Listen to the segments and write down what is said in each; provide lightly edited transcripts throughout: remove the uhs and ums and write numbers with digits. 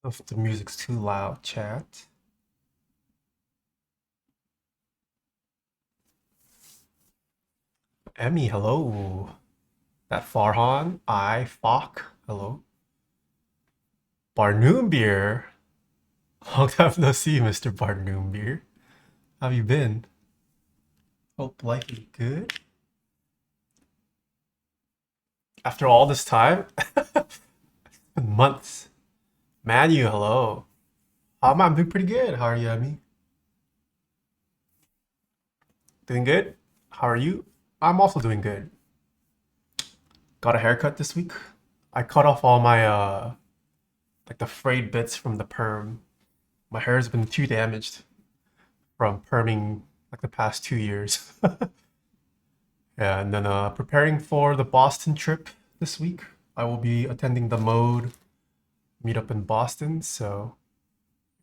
If the music's too loud, chat. Emmy, hello. That Farhan, Fok, hello. Barnoom Beer. Long time no see, Mr. Barnoom Beer. How have you been? Hope life is good. After all this time? It's been months. Manu, hello. I'm doing pretty good. How are you, Emmy? Doing good? How are you? I'm also doing good. Got a haircut this week. I cut off all my like the frayed bits from the perm. My hair has been too damaged from perming like the past 2 years. Yeah, and then preparing for the Boston trip this week. I will be attending the Mode meetup in Boston, so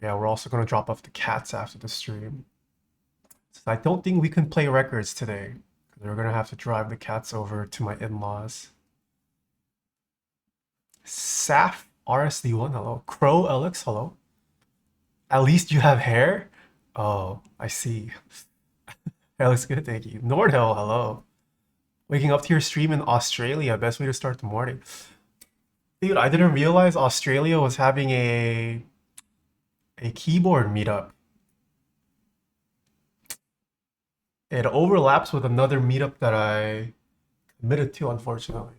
yeah, we're also gonna drop off the cats after the stream. So I don't think we can play records today. We're gonna have to drive the cats over to my in-laws. Saf RSD1, hello. Crow Alex, hello. At least you have hair? Oh, I see. Hair looks good, thank you. Nordhill, hello. Waking up to your stream in Australia, best way to start the morning. Dude, I didn't realize Australia was having a keyboard meetup. It overlaps with another meetup that I committed to, unfortunately.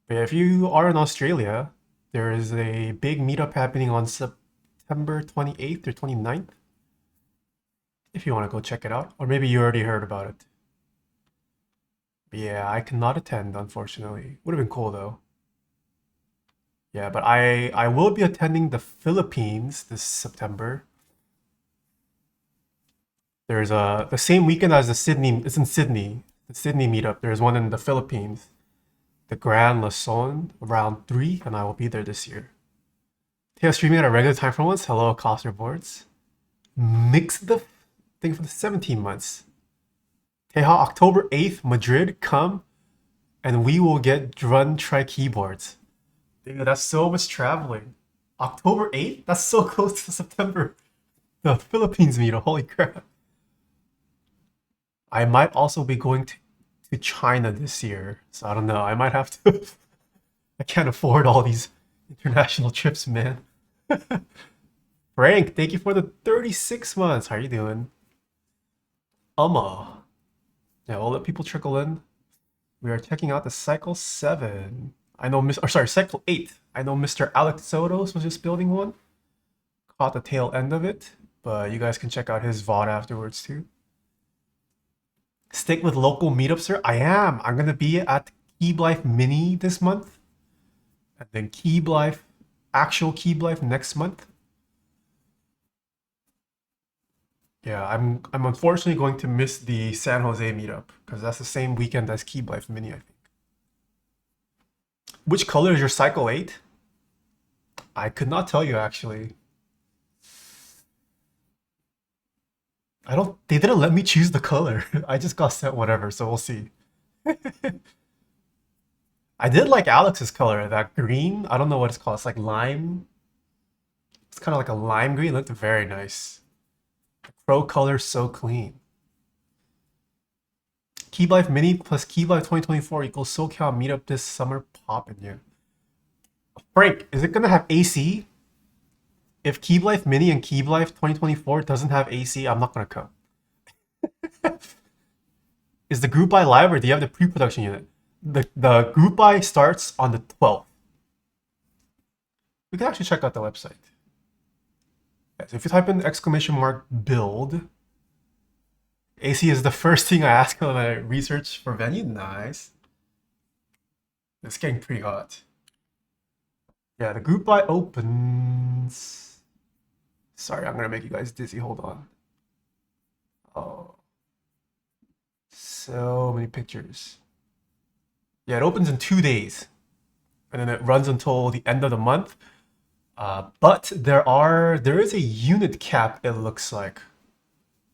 But if you are in Australia, there is a big meetup happening on September 28th or 29th. If you want to go check it out, or maybe you already heard about it. But yeah, I cannot attend, unfortunately. Would have been cool though. Yeah, but I will be attending the Philippines this September. There's the same weekend as the Sydney. It's in Sydney. The Sydney meetup. There's one in the Philippines, the Grand Lason, around 3, and I will be there this year. Taeha streaming at a regular time for once. Hello, Coster boards. Mix the thing for the 17 months. Taeha, October 8th, Madrid, come, and we will get run try keyboards. Dude, that's so much traveling. October 8th? That's so close to September. The Philippines meetup. Holy crap. I might also be going to China this year, so I don't know. I might have to. I can't afford all these international trips, man. Frank, thank you for the 36 months. How are you doing? Yeah, we'll let people trickle in. We are checking out the Cycle 7. I know, Cycle 8. I know Mr. Alex Sotos was just building one. Caught the tail end of it, but you guys can check out his VOD afterwards too. Stick with local meetups, sir. I am. I'm gonna be at Keyblife Mini this month, and then actual Keyblife next month. Yeah, I'm unfortunately going to miss the San Jose meetup because that's the same weekend as Keyblife Mini, I think. Which color is your Cycle 8? I could not tell you actually. They didn't let me choose the color. I just got sent whatever, so we'll see. I did like Alex's color, that green. I don't know what it's called. It's like lime. It's kind of like a lime green. It looked very nice. The Pro color so clean. Keyblife Mini plus Keyblife 2024 equals SoCal meetup this summer poppin', yeah. Frank, is it gonna have AC? If Keyblife Mini and Keyblife 2024 doesn't have AC, I'm not gonna come. Is the group buy live or do you have the pre-production unit? The group buy starts on the 12th. We can actually check out the website. So if you type in !build, AC is the first thing I ask when I research for venue. Nice. It's getting pretty hot. Yeah, the group buy opens. Sorry, I'm gonna make you guys dizzy. Hold on. Oh, so many pictures. Yeah, it opens in 2 days, and then it runs until the end of the month. But there is a unit cap, it looks like.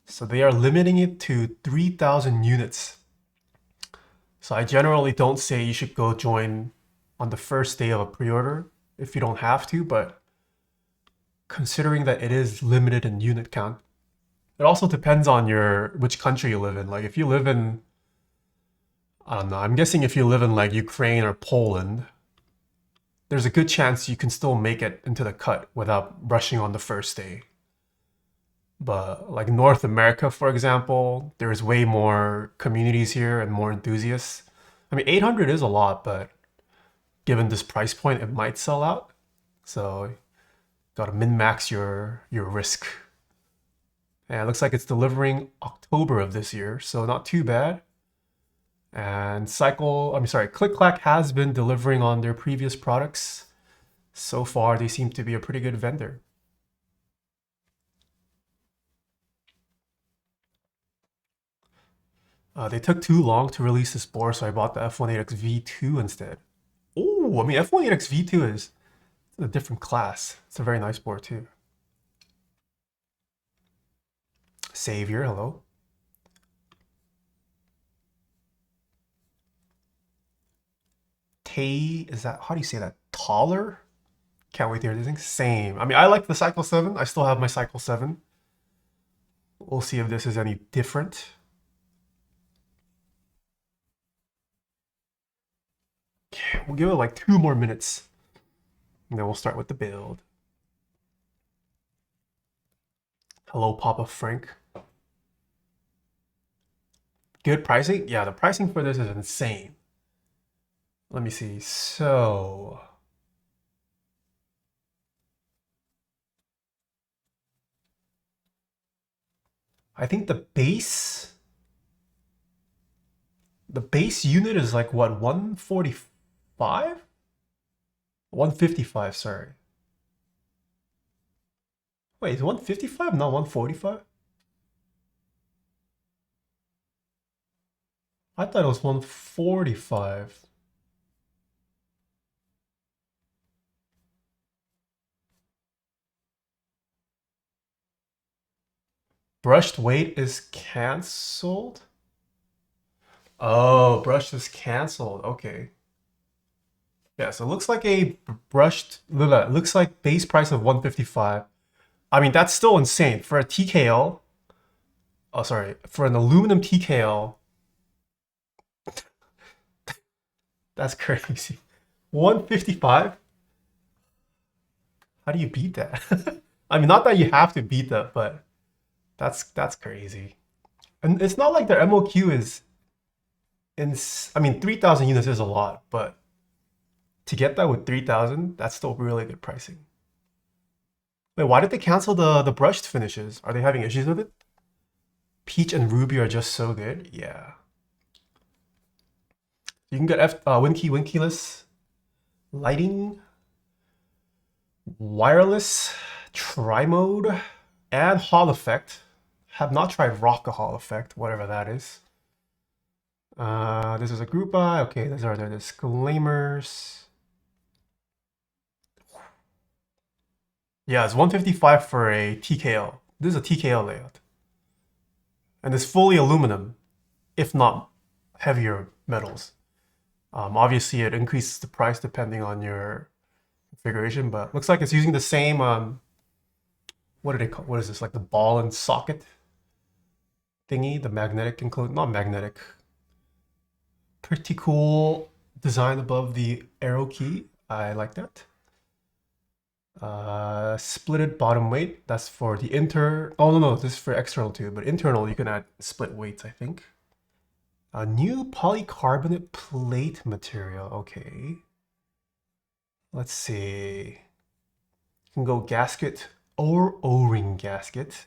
So they are limiting it to 3,000 units. So I generally don't say you should go join on the first day of a pre-order if you don't have to, but considering that it is limited in unit count. It also depends on which country you live in. Like if you live in, I don't know, I'm guessing if you live in like Ukraine or Poland, there's a good chance you can still make it into the cut without rushing on the first day. But like North America, for example, there's way more communities here and more enthusiasts. I mean, 800 is a lot, but given this price point, it might sell out. So gotta min-max your risk. And it looks like it's delivering October of this year, so not too bad. And Click-Clack has been delivering on their previous products. So far, they seem to be a pretty good vendor. They took too long to release this board, so I bought the F18X V2 instead. Oh, I mean, F18X V2 is a different class. It's a very nice board too. Savior, hello. Is that, how do you say that? Taller? Can't wait to hear this thing. Same. I mean, I like the Cycle 7. I still have my Cycle 7. We'll see if this is any different. Okay, we'll give it like 2 more minutes. And then we'll start with the build. Hello, Papa Frank. Good pricing? Yeah, the pricing for this is insane. Let me see. So I think the base unit is like what, 145? 155, sorry. Wait, is 155 not 145? I thought it was 145. Brushed weight is canceled? Oh, brushed is canceled. Okay. Yeah, so it looks like a looks like base price of 155. I mean, that's still insane. For a TKL, oh, sorry, for an aluminum TKL, that's crazy. 155? How do you beat that? I mean, not that you have to beat that, but that's crazy. And it's not like their MOQ is I mean, 3,000 units is a lot, but to get that with 3,000, that's still really good pricing. Wait, why did they cancel the brushed finishes? Are they having issues with it? Peach and Ruby are just so good. Yeah. You can get winkeyless lighting, wireless, tri-mode, and Hall effect. Have not tried Rock a Hall effect, whatever that is. This is a group buy. Okay, these are their disclaimers. Yeah, it's 155 for a TKL. This is a TKL layout. And it's fully aluminum, if not heavier metals. Obviously, it increases the price depending on your configuration, but looks like it's using the same, what do they call, what is this, like the ball and socket thingy, the magnetic enclosure, not magnetic. Pretty cool design above the arrow key. I like that. Splitted bottom weight. That's for the oh no, this is for external too, but internal you can add split weights, I think. A new polycarbonate plate material. Okay. Let's see. You can go gasket or O-ring gasket.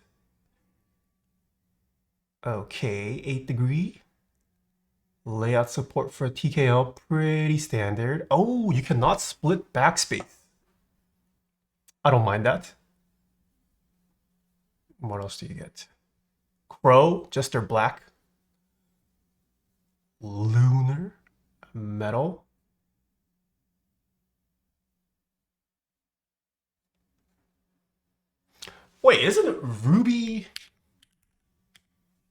Okay, 8 degree. Layout support for TKL, pretty standard. Oh, you cannot split backspace. I don't mind that. What else do you get? Crow, just their black. Lunar, metal. Wait, isn't ruby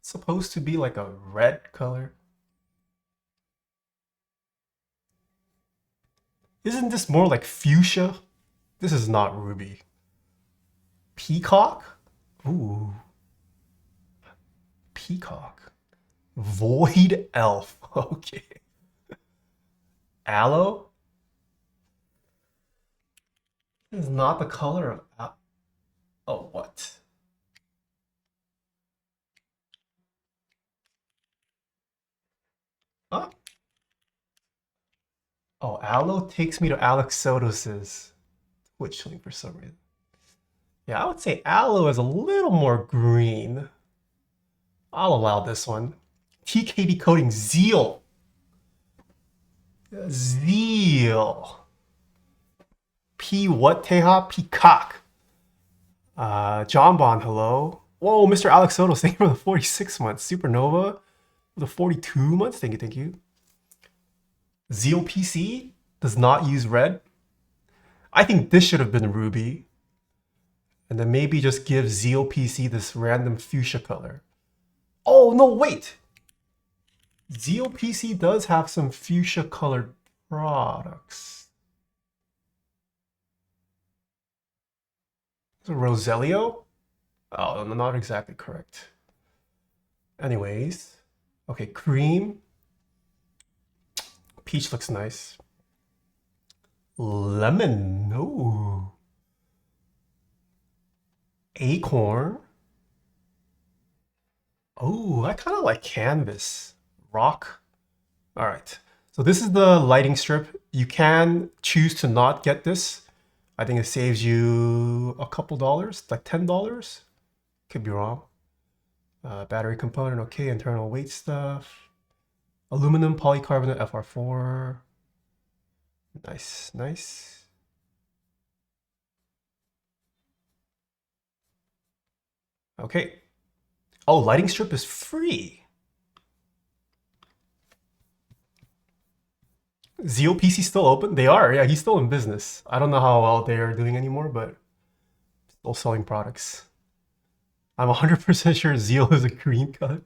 supposed to be like a red color? Isn't this more like fuchsia? This is not ruby. Peacock? Ooh. Peacock. Void Elf. Okay. Aloe? This is not the color of... Oh, what? Huh? Oh, Aloe takes me to Alex Sotos's Twitch link for some reason. Yeah, I would say Aloe is a little more green. I'll allow this one. TK decoding Zeal. Zeal. P what, Taeha? Peacock. John Bond, hello. Whoa, Mr. Alex Soto, thank you for the 46 months. Supernova, the 42 months. Thank you, thank you. Zeal PC does not use red. I think this should have been ruby. And then maybe just give Zeal PC this random fuchsia color. Oh, no, wait. Zeal PC does have some fuchsia colored products. Is it Roselio? Oh, not exactly correct. Anyways. Okay, cream. Peach looks nice. Lemon. Ooh. Acorn. Oh, I kind of like canvas. Rock. All right. So this is the lighting strip. You can choose to not get this. I think it saves you a couple dollars, like $10. Could be wrong. Battery component, okay. Internal weight stuff. Aluminum polycarbonate FR4. Nice, nice. Okay. Oh, lighting strip is free. Zeal PC still open? They are, yeah, he's still in business. I don't know how well they are doing anymore, but still selling products. I'm 100% sure Zeal is a green color.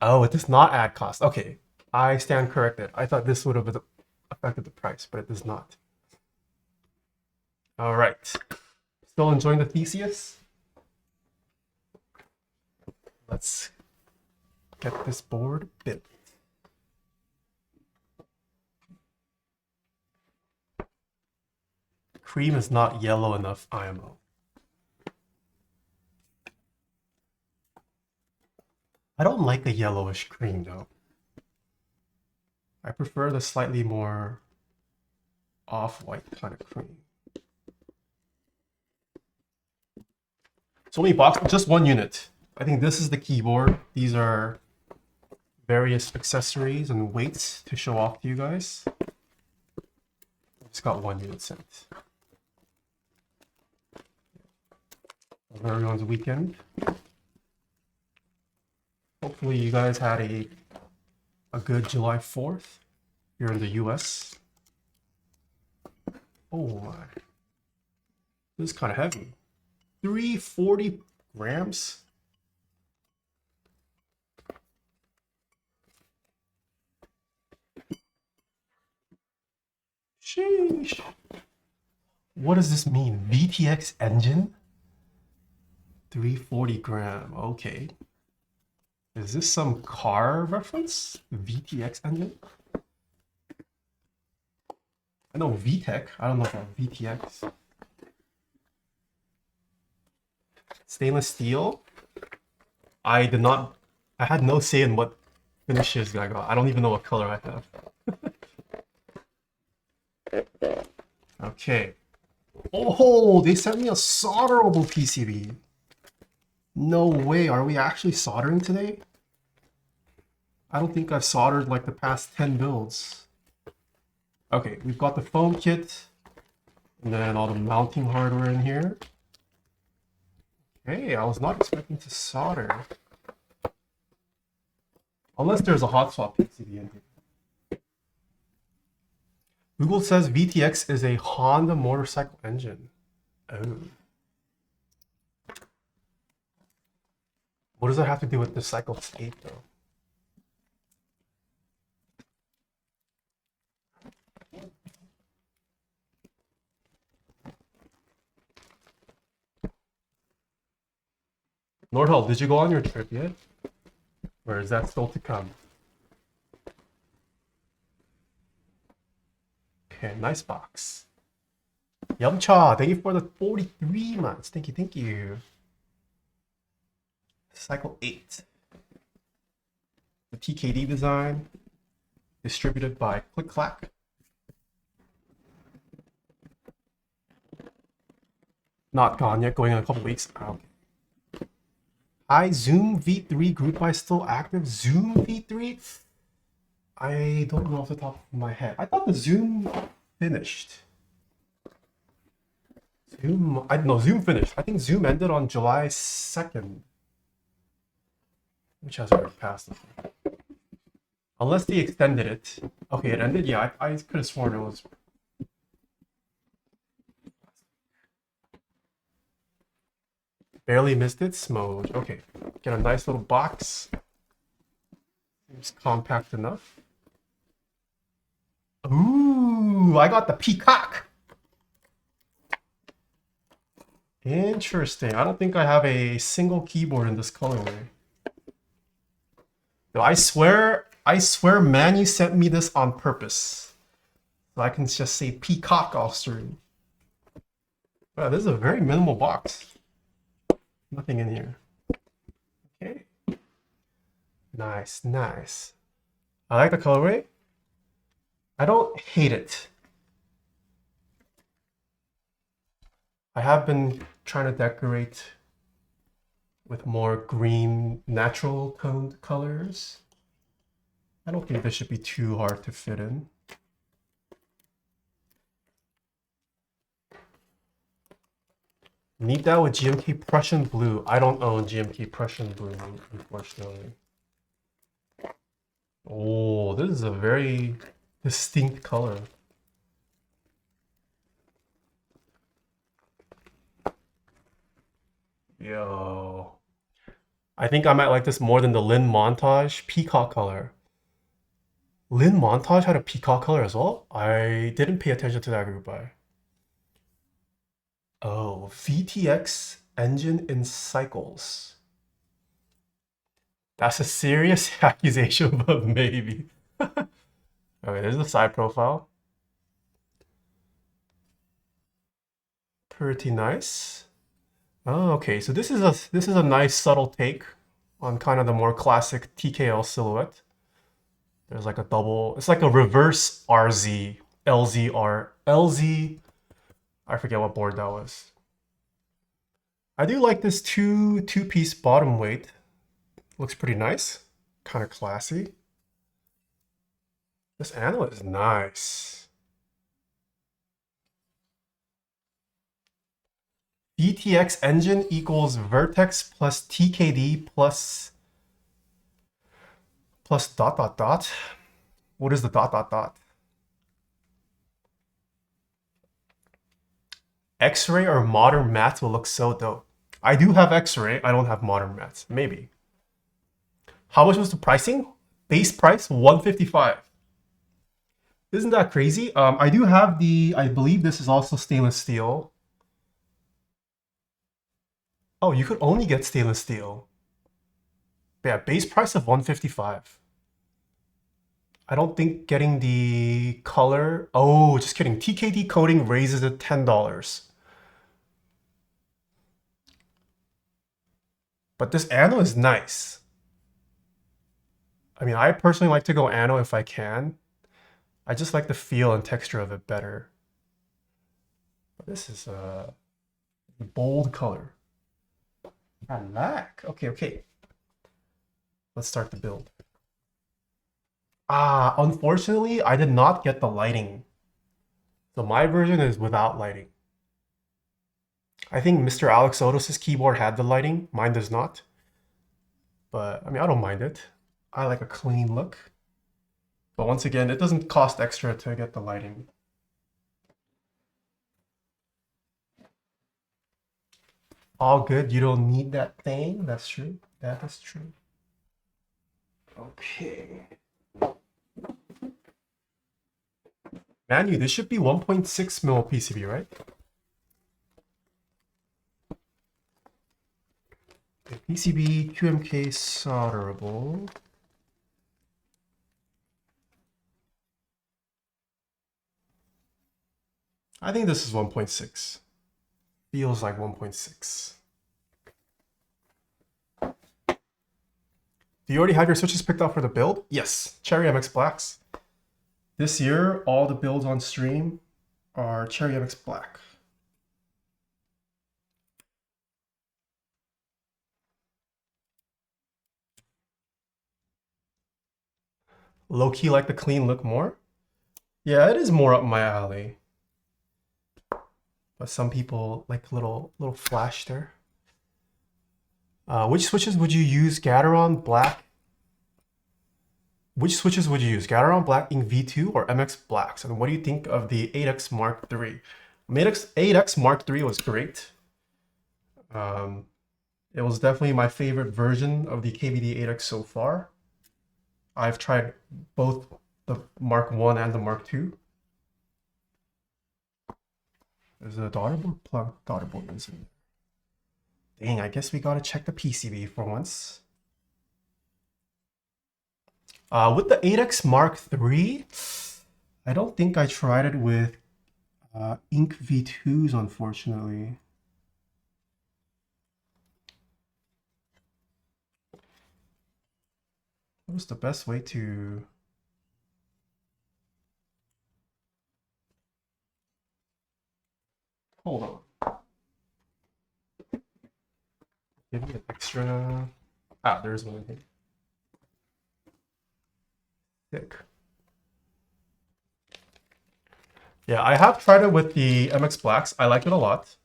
Oh, it does not add cost. Okay, I stand corrected. I thought this would have affected the price, but it does not. All right. Still enjoying the Theseus? Let's get this board built. Cream is not yellow enough, IMO. I don't like a yellowish cream though. I prefer the slightly more off-white kind of cream. So many boxes, just one unit. I think this is the keyboard. These are various accessories and weights to show off to you guys. Just got one unit sent. Everyone's weekend. Hopefully you guys had a good July 4th here in the US. Oh my. This is kind of heavy. 340 grams. Sheesh. What does this mean? VTX engine? 340 gram. Okay. Is this some car reference? VTX engine? I know VTEC. I don't know about VTX. Stainless steel. I had no say in what finishes I got. I don't even know what color I have. Okay. Oh, they sent me a solderable PCB. No way. Are we actually soldering today? I don't think I've soldered like the past 10 builds. Okay, we've got the foam kit. And then all the mounting hardware in here. Hey, I was not expecting to solder. Unless there's a hot swap PCB in here. Google says VTX is a Honda motorcycle engine. Oh. What does that have to do with the Cycle8 though? Nordhall, did you go on your trip yet? Or is that still to come? Okay, nice box. Yumcha, thank you for the 43 months. Thank you, thank you. Cycle8. The TKD design, distributed by Click Clack. Not gone yet, going in a couple weeks. Oh, okay. Hi, Zoom V3 group buy still active. Zoom V3? I don't know off the top of my head. I thought the Zoom finished. Zoom finished. I think Zoom ended on July 2nd. Which has already passed. Unless they extended it. Okay, it ended? Yeah, I could have sworn it was. Barely missed it. Smooth. Okay, get a nice little box. Seems compact enough. Ooh, I got the Peacock. Interesting. I don't think I have a single keyboard in this colorway. No, I swear, Manu sent me this on purpose. So I can just say Peacock all through. Wow, this is a very minimal box. Nothing in here. Okay. Nice, nice. I like the colorway. I don't hate it. I have been trying to decorate with more green, natural toned colors. I don't think this should be too hard to fit in. Need that with GMK Prussian Blue. I don't own GMK Prussian Blue, unfortunately. Oh, this is a very distinct color. Yo. I think I might like this more than the Lin Montage Peacock color. Lin Montage had a Peacock color as well? I didn't pay attention to that group buy. Oh, VTX engine in cycles. That's a serious accusation, but maybe. Okay, there's the side profile. Pretty nice. Oh, okay, so this is a nice subtle take on kind of the more classic TKL silhouette. There's like a double, it's like a reverse RZ, LZ, I forget what board that was. I do like this two-piece bottom weight. Looks pretty nice, kind of classy. This anvil is nice. VTX engine equals vertex plus TKD plus dot dot dot. What is the dot dot dot? X-ray or modern mats will look so dope. I do have X-ray. I don't have modern mats. Maybe. How much was the pricing? Base price $155. Isn't that crazy? I do have the. I believe this is also stainless steel. Oh, you could only get stainless steel. Yeah, base price of $155. I don't think getting the color. Oh, just kidding. TKD coating raises it $10. But this anno is nice. I mean, I personally like to go anno if I can. I just like the feel and texture of it better. But this is a bold color. I like. Okay. Let's start the build. Unfortunately, I did not get the lighting. So my version is without lighting. I think Mr. Alex Otis' keyboard had the lighting. Mine does not. But, I mean, I don't mind it. I like a clean look. But once again, it doesn't cost extra to get the lighting. All good. You don't need that thing. That's true. That is true. Okay. Manu, this should be 1.6 mil PCB, right? PCB QMK solderable. I think this is 1.6. Feels like 1.6. Do you already have your switches picked out for the build? Yes, Cherry MX Blacks. This year, all the builds on stream are Cherry MX Black. Low-key like the clean look more? Yeah, it is more up my alley. But some people like a little flash there. Which switches would you use? Gateron Black? Which switches would you use? Gateron Black Ink V2 or MX Blacks? And what do you think of the 8X Mark III? 8X Mark III was great. It was definitely my favorite version of the KVD 8X so far. I've tried both the Mark 1 and the Mark 2. There's a daughterboard plug. Daughterboard is in there. Dang, I guess we gotta check the PCB for once. With the 8X Mark III, I don't think I tried it with Ink V2s, unfortunately. What was the best way to... Hold on. Give me an extra... Ah, there's one in here. Sick. Yeah, I have tried it with the MX Blacks. I like it a lot.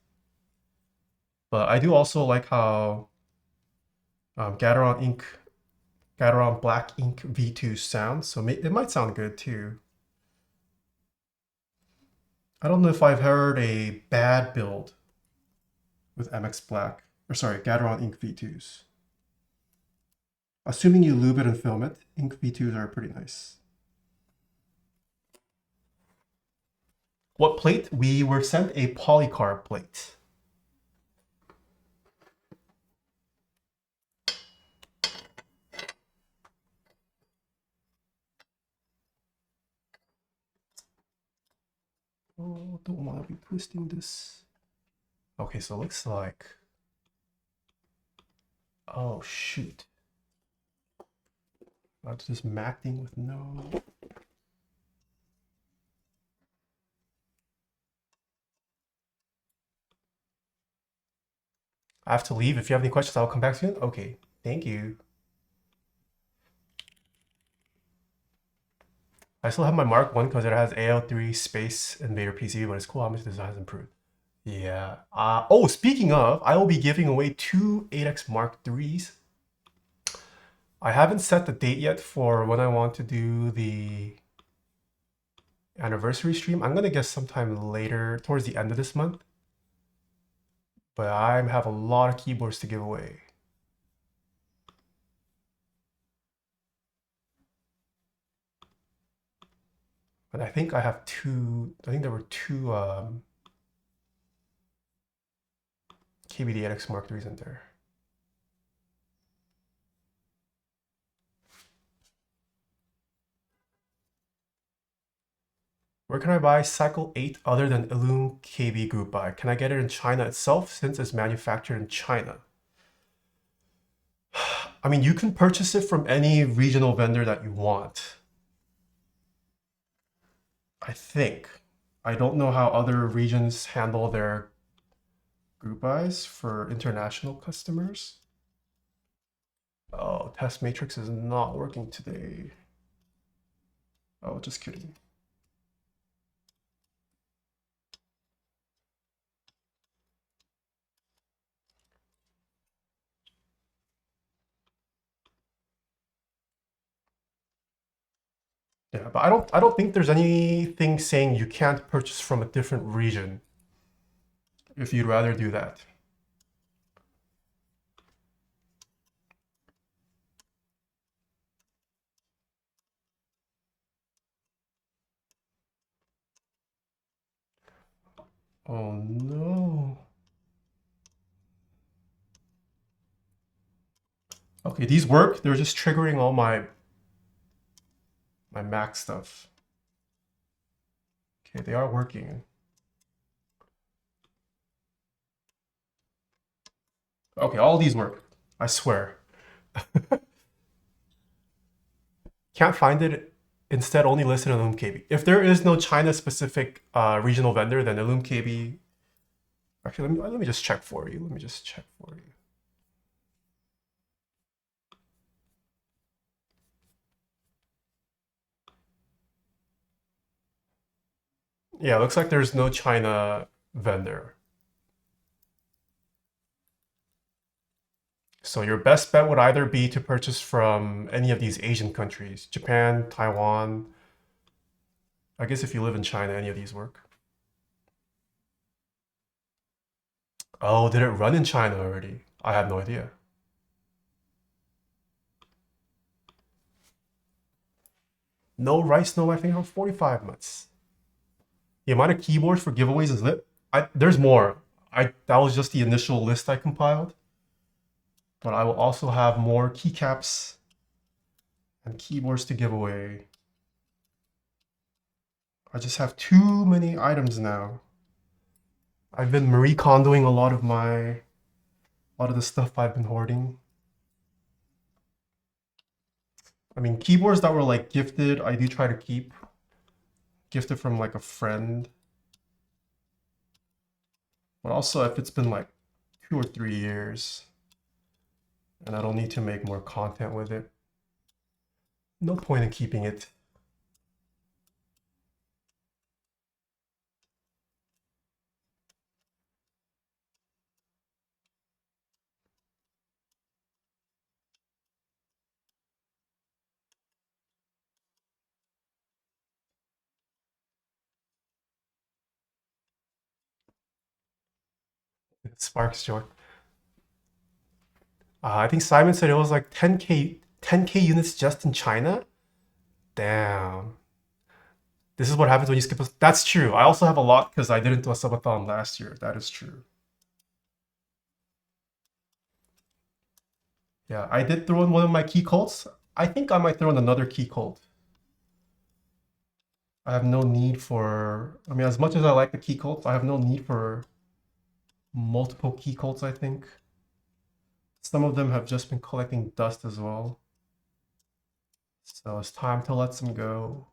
But I do also like how Gateron Black Ink V2 sounds. So it might sound good too. I don't know if I've heard a bad build with MX Black. Or sorry, Gateron Ink V2s. Assuming you lube it and film it, Ink V2s are pretty nice. What plate? We were sent a polycarb plate. Oh, don't want to be twisting this. Okay, so it looks like... Oh, shoot. That's just macking with no... I have to leave. If you have any questions, I'll come back soon. Okay, thank you. I still have my Mark 1 because it has AL3 Space Invader PCB, but it's cool how much this has improved. Yeah. Oh, speaking of, I will be giving away 2 8X Mark IIIs. I haven't set the date yet for when I want to do the anniversary stream. I'm going to guess sometime later, towards the end of this month. But I have a lot of keyboards to give away. But I think I have 2, I think there were 2 KBD 8X Mark IIIs in there. Where can I buy Cycle8 other than Illum KB Group Buy? Can I get it in China itself since it's manufactured in China? I mean, you can purchase it from any regional vendor that you want. I think. I don't know how other regions handle their group buys for international customers. Oh, test matrix is not working today. Oh, just kidding. Yeah, but I don't think there's anything saying you can't purchase from a different region if you'd rather do that. Oh no. Okay, these work. They're just triggering all my Mac stuff. Okay, they are working. Okay, all these work. I swear. Can't find it. Instead, only listed on Lube KB. If there is no China-specific regional vendor, then the Lube KB. Actually, let me just check for you. Let me just check for you. Yeah, looks like there's no China vendor. So your best bet would either be to purchase from any of these Asian countries, Japan, Taiwan. I guess if you live in China, any of these work. Oh, did it run in China already? I have no idea. No rice, no I think for 45 months. The amount of keyboards for giveaways is lit. There's more. That was just the initial list I compiled. But I will also have more keycaps and keyboards to give away. I just have too many items now. I've been Marie Kondoing a lot of the stuff I've been hoarding. I mean, keyboards that were like gifted, I do try to keep. Gifted from like a friend. But also if it's been like 2 or 3 years and I don't need to make more content with it, no point in keeping it. Sparks joy. I think Simon said it was like 10K units just in China. Damn. This is what happens when you skip a... That's true. I also have a lot because I didn't do a subathon last year. That is true. Yeah, I did throw in one of my key cults. I think I might throw in another key cult. I have no need for... I mean, as much as I like the key cults, I have no need for multiple key cults, I think. Some of them have just been collecting dust as well. So it's time to let some go.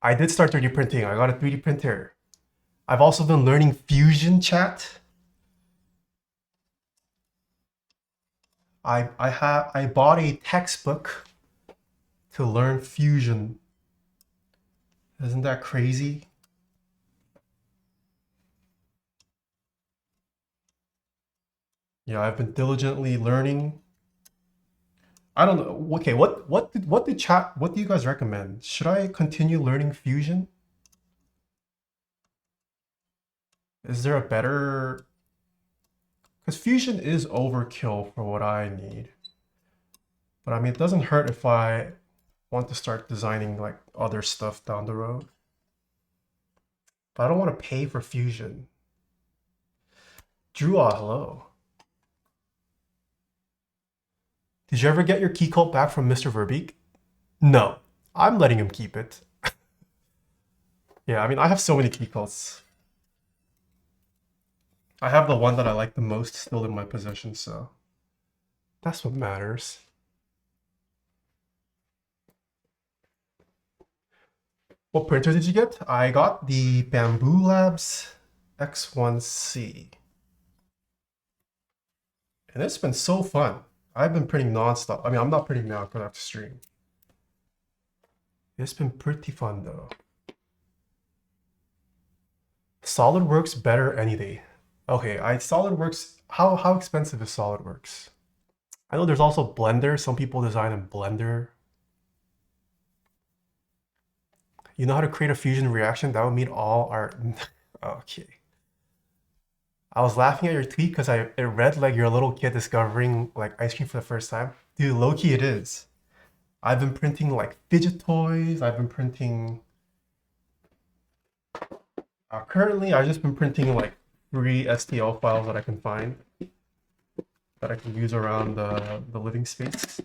I did start 3D printing. I got a 3D printer. I've also been learning Fusion chat. I bought a textbook to learn Fusion. Isn't that crazy? Yeah, I've been diligently learning. I don't know. Okay, what do you guys recommend? Should I continue learning Fusion? Is there a better... Because Fusion is overkill for what I need. But I mean, it doesn't hurt if I want to start designing like other stuff down the road. But I don't want to pay for Fusion. Drew, hello. Did you ever get your key cult back from Mr. Verbeek? No, I'm letting him keep it. Yeah, I mean, I have so many key cults. I have the one that I like the most still in my possession, so that's what matters. What printer did you get? I got the Bamboo Labs X1C. And it's been so fun. I've been printing non-stop. I mean, I'm not printing now because I have to stream. It's been pretty fun though. SolidWorks better any day. Okay, SolidWorks, how expensive is SolidWorks? I know there's also Blender. Some people design in Blender. You know how to create a fusion reaction? That would mean all art. Okay. I was laughing at your tweet because it read like you're a little kid discovering like ice cream for the first time. Dude, low-key it is. I've been printing like fidget toys. I've been printing Currently, I've just been printing like free STL files that I can find that I can use around the living space.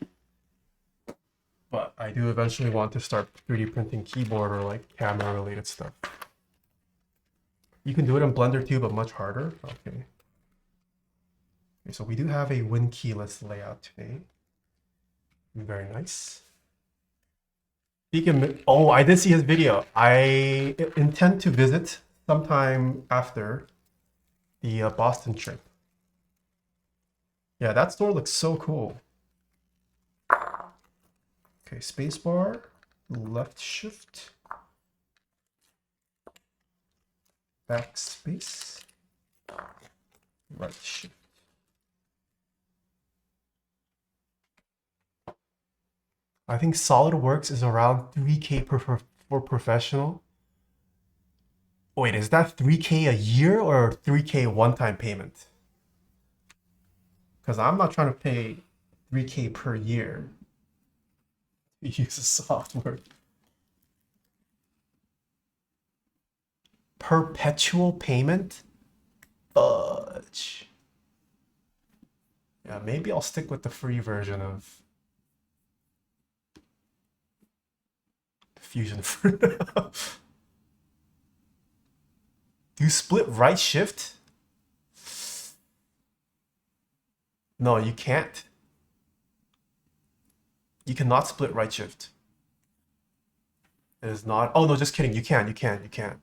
But I do eventually want to start 3D printing keyboard or like camera related stuff. You can do it in Blender too, but much harder. Okay. Okay, so we do have a Win keyless layout today. Very nice. Oh, I did see his video. I intend to visit sometime after the Boston trip. Yeah, that store looks so cool. Okay, spacebar, left shift, backspace, right shift. I think SolidWorks is around 3K for professional. Wait, is that 3K a year or 3K one-time payment? Because I'm not trying to pay 3K per year to use the software. Perpetual payment? Fudge. Yeah, maybe I'll stick with the free version of Fusion for now. Do you split right shift? No, you can't. You cannot split right shift. It is not. Oh no, just kidding. You can. You can.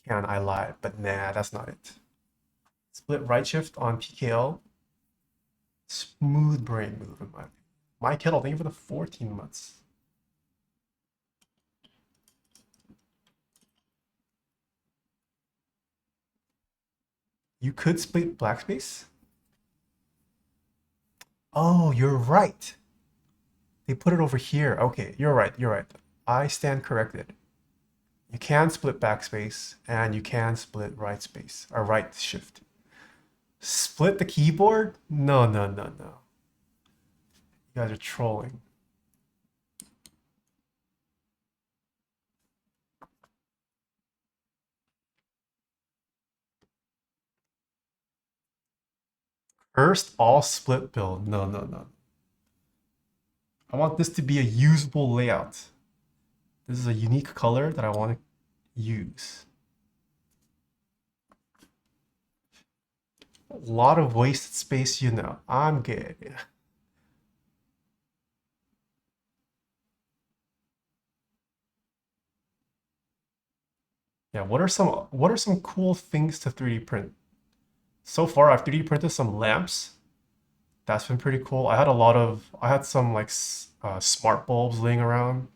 I lied, but nah, that's not it. Split right shift on TKL. Smooth brain move in my kettle. Thank you for the 14 months. You could split blackspace? Oh, you're right. They put it over here. Okay, you're right. I stand corrected. You can split backspace and you can split right space or right shift. Split the keyboard? No. You guys are trolling. First, all split build. No. I want this to be a usable layout. This is a unique color that I want to use. A lot of wasted space, you know. I'm good. Yeah, what are some cool things to 3D print? So far, I've 3D printed some lamps. That's been pretty cool. I had some like smart bulbs laying around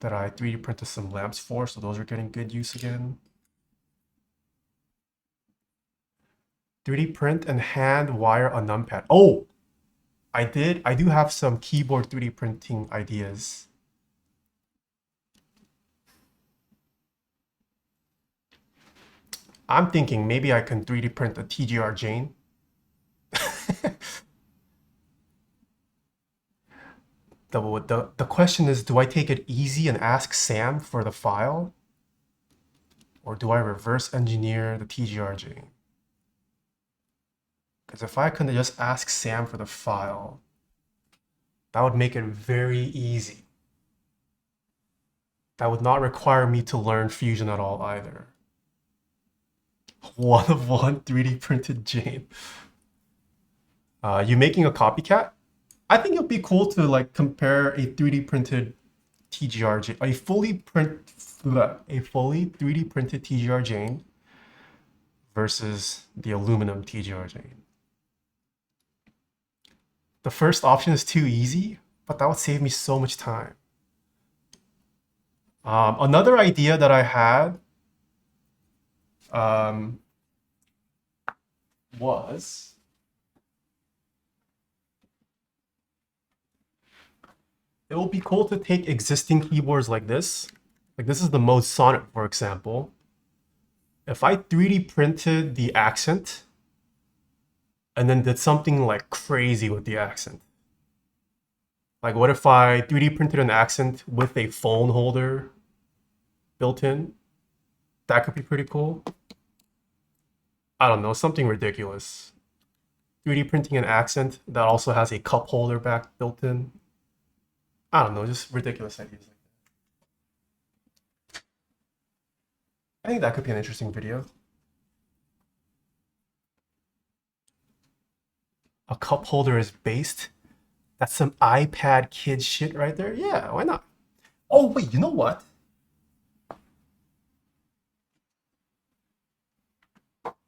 that I 3D printed some lamps for, so those are getting good use again. 3D print and hand wire a numpad. Oh, I do have some keyboard 3D printing ideas. I'm thinking maybe I can 3D print a TGR Jane. The question is, do I take it easy and ask Sam for the file? Or do I reverse engineer the TGR Jane? Because if I can just ask Sam for the file, that would make it very easy. That would not require me to learn Fusion at all either. 1 of 1 3D printed Jane. You making a copycat? I think it'd be cool to like compare a 3D printed TGR Jane, a fully 3D printed TGR Jane versus the aluminum TGR Jane. The first option is too easy, but that would save me so much time. Another idea that I had was it would be cool to take existing keyboards like this. Like this is the Mode Sonnet, for example. If I 3D printed the accent and then did something like crazy with the accent. Like what if I 3D printed an accent with a phone holder built in? That could be pretty cool. I don't know, something ridiculous. 3D printing an accent that also has a cup holder back built in. I don't know, just ridiculous ideas like that. I think that could be an interesting video. A cup holder is based. That's some iPad kid shit right there. Yeah, why not? Oh, wait, you know what?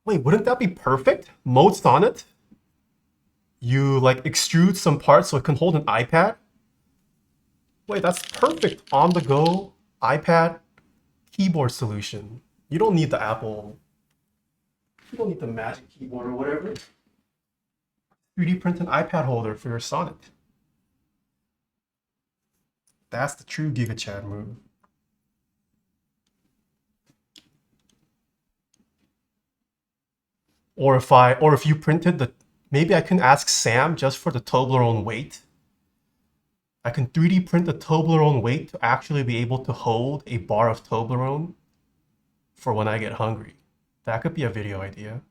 Wait, wouldn't that be perfect? Mode Sonnet. You like extrude some parts so it can hold an iPad. Wait, that's perfect. On the go iPad keyboard solution. You don't need the Apple. You don't need the Magic Keyboard or whatever. 3D print an iPad holder for your Sonnet. That's the true Giga Chad move. Or if you printed the, maybe I can ask Sam just for the Toblerone weight. I can 3D print the Toblerone weight to actually be able to hold a bar of Toblerone for when I get hungry. That could be a video idea.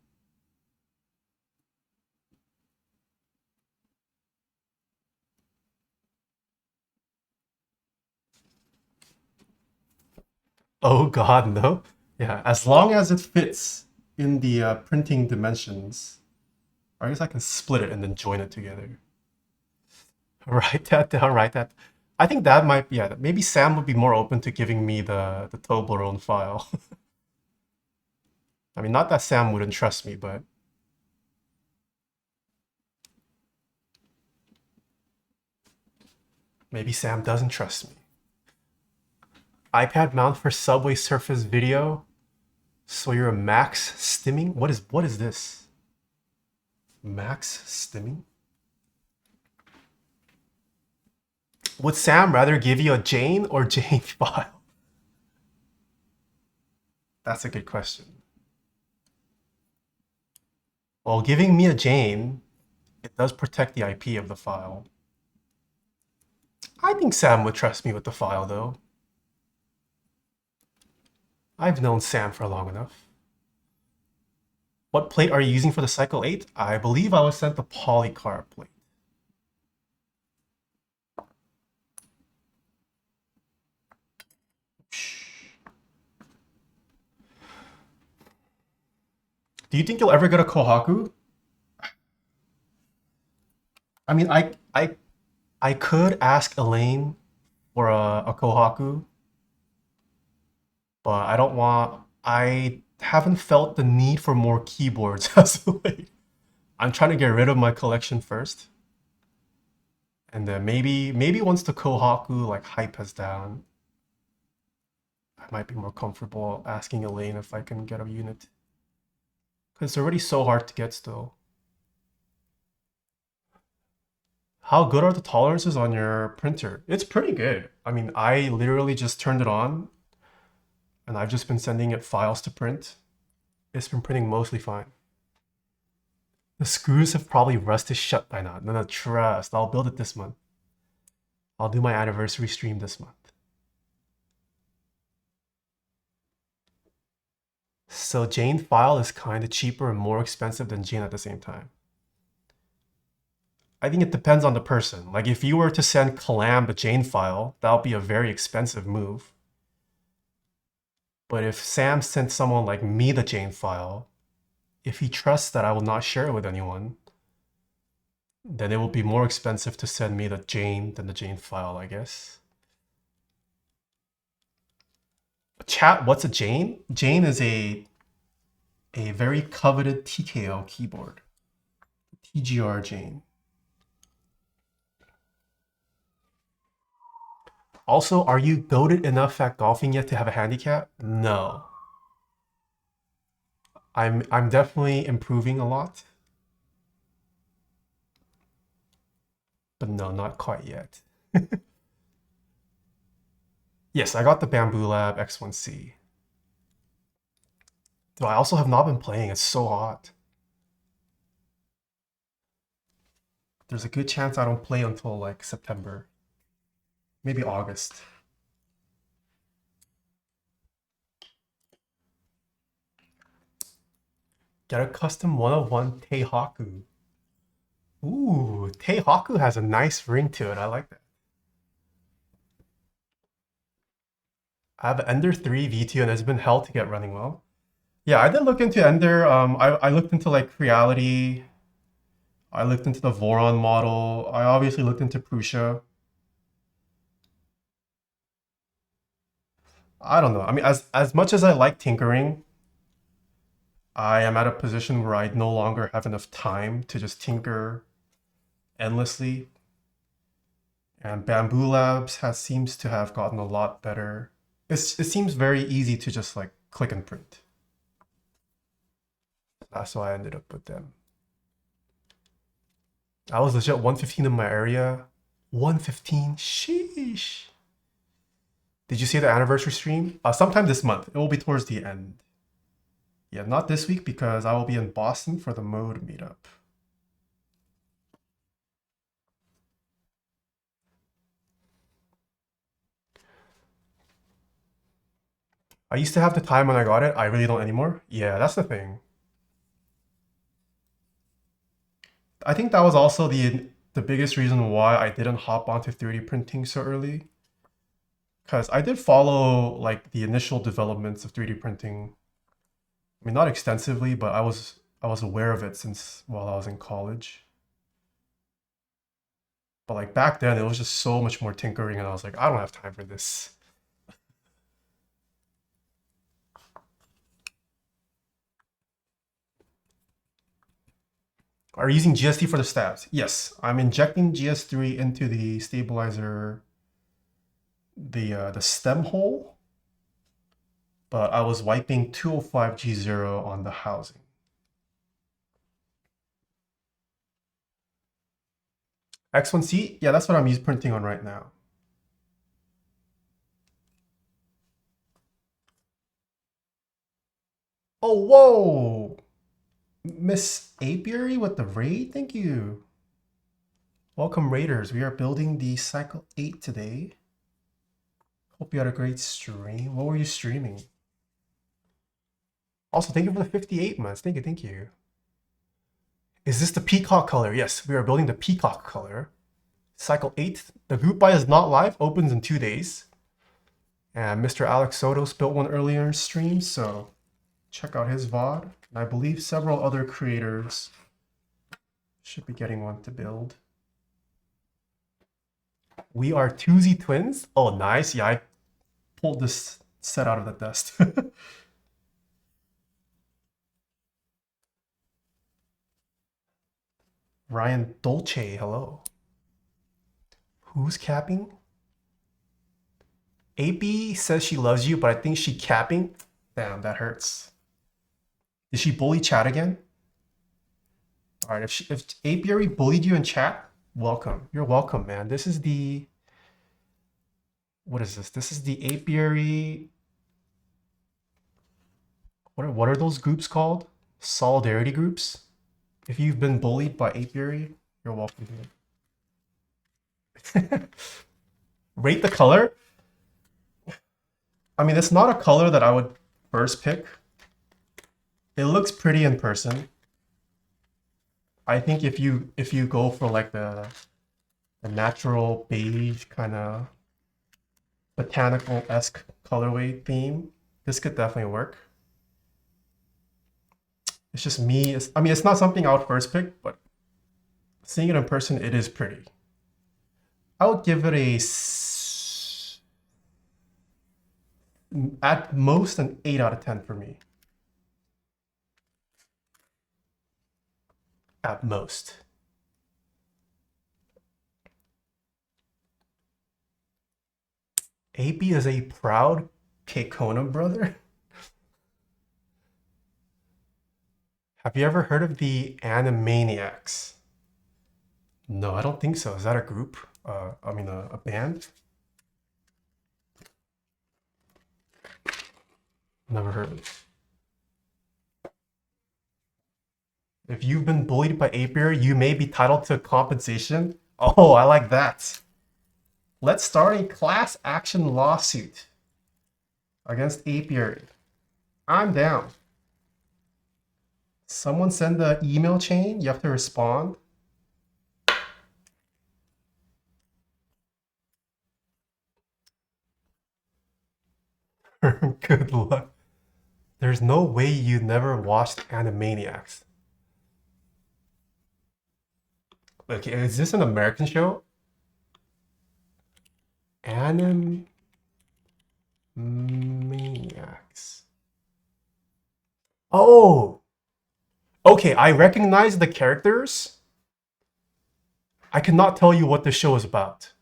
Oh God, no. Yeah, as long as it fits in the printing dimensions. Or I guess I can split it and then join it together. Write that down, write that. I think that might be, yeah, maybe Sam would be more open to giving me the Toblerone file. I mean, not that Sam wouldn't trust me, but maybe Sam doesn't trust me. iPad mount for Subway Surface video. So you're a max stimming? What is this? Max stimming? Would Sam rather give you a Jane or Jane file? That's a good question. Well, giving me a Jane, it does protect the IP of the file. I think Sam would trust me with the file, though. I've known Sam for long enough. What plate are you using for the Cycle8? I believe I was sent the Polycarb plate. Do you think you'll ever get a Kohaku? I mean, I could ask Elaine for a Kohaku, but I don't want. I haven't felt the need for more keyboards as of late. I'm trying to get rid of my collection first, and then maybe once the Kohaku like hype has down, I might be more comfortable asking Elaine if I can get a unit. Because it's already so hard to get still. How good are the tolerances on your printer? It's pretty good. I mean, I literally just turned it on and I've just been sending it files to print. It's been printing mostly fine. The screws have probably rusted shut by now. No, trust. I'll build it this month. I'll do my anniversary stream this month. So Jane file is kind of cheaper and more expensive than Jane at the same time. I think it depends on the person. Like if you were to send Calam the Jane file, that would be a very expensive move. But if Sam sent someone like me the Jane file, if he trusts that I will not share it with anyone, then it will be more expensive to send me the Jane than the Jane file, I guess. Chat, what's a Jane? Jane is a very coveted TKL keyboard. TGR Jane. Also, are you goated enough at golfing yet to have a handicap? No. I'm definitely improving a lot. But no, not quite yet. Yes, I got the Bamboo Lab X1C. Though I also have not been playing, it's so hot. There's a good chance I don't play until like September. Maybe August. Get a custom 101 Taeha. Ooh, Taeha has a nice ring to it. I like that. I have Ender 3 V2 and it's been hell to get running well. Yeah, I did look into Ender. I looked into like Creality. I looked into the Voron model. I obviously looked into Prusa. I don't know. I mean, as much as I like tinkering, I am at a position where I no longer have enough time to just tinker endlessly. And Bamboo Labs seems to have gotten a lot better. It seems very easy to just like click and print. That's why I ended up with them. I was legit 115 in my area. 115, sheesh. Did you see the anniversary stream? Sometime this month. It will be towards the end. Yeah, not this week because I will be in Boston for the mode meetup. I used to have the time when I got it. I really don't anymore. Yeah, that's the thing. I think that was also the biggest reason why I didn't hop onto 3D printing so early. Because I did follow like the initial developments of 3D printing. I mean, not extensively, but I was aware of it since while I was in college. But like back then, it was just so much more tinkering, and I was like, I don't have time for this. Are you using GST for the stabs? Yes, I'm injecting GS3 into the stabilizer, the stem hole, but I was wiping 205G0 on the housing. X1C? Yeah, that's what I'm printing on right now. Oh, whoa! Miss Apiary with the raid? Thank you. Welcome, Raiders. We are building the Cycle8 today. Hope you had a great stream. What were you streaming? Also, thank you for the 58 months. Thank you, thank you. Is this the Peacock color? Yes, we are building the Peacock color. Cycle8. The group buy is not live. Opens in 2 days. And Mr. Alex Soto's built one earlier in stream, so check out his VOD. And I believe several other creators should be getting one to build. We are Twozy twins. Oh, nice. Yeah, I pulled this set out of the dust. Ryan Dolce, hello. Who's capping? AP says she loves you, but I think she capping. Damn, that hurts. Did she bully chat again? All right, if Apiary bullied you in chat, welcome. You're welcome, man. This is the... What is this? This is the Apiary... What are those groups called? Solidarity groups? If you've been bullied by Apiary, you're welcome here. Rate the color? I mean, it's not a color that I would first pick. It looks pretty in person. I think if you go for like the natural beige kind of botanical-esque colorway theme, this could definitely work. It's just me. I mean, it's not something I would first pick, but seeing it in person, it is pretty. I would give it at most an 8 out of 10 for me. At most. AB is a proud Kekona brother. Have you ever heard of the Animaniacs? No, I don't think so. Is that a group? I mean, a band? Never heard of it. If you've been bullied by Apiary, you may be titled to compensation. Oh, I like that. Let's start a class action lawsuit against Apiary. I'm down. Someone send the email chain. You have to respond. Good luck. There's no way you never watched Animaniacs. Okay, is this an American show? Animaniacs. Oh! Okay, I recognize the characters. I cannot tell you what the show is about.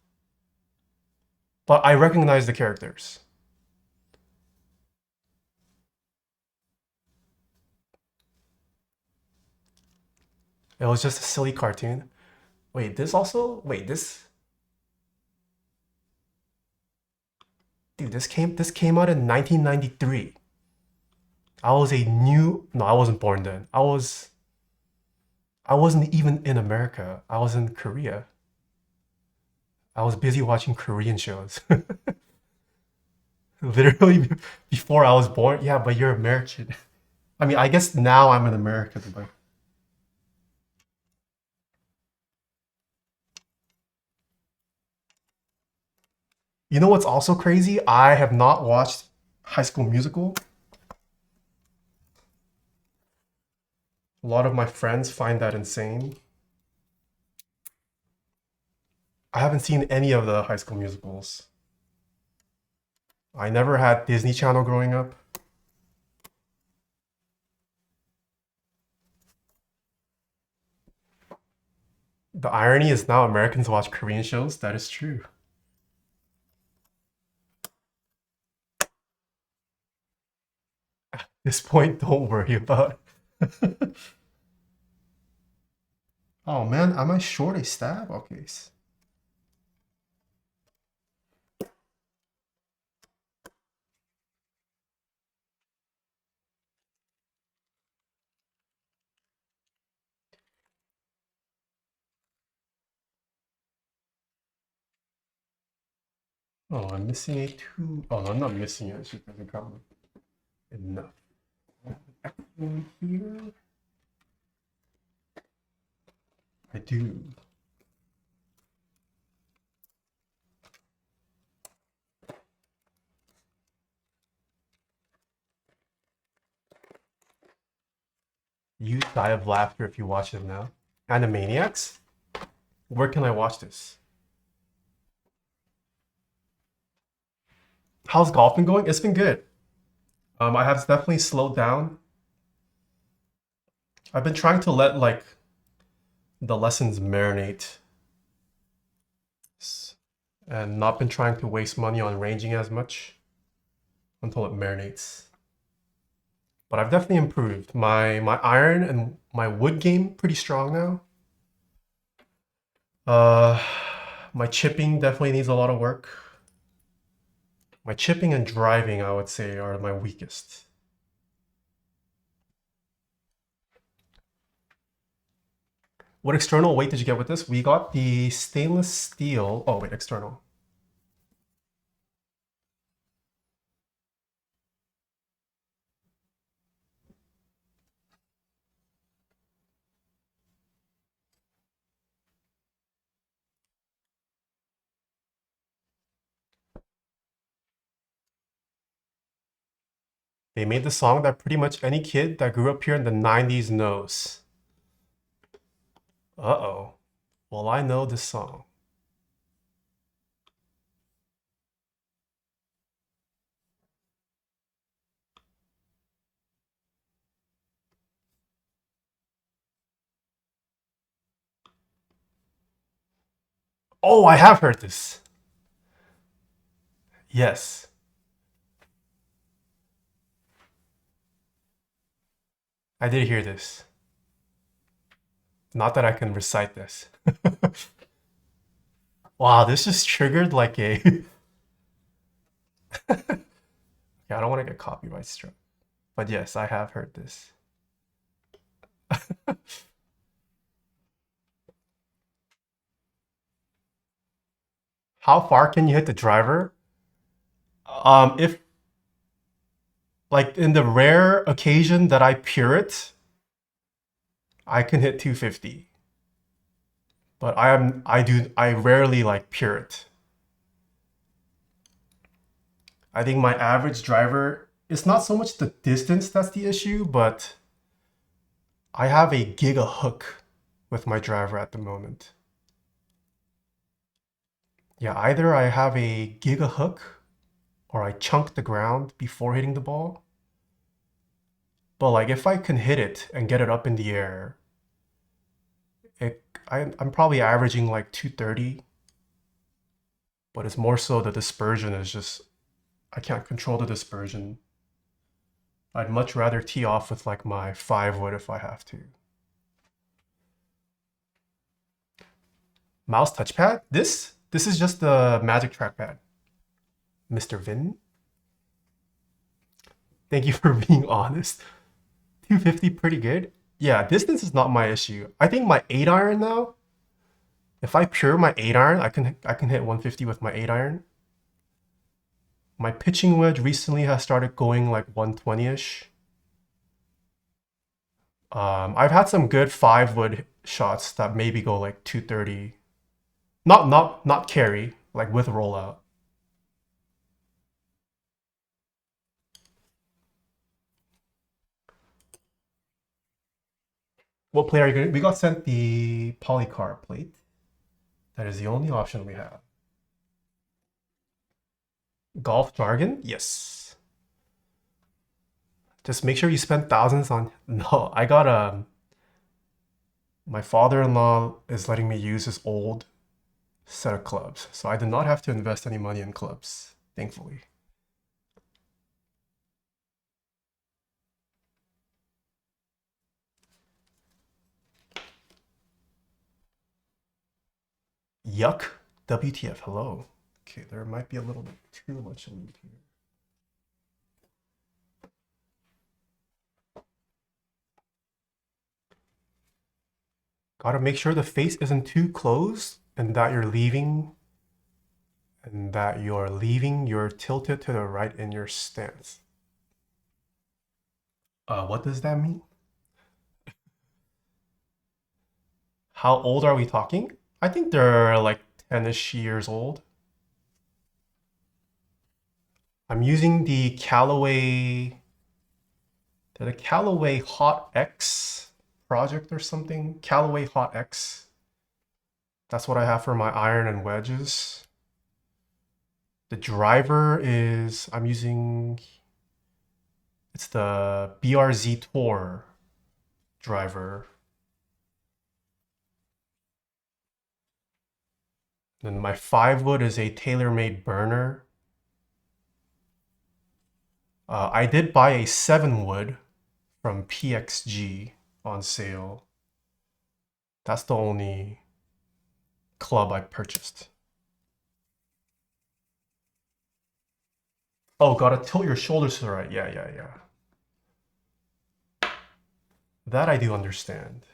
But I recognize the characters. It was just a silly cartoon. Wait, this also? Wait, this... Dude, this came out in 1993. I wasn't born then. I wasn't even in America. I was in Korea. I was busy watching Korean shows. Literally before I was born. Yeah, but you're American. I mean, I guess now I'm an American, but you know what's also crazy? I have not watched High School Musical. A lot of my friends find that insane. I haven't seen any of the High School Musicals. I never had Disney Channel growing up. The irony is now Americans watch Korean shows. That is true. At this point, don't worry about it. Oh man, am I short a stab? Okay. Oh, I'm missing a two. Oh, no, I'm not missing it. It's just doesn't count enough. One here. I do. You die of laughter if you watch it now. Animaniacs? Where can I watch this? How's golf been going? It's been good. I have definitely slowed down. I've been trying to let like the lessons marinate and not been trying to waste money on ranging as much until it marinates. But I've definitely improved. My iron and my wood game pretty strong now. Uh, my chipping definitely needs a lot of work. My chipping and driving, I would say, are my weakest. What external weight did you get with this? We got the stainless steel. Oh, wait, external. They made the song that pretty much any kid that grew up here in the 90s knows. Uh-oh. Well, I know this song. Oh, I have heard this. Yes. I did hear this. Not that I can recite this. Wow, this just triggered like a... Yeah, I don't want to get copyright struck. But yes, I have heard this. How far can you hit the driver? If like in the rare occasion that I pure it, I can hit 250. But I rarely like pure it. I think my average driver, it's not so much the distance that's the issue, but I have a giga hook with my driver at the moment. Yeah, either I have a giga hook or I chunk the ground before hitting the ball. But like if I can hit it and get it up in the air, I'm probably averaging like 230. But it's more so the dispersion is just, I can't control the dispersion. I'd much rather tee off with like my 5-wood if I have to. Mouse touchpad? This is just the Magic trackpad. Mr. Vin? Thank you for being honest. 250 pretty good. Yeah, distance is not my issue. I think my 8-iron now, if I pure my 8-iron, I can hit 150 with my 8-iron. My pitching wedge recently has started going like 120-ish. I've had some good 5-wood shots that maybe go like 230. Not carry, like with rollout. What plate are you gonna? We got sent the Polycarb plate. That is the only option we have. Golf jargon? Yes. Just make sure you spend thousands on. No, I got my father-in-law is letting me use his old set of clubs, so I did not have to invest any money in clubs, thankfully. Yuck. WTF. Hello. Okay, there might be a little bit too much lube here. Gotta make sure the face isn't too close and that you're leaving you're tilted to the right in your stance. What does that mean? How old are we talking? I think they're like 10-ish years old. I'm using the Callaway Hot X project or something. Callaway Hot X. That's what I have for my iron and wedges. The driver is, it's the BRZ Tour driver. Then my 5-wood is a tailor-made burner. I did buy a 7-wood from PXG on sale. That's the only club I purchased. Oh, gotta tilt your shoulders to the right. Yeah. That I do understand.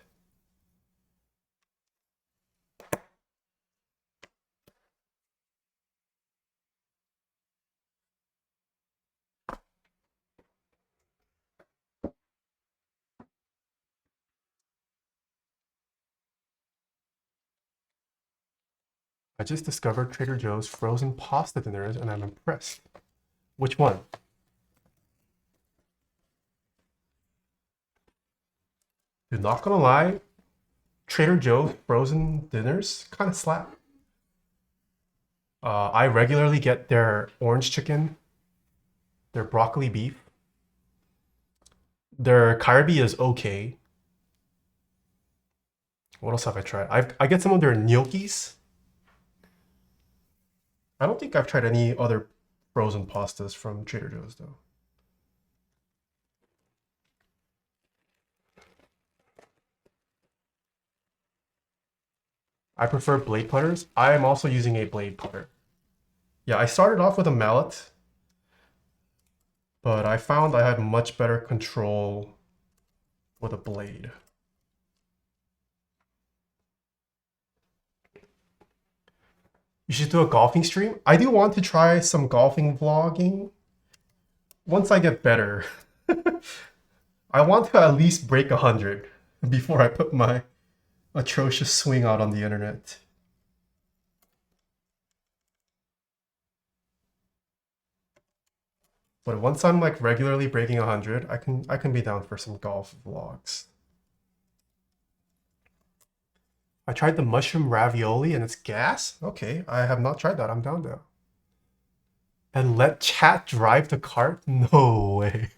I just discovered Trader Joe's frozen pasta dinners and I'm impressed. Which one? Dude, not gonna lie, Trader Joe's frozen dinners kind of slap. I regularly get their orange chicken, their broccoli beef. Their Kalbi is okay. What else have I tried? I get some of their gnocchis. I don't think I've tried any other frozen pastas from Trader Joe's though. I prefer blade putters. I am also using a blade putter. Yeah, I started off with a mallet, but I found I had much better control with a blade. You should do a golfing stream. I do want to try some golfing vlogging once I get better. I want to at least break 100. before I put my atrocious swing out on the internet. But once I'm like regularly breaking 100, I can be down for some golf vlogs. I tried the mushroom ravioli and it's gas? Okay, I have not tried that. I'm down there. And let chat drive the cart? No way.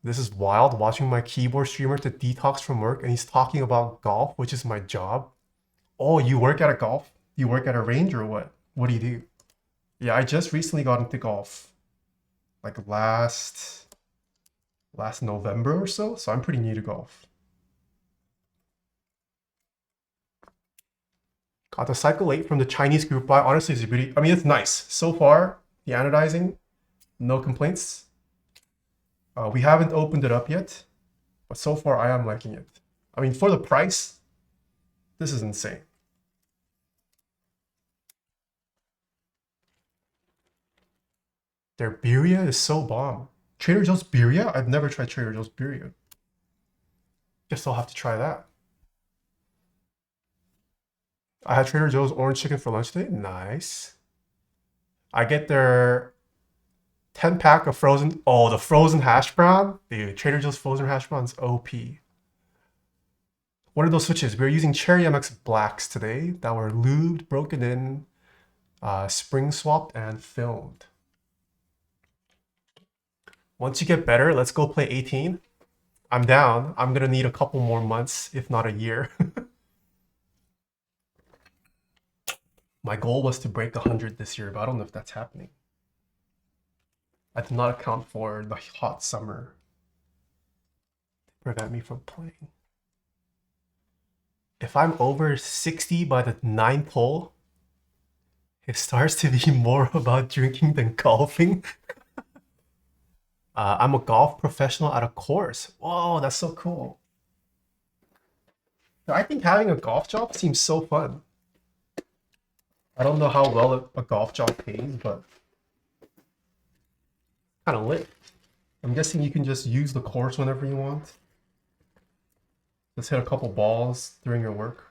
This is wild, watching my keyboard streamer to detox from work and he's talking about golf, which is my job. Oh, you work at a golf? You work at a range or what? What do you do? Yeah, I just recently got into golf. Like last November or so I'm pretty new to golf. Got the Cycle8 from the Chinese group buy. Honestly, it's a beauty. I mean, it's nice. So far, the anodizing, no complaints. We haven't opened it up yet, but so far I am liking it. I mean, for the price, this is insane. Their birria is so bomb. Trader Joe's birria? I've never tried Trader Joe's birria. Guess I'll have to try that. I had Trader Joe's orange chicken for lunch today. Nice. I get their 10 pack of frozen. Oh, the frozen hash brown. Dude, Trader Joe's frozen hash brown's OP. What are those switches? We're using Cherry MX Blacks today that were lubed, broken in, spring swapped, and filmed. Once you get better, let's go play 18. I'm down. I'm gonna need a couple more months, if not a year. My goal was to break 100 this year, but I don't know if that's happening. I did not account for the hot summer to prevent me from playing. If I'm over 60 by the 9th hole, it starts to be more about drinking than golfing. I'm a golf professional at a course. Whoa, that's so cool. I think having a golf job seems so fun. I don't know how well a golf job pays, but kind of lit. I'm guessing you can just use the course whenever you want. Just hit a couple balls during your work.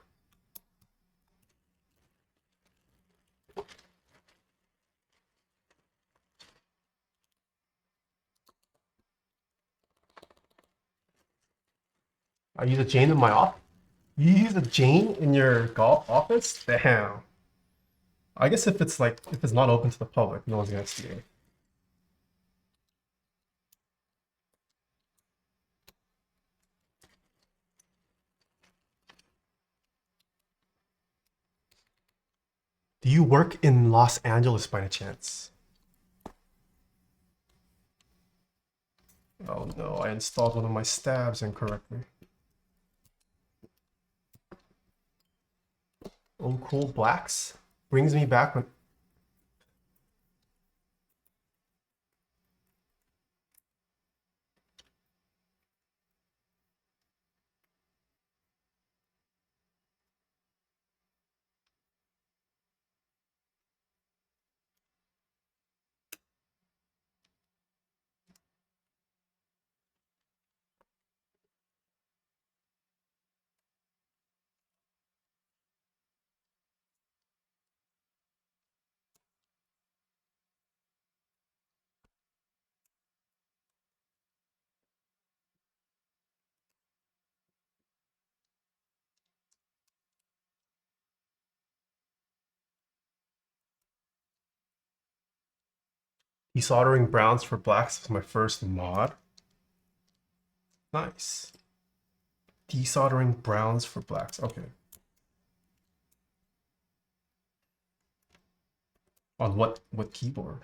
I use a Jane in my office. You use a Jane in your golf office? Damn. I guess if it's not open to the public, no one's gonna see it. Do you work in Los Angeles by any chance? Oh no, I installed one of my stabs incorrectly. Oh, cool. Blacks brings me back when desoldering browns for blacks was my first mod. Nice. Desoldering browns for blacks. Okay. On what keyboard?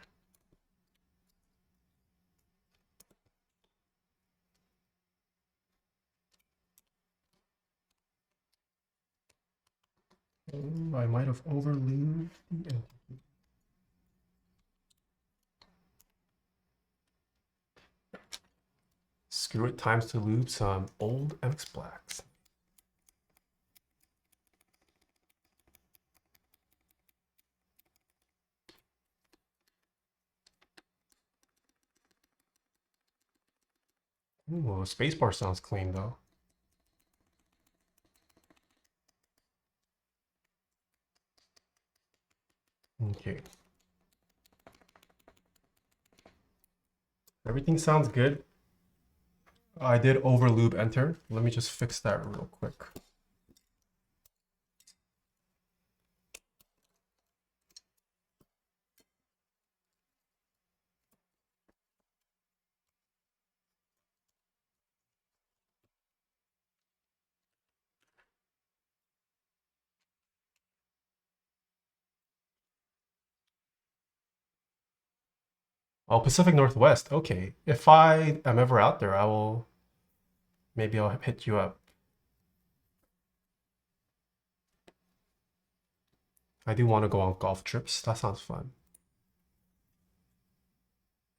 Oh, I might have overlubed the Screw it, times to lube some old MX Blacks. Ooh, spacebar sounds clean though. Okay. Everything sounds good. I did over lube enter. Let me just fix that real quick. Oh, Pacific Northwest. Okay. If I am ever out there, maybe I'll hit you up. I do want to go on golf trips. That sounds fun.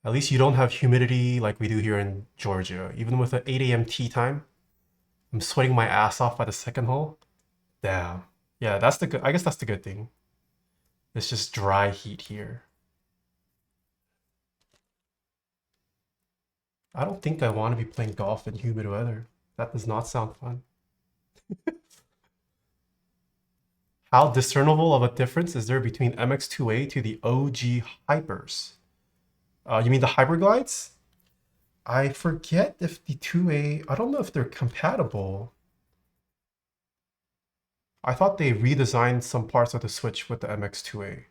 At least you don't have humidity like we do here in Georgia. Even with an 8 a.m. tea time, I'm sweating my ass off by the second hole. Damn. Yeah, that's the good. I guess that's the good thing. It's just dry heat here. I don't think I want to be playing golf in humid weather. That does not sound fun. How discernible of a difference is there between MX2A to the OG Hypers? You mean the Hyperglides? I forget if the 2A, I don't know if they're compatible. I thought they redesigned some parts of the Switch with the MX2A.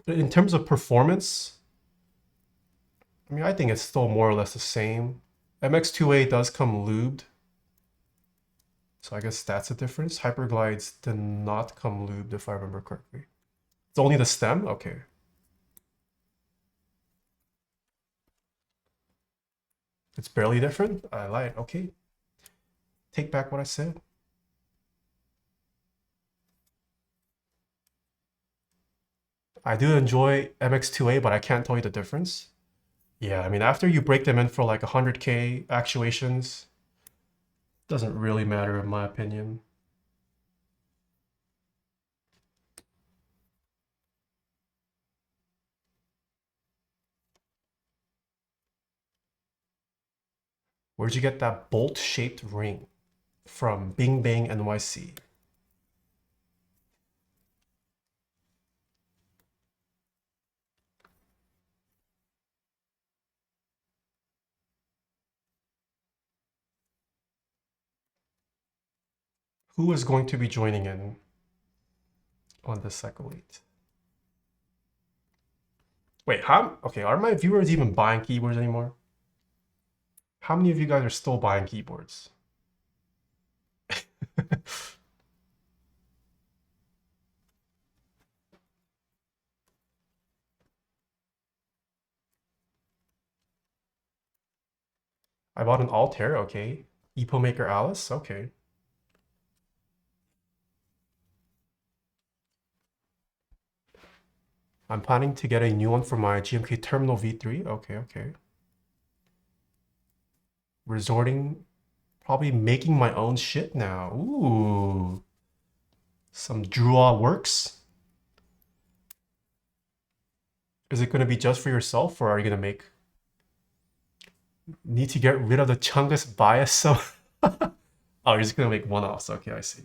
In terms of performance, I mean, I think it's still more or less the same. MX2A does come lubed, so I guess that's a difference. Hyperglides did not come lubed, if I remember correctly. It's only the stem? Okay. It's barely different? I lied. Okay. Take back what I said. I do enjoy MX2A, but I can't tell you the difference. Yeah, I mean, after you break them in for like 100K actuations, doesn't really matter in my opinion. Where'd you get that bolt-shaped ring? From Bing Bang NYC. Who is going to be joining in on this Cycle8? Wait, okay, are my viewers even buying keyboards anymore? How many of you guys are still buying keyboards? I bought an Altair, okay. Epo Maker Alice, okay. I'm planning to get a new one for my GMK Terminal V3, okay. Probably making my own shit now. Ooh. Some Drua works. Is it going to be just for yourself, or are you going to need to get rid of the Chungus bias? So, oh, you're just going to make one-offs. Okay, I see.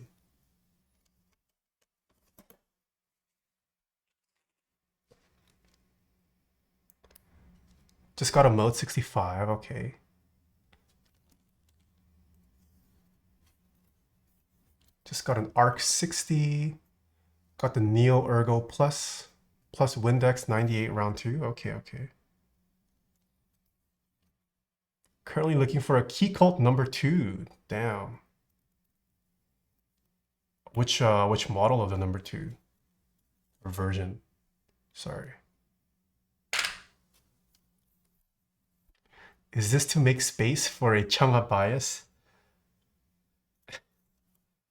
Just got a Mode 65, okay. Just got an Arc 60. Got the Neo Ergo Plus Windex 98 round 2. Okay. Currently looking for a Keycult number 2. Damn. Which model of the number 2? Or version? Sorry. Is this to make space for a Chang'e bias?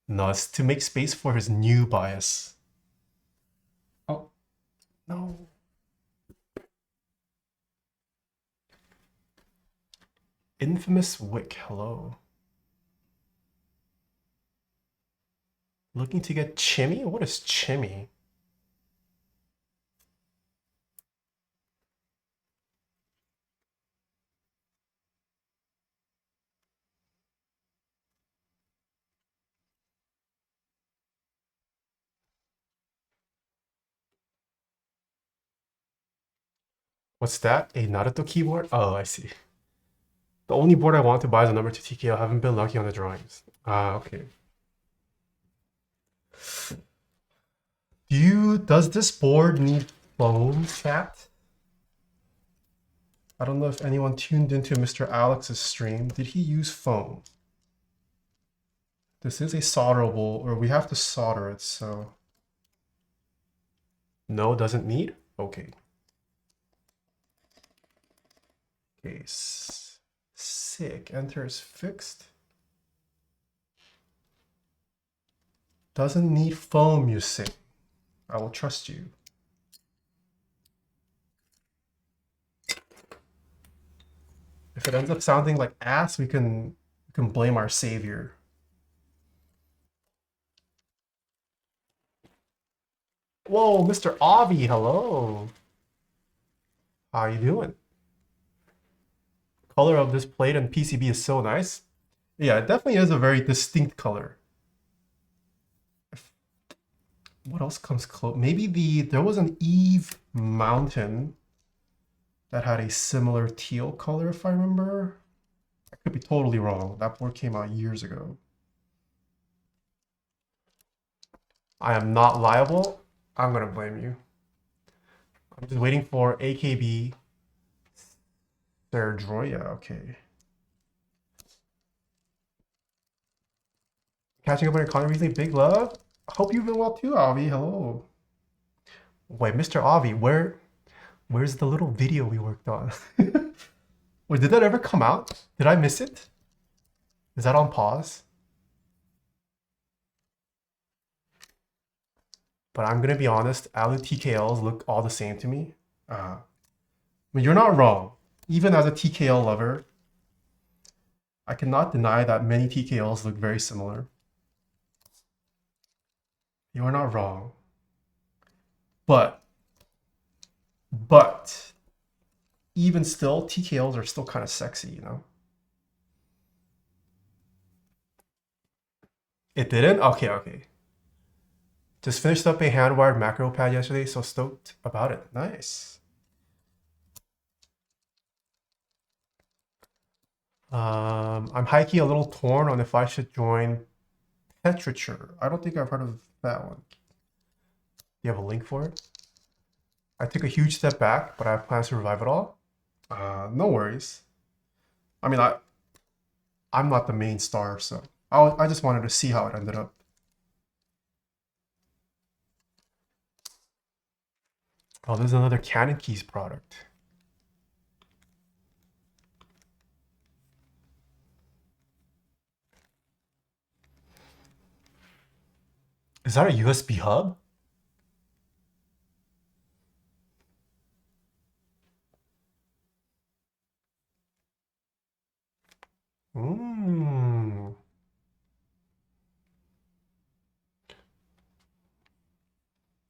No, it's to make space for his new bias. Oh, no. Infamous Wick, hello. Looking to get Chimmy? What is Chimmy? What's that? A Naruto keyboard? Oh, I see. The only board I want to buy is a number 2 TKL. Haven't been lucky on the drawings. Ah, okay. Does this board need foam, chat? I don't know if anyone tuned into Mr. Alex's stream. Did he use foam? This is a solderable, or we have to solder it, so. No, doesn't need? Okay. Okay, sick. Enter is fixed. Doesn't need foam, you say. I will trust you. If it ends up sounding like ass, we can blame our savior. Whoa, Mr. Avi, hello. How you doing? Color of this plate and PCB is so nice. Yeah, it definitely is a very distinct color. What else comes close? Maybe there was an Eve Mountain that had a similar teal color, if I remember. I could be totally wrong. That board came out years ago. I am not liable. I'm gonna blame you. I'm just waiting for AKB Serdroya. Okay. Catching up on your content recently. Big love. Hope you've been well too, Avi. Hello. Wait, Mr. Avi, where's the little video we worked on? Wait, did that ever come out? Did I miss it? Is that on pause? But I'm gonna be honest, Alu TKLs look all the same to me. But you're not wrong. Even as a TKL lover, I cannot deny that many TKLs look very similar. You are not wrong. But even still, TKLs are still kind of sexy, you know? It didn't? Okay. Just finished up a hand-wired macro pad yesterday, so stoked about it. Nice. I'm hiking a little torn on if I should join Petriture. I don't think I've heard of that one. You have a link for it? I took a huge step back, but I have plans to revive it all. No worries. I mean, I'm not the main star, so I just wanted to see how it ended up. Oh, there's another Canon Keys product. Is that a USB hub?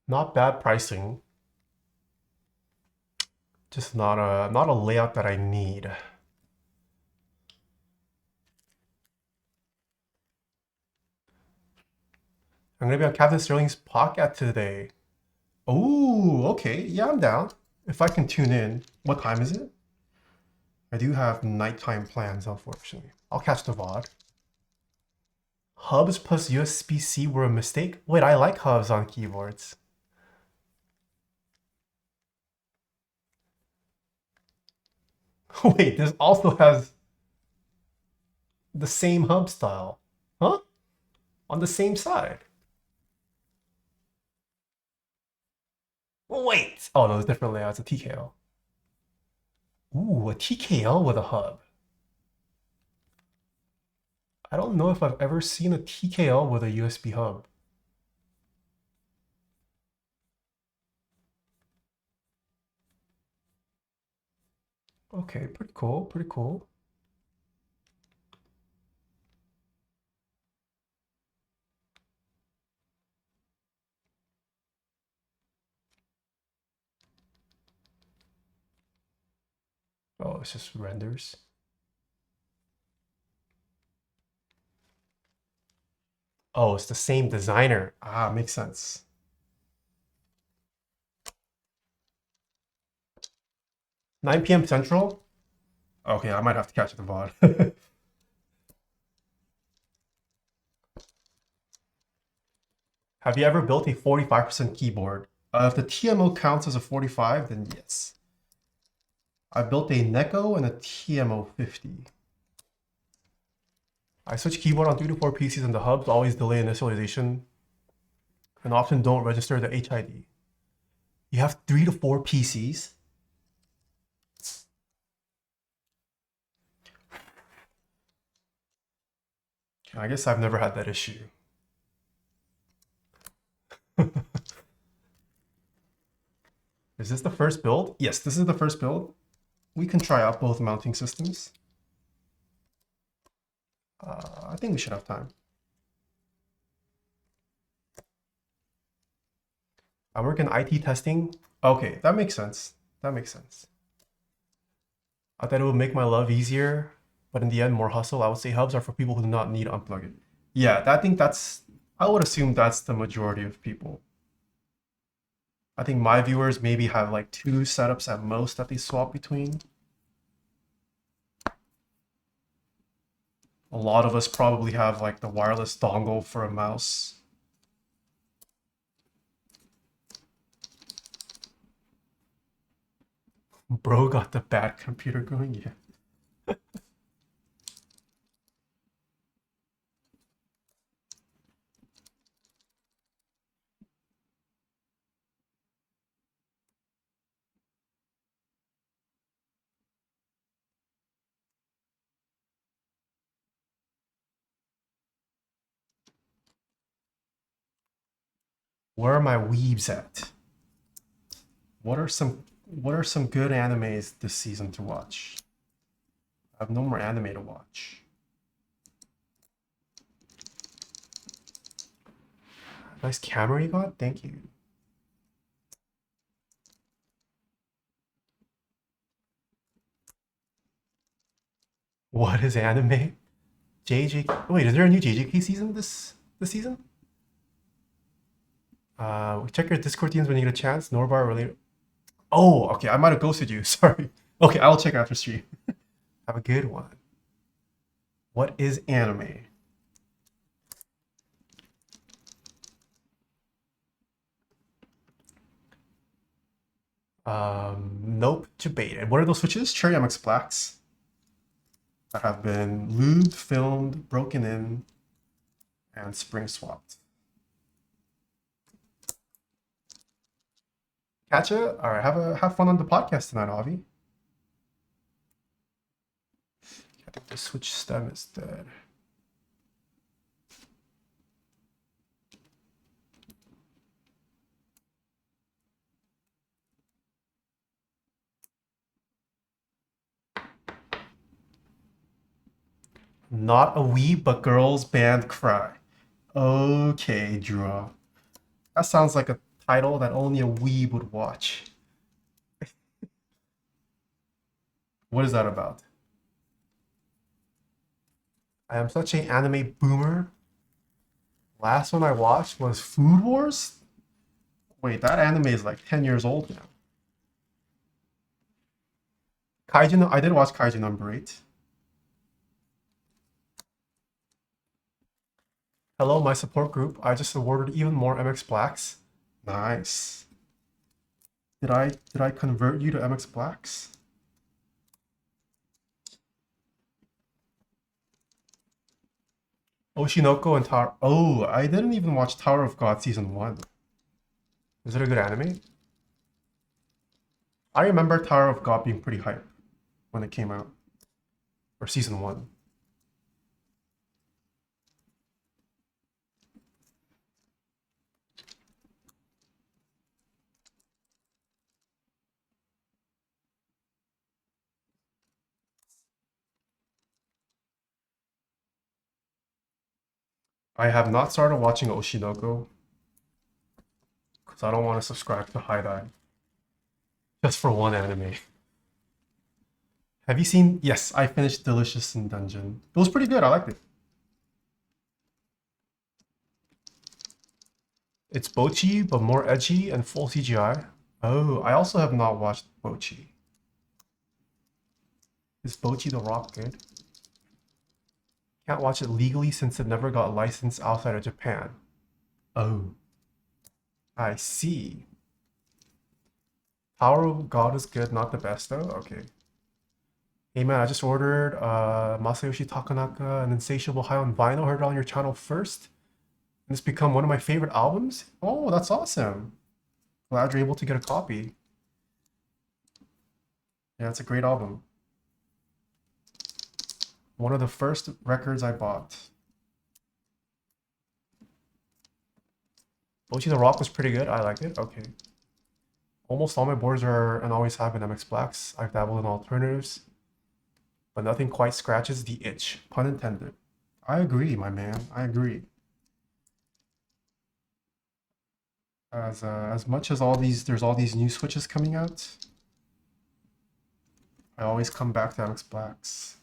Not bad pricing. Just not a layout that I need. I'm gonna be on Captain Sterling's podcast today. Oh, okay. Yeah, I'm down. If I can tune in. What time is it? I do have nighttime plans, unfortunately. I'll catch the VOD. Hubs plus USB-C were a mistake? Wait, I like hubs on keyboards. Wait, this also has the same hub style. Huh? On the same side. Wait! Oh, no, it's different layouts. A TKL. Ooh, a TKL with a hub. I don't know if I've ever seen a TKL with a USB hub. Okay, pretty cool, pretty cool. Oh, it's just renders. Oh, it's the same designer. Ah, makes sense. 9 p.m. Central? Okay, I might have to catch the VOD. Have you ever built a 45% keyboard? If the TMO counts as a 45, then yes. I built a Neko and a TMO 50. I switch keyboard on 3 to 4 PCs and the hubs always delay initialization and often don't register the HID. You have 3 to 4 PCs? I guess I've never had that issue. Is this the first build? Yes, this is the first build. We can try out both mounting systems. I think we should have time. I work in IT testing. Okay, that makes sense. That makes sense. I thought it would make my love easier, but in the end, more hustle. I would say hubs are for people who do not need to unplug it. Yeah, I would assume that's the majority of people. I think my viewers maybe have like 2 setups at most that they swap between. A lot of us probably have like the wireless dongle for a mouse. Bro got the bad computer going, yeah. Where are my weebs at? What are some good animes this season to watch? I have no more anime to watch. Nice camera you got? Thank you. What is anime? JJ. Wait, is there a new JJK season this season? Check your Discord teams when you get a chance. Norbar related. Oh, okay. I might have ghosted you. Sorry. Okay, I will check after stream. Have a good one. What is anime? Nope. Debate. And what are those switches? Cherry MX Blacks that have been lubed, filmed, broken in, and spring swapped. Catch ya? All right. Have fun on the podcast tonight, Avi. I think the switch stem is dead. Not a weeb, but girls band cry. Okay, draw. That sounds like a title that only a weeb would watch. What is that about? I am such an anime boomer. Last one I watched was Food Wars? Wait, that anime is like 10 years old now. Kaiju, I did watch Kaiju number 8. Hello, my support group. I just awarded even more MX Blacks. Nice. Did I convert you to MX Blacks? Oshinoko and Tower. Oh, I didn't even watch Tower of God season 1. Is it a good anime? I remember Tower of God being pretty hype when it came out. Or season 1. I have not started watching Oshinoko because I don't want to subscribe to High Dive just for one anime. Have you seen? Yes, I finished Delicious in Dungeon. It was pretty good. I liked it. It's Bochi, but more edgy and full CGI. Oh, I also have not watched Bochi. Is Bochi the Rock good? Can't watch it legally since it never got licensed outside of Japan. Oh. I see. Power of God is good, not the best though? Okay. Hey man, I just ordered Masayoshi Takanaka, An Insatiable High on Vinyl. Heard it on your channel first. And it's become one of my favorite albums. Oh, that's awesome. Glad you're able to get a copy. Yeah, it's a great album. One of the first records I bought. Bochi the Rock was pretty good. I liked it. Okay. Almost all my boards are and always have been MX Blacks. I've dabbled in alternatives, but nothing quite scratches the itch. Pun intended. I agree, my man. I agree. As much as there's all these new switches coming out, I always come back to MX Blacks.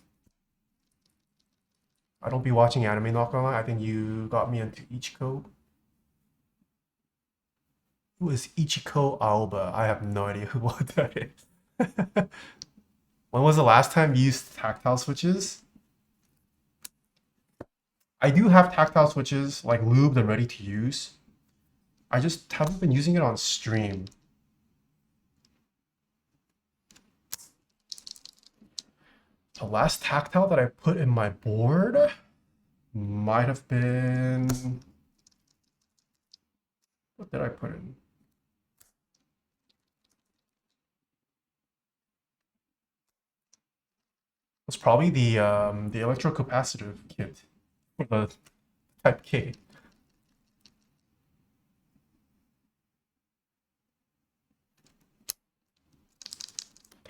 I don't be watching anime, not gonna lie. I think you got me into Ichiko. Who is Ichiko Aoba? I have no idea what that is. When was the last time you used tactile switches? I do have tactile switches, like lubed and ready to use. I just haven't been using it on stream. The last tactile that I put in my board might have been... What did I put in? It's probably the electrocapacitive kit for the Type K.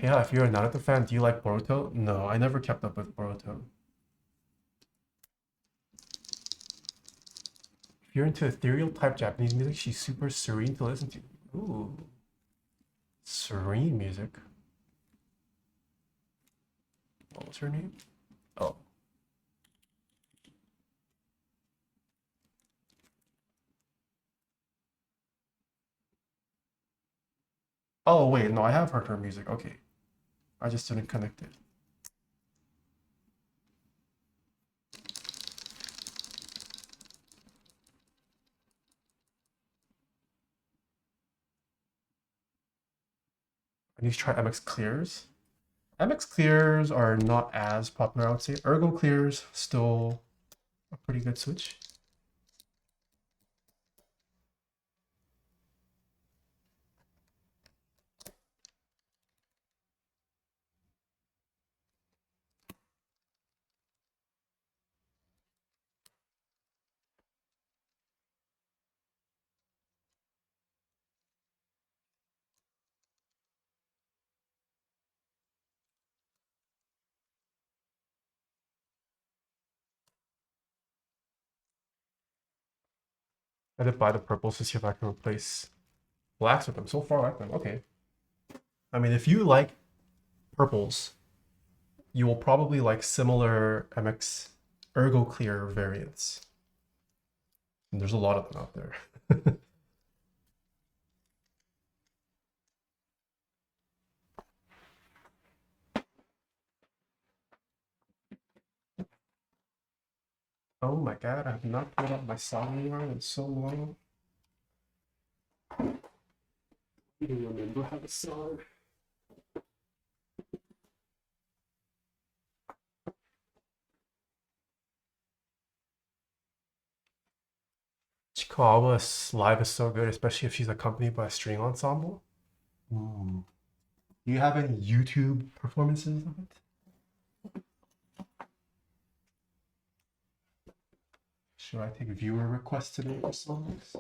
Yeah, if you're a Naruto fan, do you like Boruto? No, I never kept up with Boruto. If you're into ethereal type Japanese music, she's super serene to listen to. Ooh. Serene music. What was her name? Oh. Oh, wait, no, I have heard her music. Okay. I just didn't connect it. I need to try MX Clears. MX Clears are not as popular, I would say. Ergo Clears, still a pretty good switch. I did buy the purples to see if I can replace blacks with them. So far, I like them. Okay. I mean, if you like purples, you will probably like similar MX Ergo Clear variants. And there's a lot of them out there. Oh my god, I have not put up my soldering iron in so long. I don't remember how to solder. Chikawa's live is so good, especially if she's accompanied by a string ensemble. Do you have any YouTube performances of it? Should I take viewer requests today for songs?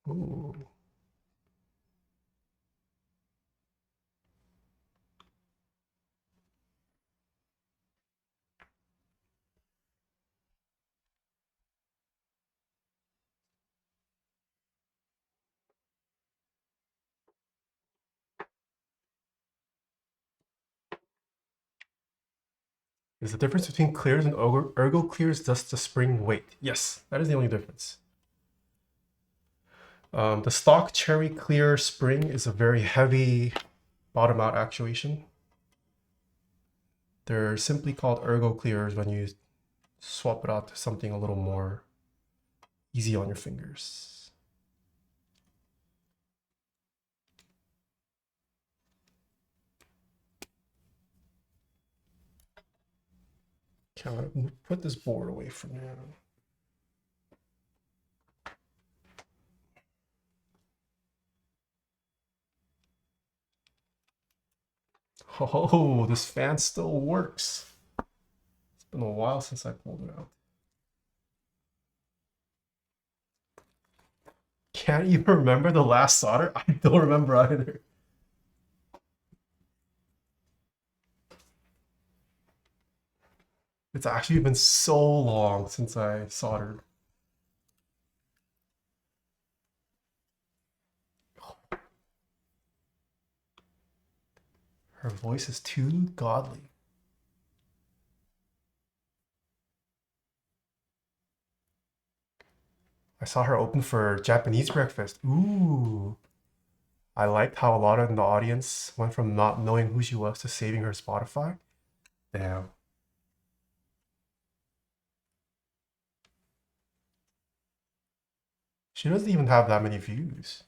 Ooh. Is the difference between clears and ergo clears just the spring weight? Yes, that is the only difference. The stock cherry clear spring is a very heavy bottom out actuation. They're simply called ergo clears when you swap it out to something a little more easy on your fingers. Okay, I'm gonna put this board away from now. Oh, this fan still works. It's been a while since I pulled it out. Can't even remember the last solder? I don't remember either. It's actually been so long since I soldered. Her voice is too godly. I saw her open for Japanese breakfast. Ooh. I liked how a lot of the audience went from not knowing who she was to saving her Spotify. Damn. She doesn't even have that many views.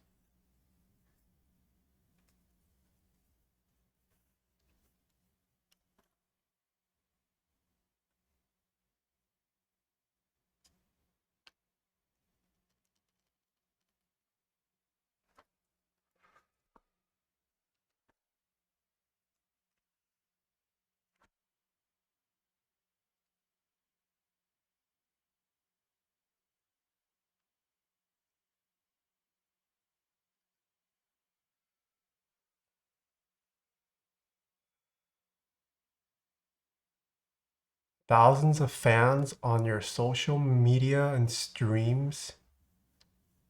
Thousands of fans on your social media and streams,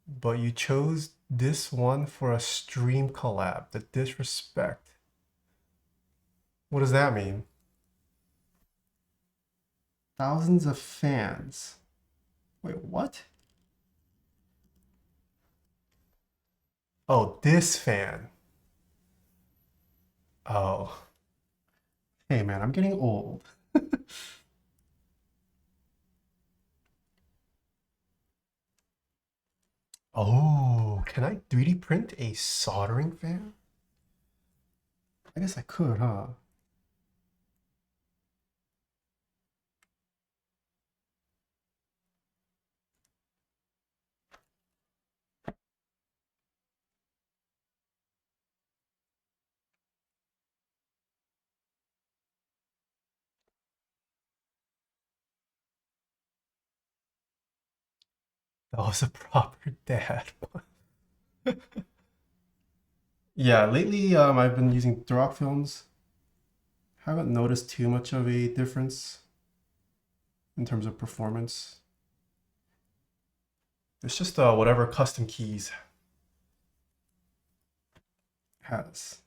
but you chose this one for a stream collab. The disrespect. What does that mean? Thousands of fans. Wait, what? Oh, this fan. Oh. Hey man, I'm getting old. Oh, can I 3D print a soldering fan? I guess I could, huh? That was a proper dad. Yeah, lately I've been using Duroc films. Haven't noticed too much of a difference in terms of performance. It's just whatever custom keys has.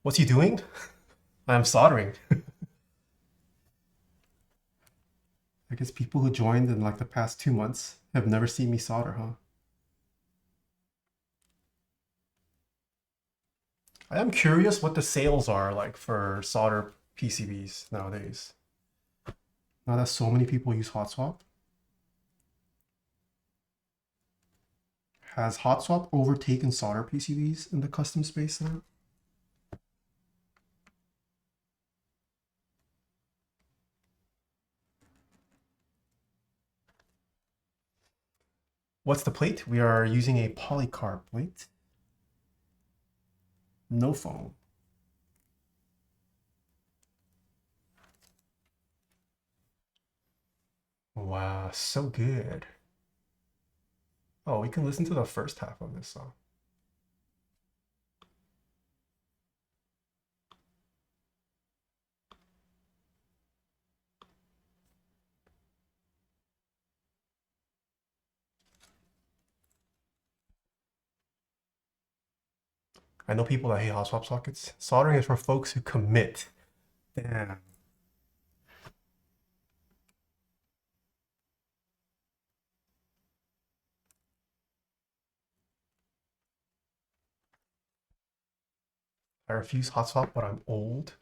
What's he doing? I'm soldering. I guess people who joined in like the past 2 months have never seen me solder, huh? I am curious what the sales are like for solder PCBs nowadays. Now that so many people use hot swap. Has hot swap overtaken solder PCBs in the custom space now? What's the plate? We are using a polycarb plate. No foam. Wow, so good. Oh, we can listen to the first half of this song. I know people that hate hot swap sockets. Soldering is for folks who commit. Damn. I refuse hot swap, but I'm old.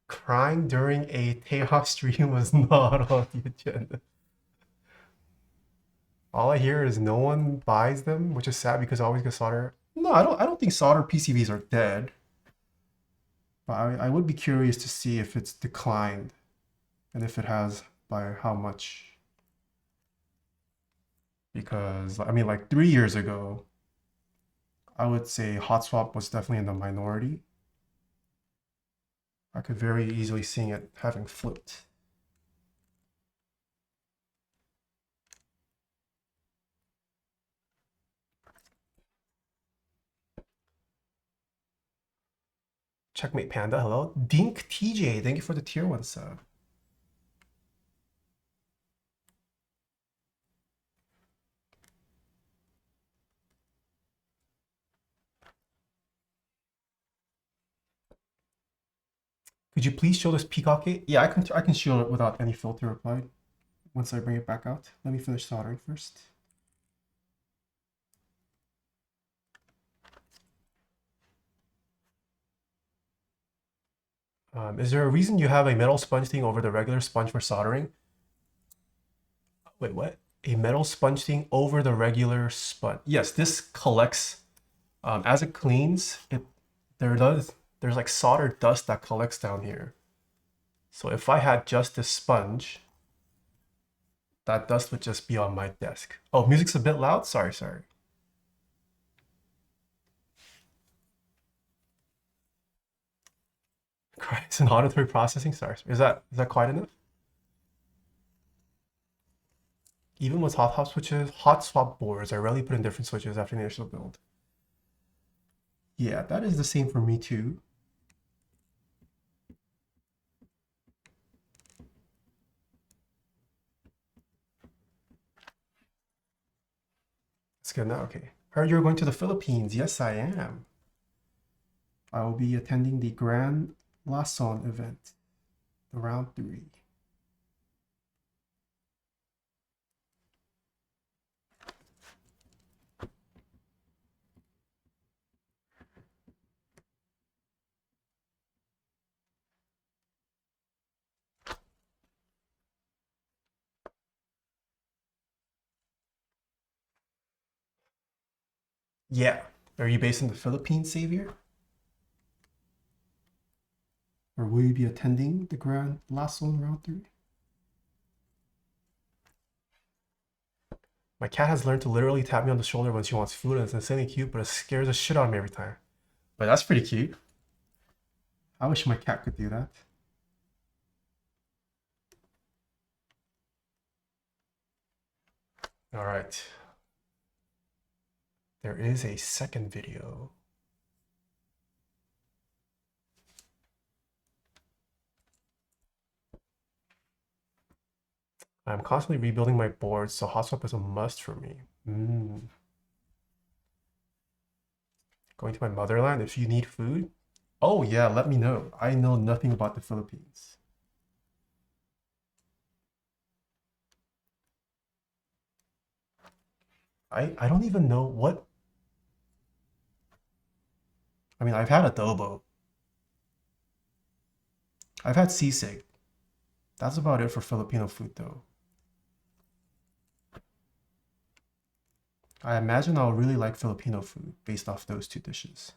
Crying during a Taeha stream was not on the agenda. All I hear is no one buys them, which is sad because I always get solder. No, I don't think solder PCBs are dead. But I would be curious to see if it's declined and if it has, by how much. Because I mean, like 3 years ago, I would say hot swap was definitely in the minority. I could very easily see it having flipped. Checkmate Panda, hello. Dink TJ, thank you for the tier 1 sub. Could you please show this Peacock 8? Yeah, I can show it without any filter applied once I bring it back out. Let me finish soldering first. Is there a reason you have a metal sponge thing over the regular sponge for soldering? Wait, what? A metal sponge thing over the regular sponge. Yes, this collects, as it cleans, there's like solder dust that collects down here. So if I had just this sponge, that dust would just be on my desk. Oh, music's a bit loud? Sorry. Christ, an auditory processing? Sorry. Is that quite enough? Even with hot switches, hot swap boards, I rarely put in different switches after the initial build. Yeah, that is the same for me too. It's good now, okay. Heard you're going to the Philippines. Yes, I am. I will be attending the Grand Lason event, the round 3. Yeah. Are you based in the Philippines, Xavier? Or will you be attending the Grand Lason round 3? My cat has learned to literally tap me on the shoulder when she wants food, and it's insanely cute, but it scares the shit out of me every time. But that's pretty cute. I wish my cat could do that. All right. There is a second video. I'm constantly rebuilding my boards, so hot swap is a must for me. Going to my motherland if you need food? Oh yeah, let me know. I know nothing about the Philippines. I don't even know what. I mean, I've had adobo. I've had sisig. That's about it for Filipino food though. I imagine I'll really like Filipino food based off those 2 dishes.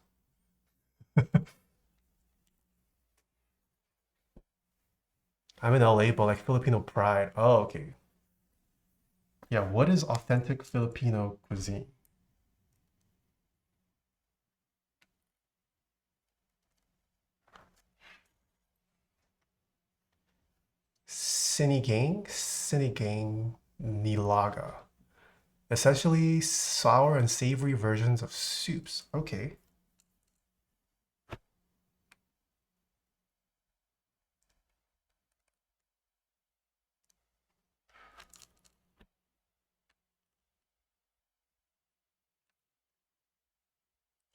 I'm in LA, but like Filipino pride. Oh, okay. Yeah, what is authentic Filipino cuisine? Sinigang nilaga. Essentially sour and savory versions of soups. Okay.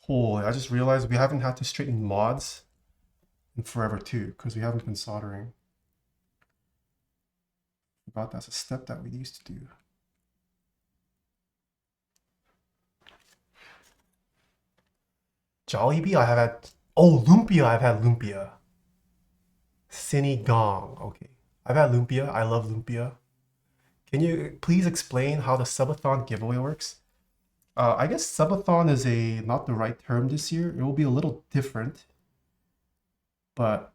Holy, I just realized we haven't had to straighten mods in forever too, because we haven't been soldering. Forgot that's a step that we used to do. Jollibee, I have had. Oh, Lumpia, I've had Lumpia. Sinigang, okay. I've had Lumpia. I love Lumpia. Can you please explain how the subathon giveaway works? I guess subathon is not the right term this year. It will be a little different, but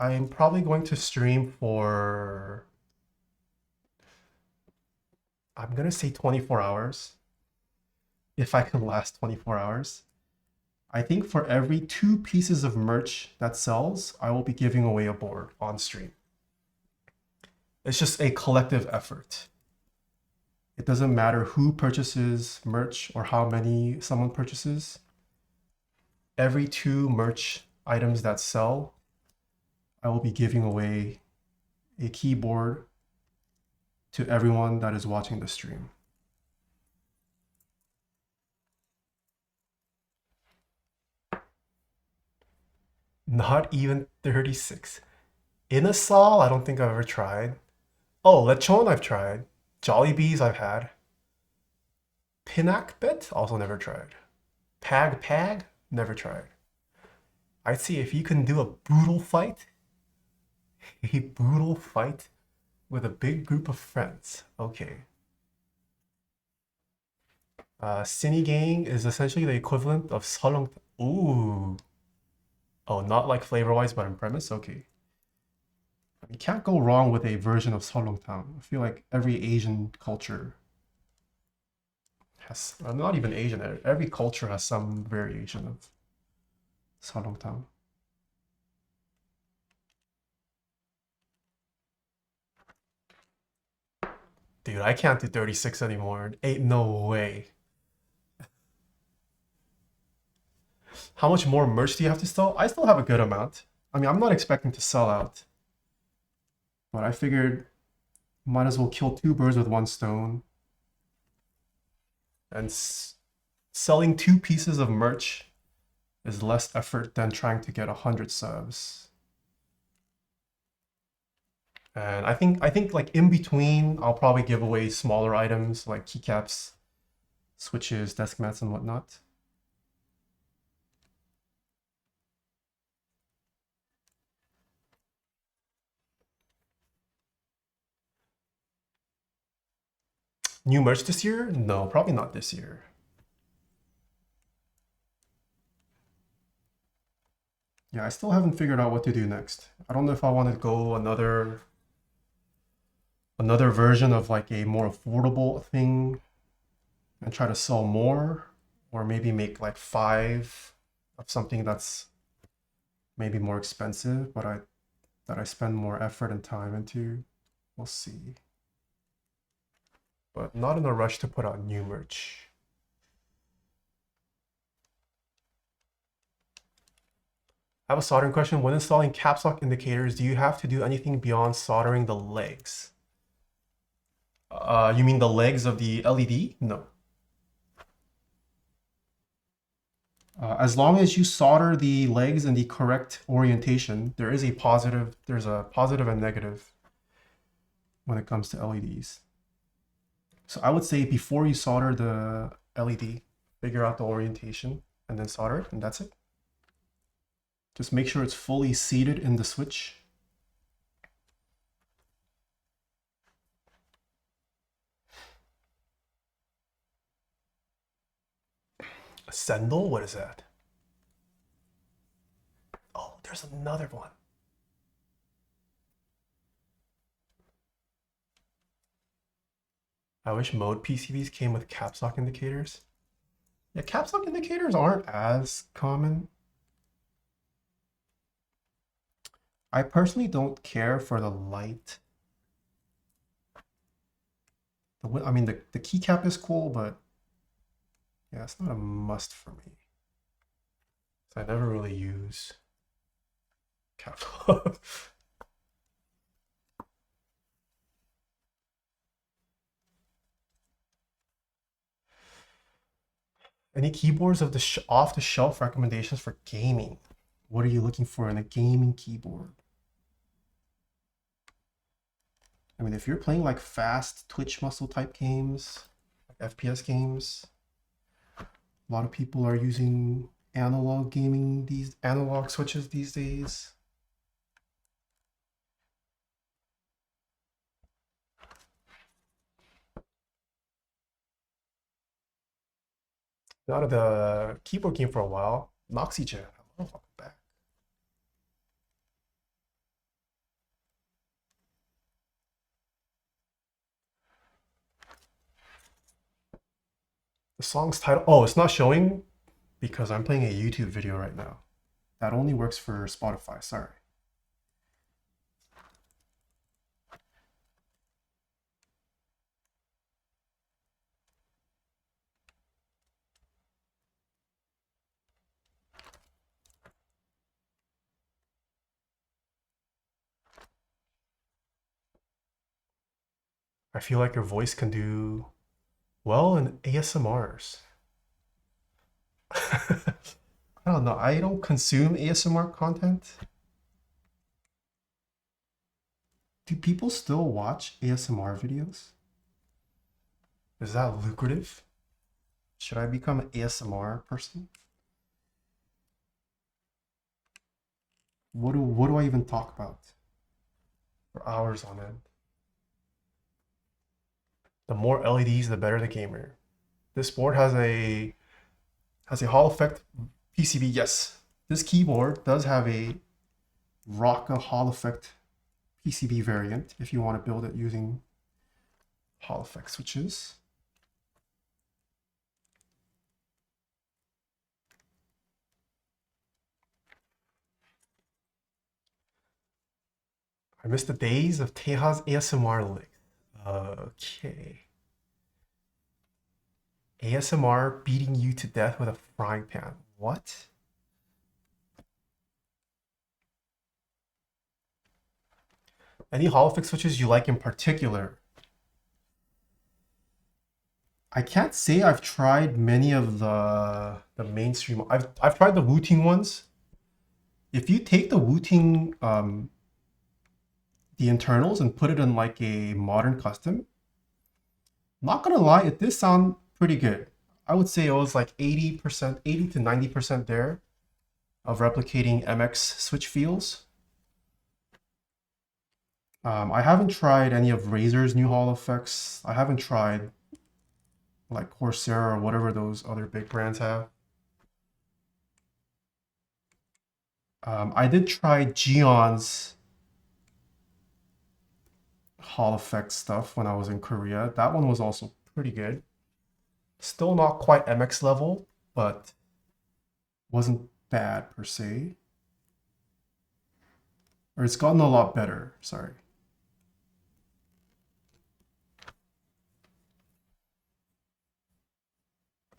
I'm probably going to stream for, I'm gonna say 24 hours, if I can last 24 hours. I think for every 2 pieces of merch that sells, I will be giving away a board on stream. It's just a collective effort. It doesn't matter who purchases merch or how many someone purchases. Every 2 merch items that sell, I will be giving away a keyboard to everyone that is watching the stream. Not even 36. Inasal, I don't think I've ever tried. Oh, lechon I've tried. Jollibees I've had. Pinakbet, also never tried. Pag, never tried. I'd see if you can do a brutal fight. A brutal fight with a big group of friends. Okay. Sinigang is essentially the equivalent of solong. Ooh. Oh, not like flavor-wise, but in premise? Okay. You can't go wrong with a version of solongtang. I feel like every Asian culture has, not even Asian, every culture has some variation of solongtang. Dude, I can't do 36 anymore. Ain't no way. How much more merch do you have to sell? I still have a good amount. I mean, I'm not expecting to sell out. But I figured might as well kill 2 birds with 1 stone. And selling 2 pieces of merch is less effort than trying to get 100 subs. And I think like in between, I'll probably give away smaller items like keycaps, switches, desk mats, and whatnot. New merch this year? No, probably not this year. Yeah, I still haven't figured out what to do next. I don't know if I want to go another version of like a more affordable thing and try to sell more, or maybe make like 5 of something that's maybe more expensive, but that I spend more effort and time into. We'll see. But not in a rush to put out new merch. I have a soldering question. When installing caps lock indicators, do you have to do anything beyond soldering the legs? You mean the legs of the LED? No. As long as you solder the legs in the correct orientation, there's a positive and negative when it comes to LEDs. So I would say before you solder the LED, figure out the orientation and then solder it, and that's it. Just make sure it's fully seated in the switch. A sendal? What is that? Oh, there's another one. I wish mode PCBs came with caps lock indicators. Yeah, caps lock indicators aren't as common. I personally don't care for the light. I mean, the keycap is cool, but yeah, it's not a must for me. So I never really use cap. Any keyboards of the off-the-shelf recommendations for gaming? What are you looking for in a gaming keyboard? I mean, if you're playing like fast twitch muscle type games, like FPS games, a lot of people are using analog gaming, these analog switches these days. Out of the keyboard game for a while. Noxygen, welcome back. The song's title, oh, it's not showing because I'm playing a YouTube video right now. That only works for Spotify, sorry. I feel like your voice can do well in ASMRs. I don't know, I don't consume ASMR content. Do people still watch ASMR videos? Is that lucrative? Should I become an ASMR person? What do I even talk about for hours on end? The more LEDs, the better the gamer. This board has a Hall effect PCB. Yes, this keyboard does have a Rocka Hall effect PCB variant if you want to build it using Hall effect switches. I miss the days of Taeha's ASMR lick. Okay. ASMR beating you to death with a frying pan. What? Any Hall effect switches you like in particular? I can't say I've tried many of the mainstream. I've tried the Wu-Ting ones. If you take the Wu-Ting the internals and put it in like a modern custom, not gonna lie, it did sound pretty good. I would say it was like 80%, 80 to 90% there of replicating MX switch feels. I haven't tried any of Razer's new Hall effects. I haven't tried like Corsair or whatever those other big brands have. I did try Geon's Hall effect stuff when I was in Korea. That one was also pretty good. Still not quite MX level, but wasn't bad per se. Or it's gotten a lot better, sorry.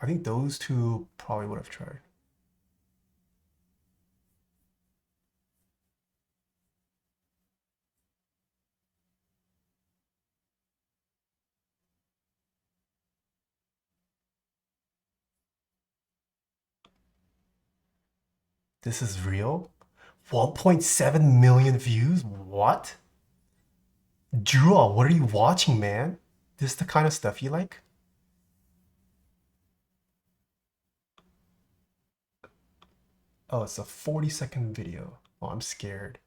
I think those two probably would have tried. This is real? 1.7 million views? What? Drew, what are you watching, man? This the kind of stuff you like? Oh, it's a 40-second video. Oh, I'm scared.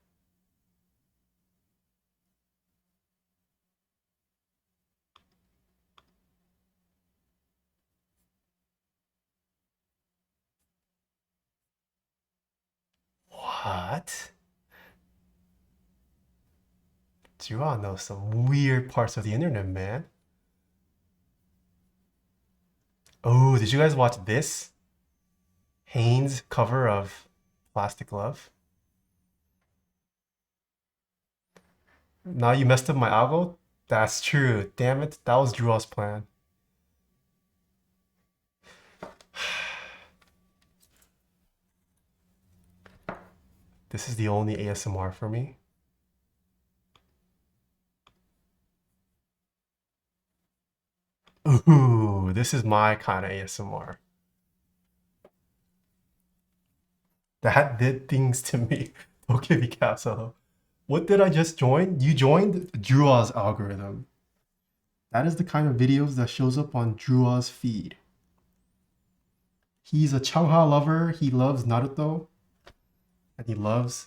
What? Drew knows some weird parts of the internet, man. Oh, did you guys watch this? Hanes cover of Plastic Love. Now you messed up my algo? That's true. Damn it, that was Drew's plan. This is the only ASMR for me. Ooh, this is my kind of ASMR. That did things to me. Okay, Picasso. What did I just join? You joined Drua's algorithm. That is the kind of videos that shows up on Drua's feed. He's a Changha lover. He loves Naruto. And he loves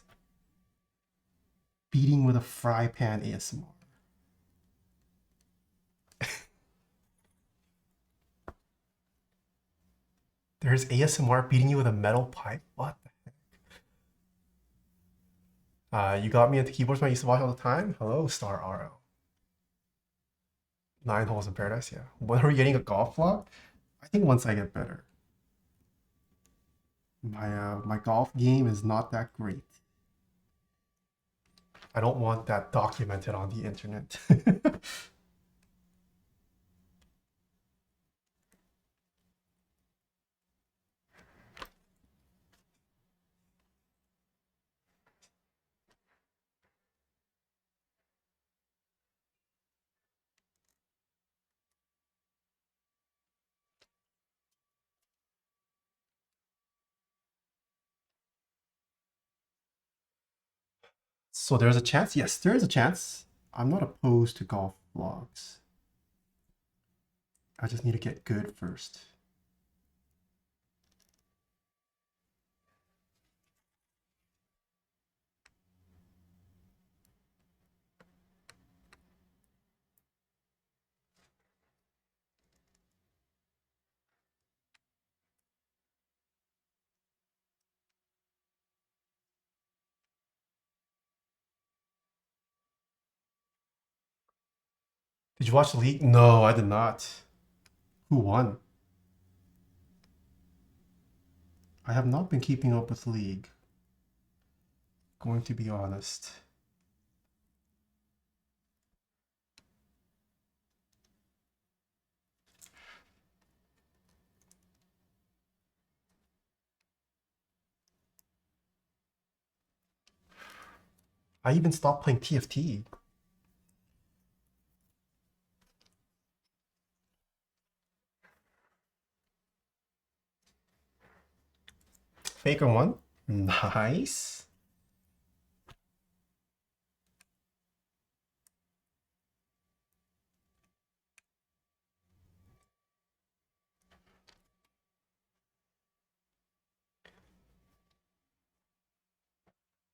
beating with a fry pan ASMR. There's ASMR beating you with a metal pipe? What the heck? You got me into keyboards when I used to watch all the time? Hello, Star RL. 9 holes in paradise, yeah. When are we getting a golf vlog? I think once I get better. My golf game is not that great. I don't want that documented on the internet. So there's a chance? Yes, there is a chance. I'm not opposed to golf vlogs. I just need to get good first. Did you watch the league? No, I did not. Who won? I have not been keeping up with the league. Going to be honest. I even stopped playing TFT. Faker won. Nice.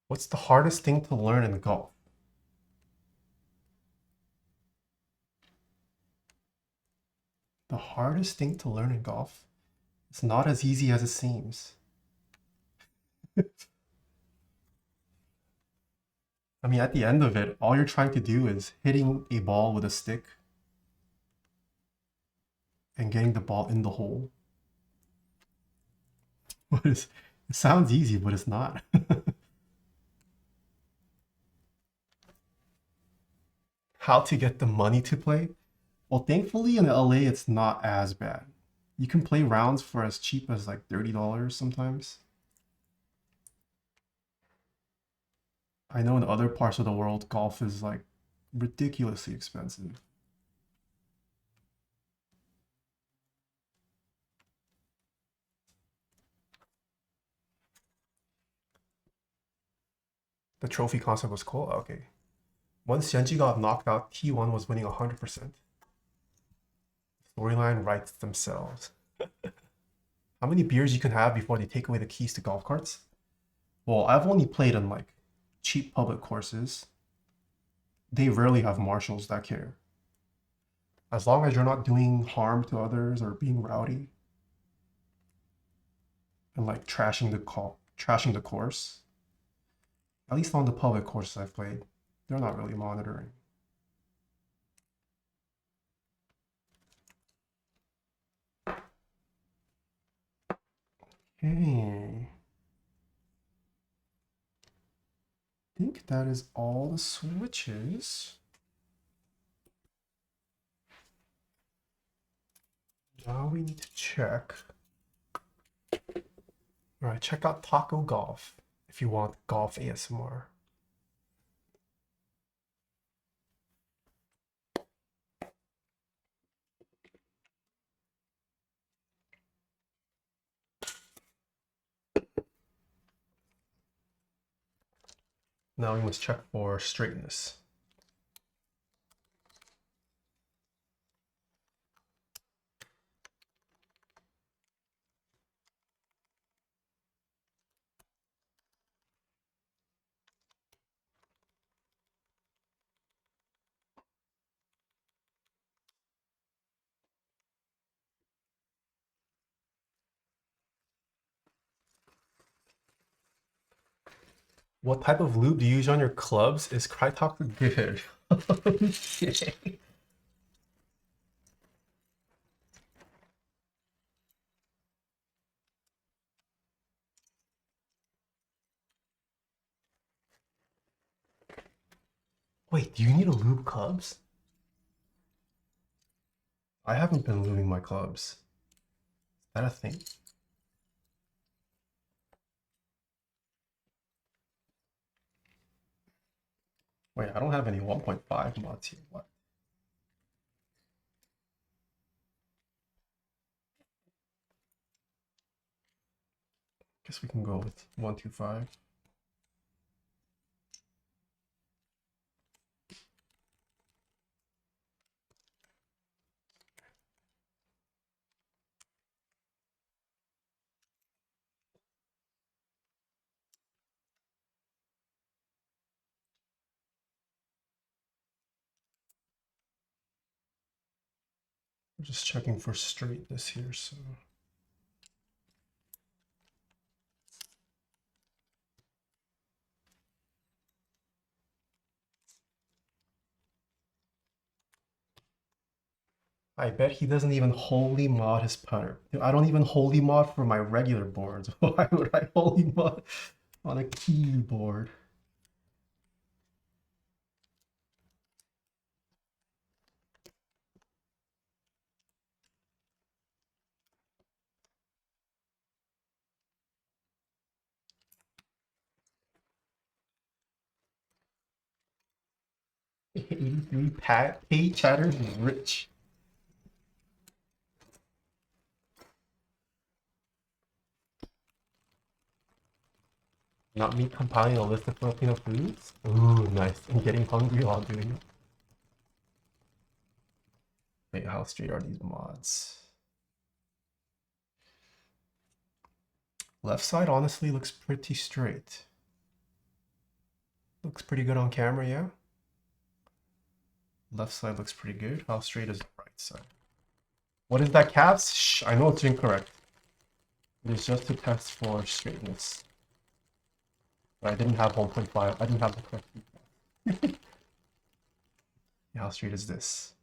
What's the hardest thing to learn in golf? The hardest thing to learn in golf? It's not as easy as it seems. I mean, at the end of it, all you're trying to do is hitting a ball with a stick and getting the ball in the hole. It sounds easy, but it's not. How to get the money to play? Well, thankfully in LA, it's not as bad. You can play rounds for as cheap as like $30 sometimes. I know in other parts of the world, golf is like ridiculously expensive. The trophy concept was cool. Okay. Once Shenji got knocked out, T1 was winning 100%. Storyline writes themselves. How many beers you can have before they take away the keys to golf carts? Well, I've only played on like cheap public courses. They rarely have marshals that care. As long as you're not doing harm to others or being rowdy and like trashing the course. At least on the public courses I've played, they're not really monitoring. Okay. I think that is all the switches. Now we need to check. All right, check out Taco Golf if you want golf ASMR. Now we must check for straightness. What type of lube do you use on your clubs? Is Krytox good? Okay. Wait, do you need to lube clubs? I haven't been lubing my clubs. Is that a thing? Wait, I don't have any 1.5 mods here. What? Guess we can go with 125. I'm just checking for straightness here, so. I bet he doesn't even holy mod his putter. Dude, I don't even holy mod for my regular boards. Why would I holy mod on a keyboard? '83 Pat Pay Chatters is rich. Not me compiling a list of Filipino foods? Ooh, nice. I'm getting hungry while doing it. Wait, how straight are these mods? Left side honestly looks pretty straight. Looks pretty good on camera, yeah? Left side looks pretty good. How straight is the right side? What is that, Caps? Shh, I know it's incorrect. It is just to test for straightness. But I didn't have 1.5. I didn't have the correct feedback. How straight is this?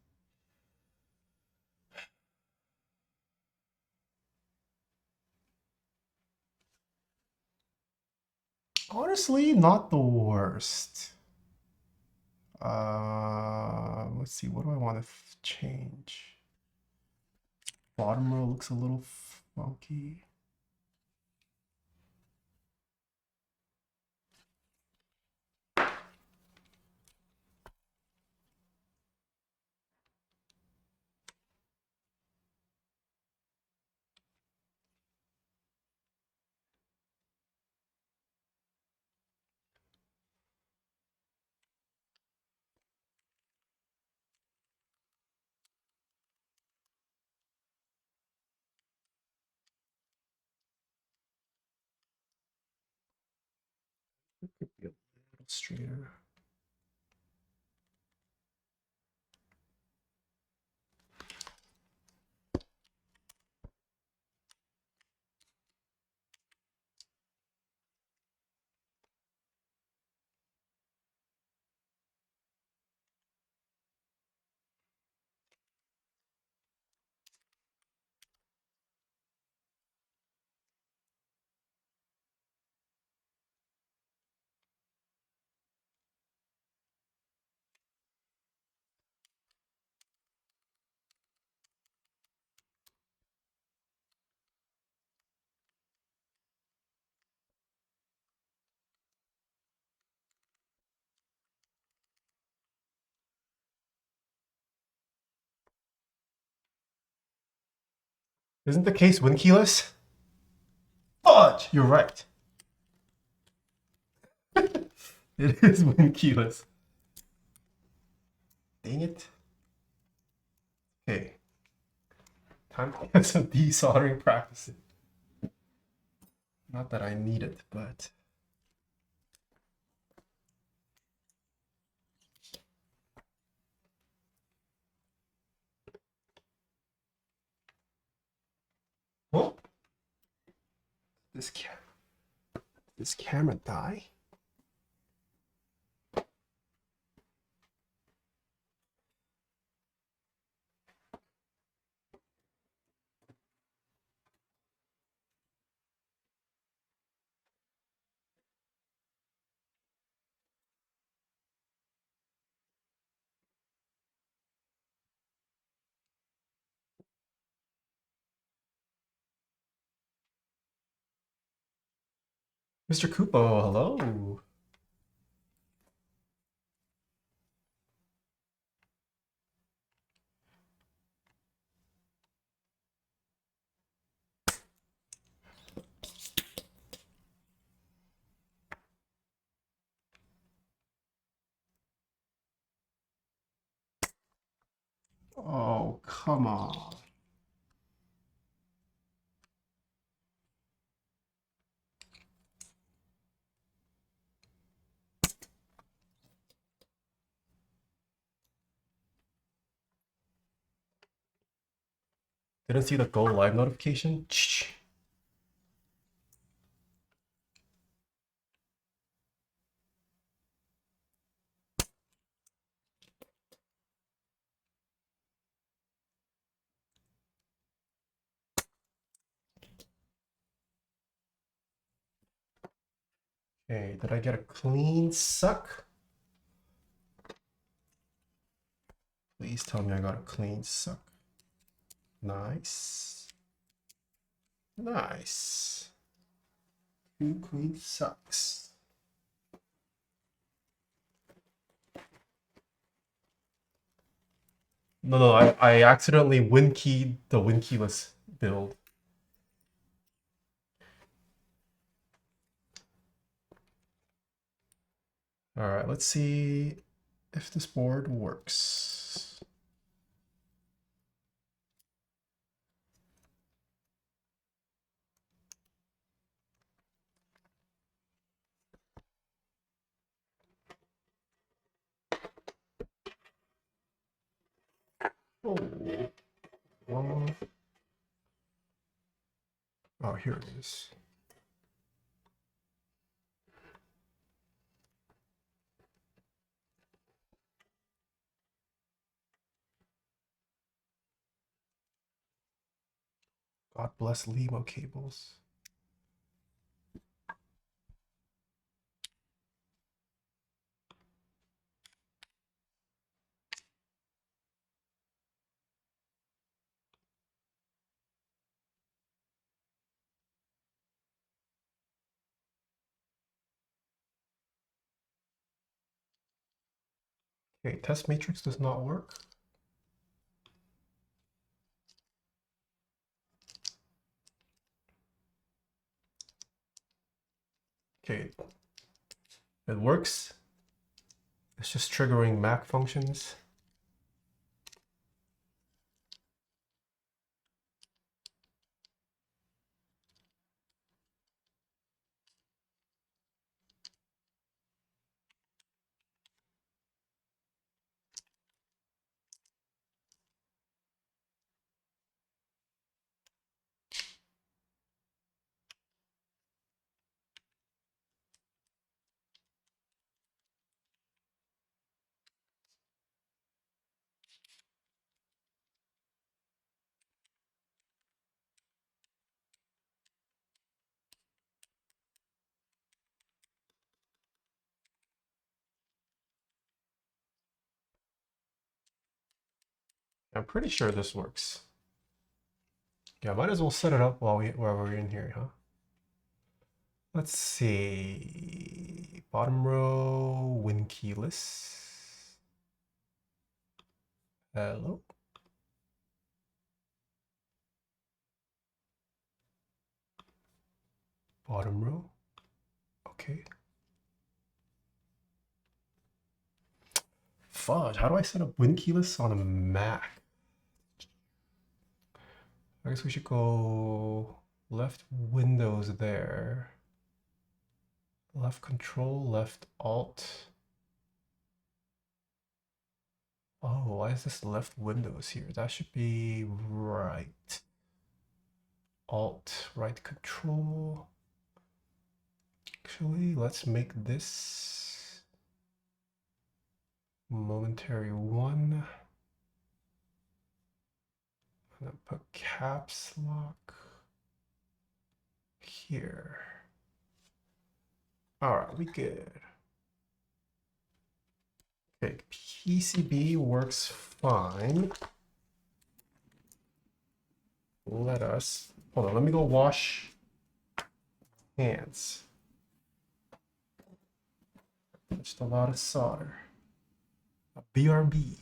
Honestly, not the worst. Let's see. What do I want to change? Bottom row looks a little funky. It could be a little straighter. Isn't the case win-keyless? Fudge! You're right. It is win keyless. Dang it. Okay. Time to get some desoldering practices. Not that I need it, but... Oh! This camera die? Mr. Kupo, hello. Oh, come on. Didn't see the go live notification? Okay, did I get a clean suck? Please tell me I got a clean suck. Nice. Nice. 2 clean sucks. No, I accidentally win keyed the win keyless build. All right, let's see if this board works. Oh, well, oh, here it is. God bless Limo cables. Okay, test matrix does not work. Okay, it works. It's just triggering Mac functions. I'm pretty sure this works. Yeah, might as well set it up while we're in here, huh? Let's see. Bottom row, win keyless. Hello. Bottom row. Okay. fudge. How do I set up WinKeyless on a Mac? I guess we should go left Windows there. Left Control, left Alt. Oh, why is this left Windows here? That should be right. Alt, right Control. Actually, let's make this momentary 1. And then put caps lock here. All right, we good. Okay, PCB works fine. Let us, hold on, let me go wash hands. Just a lot of solder. A BRB.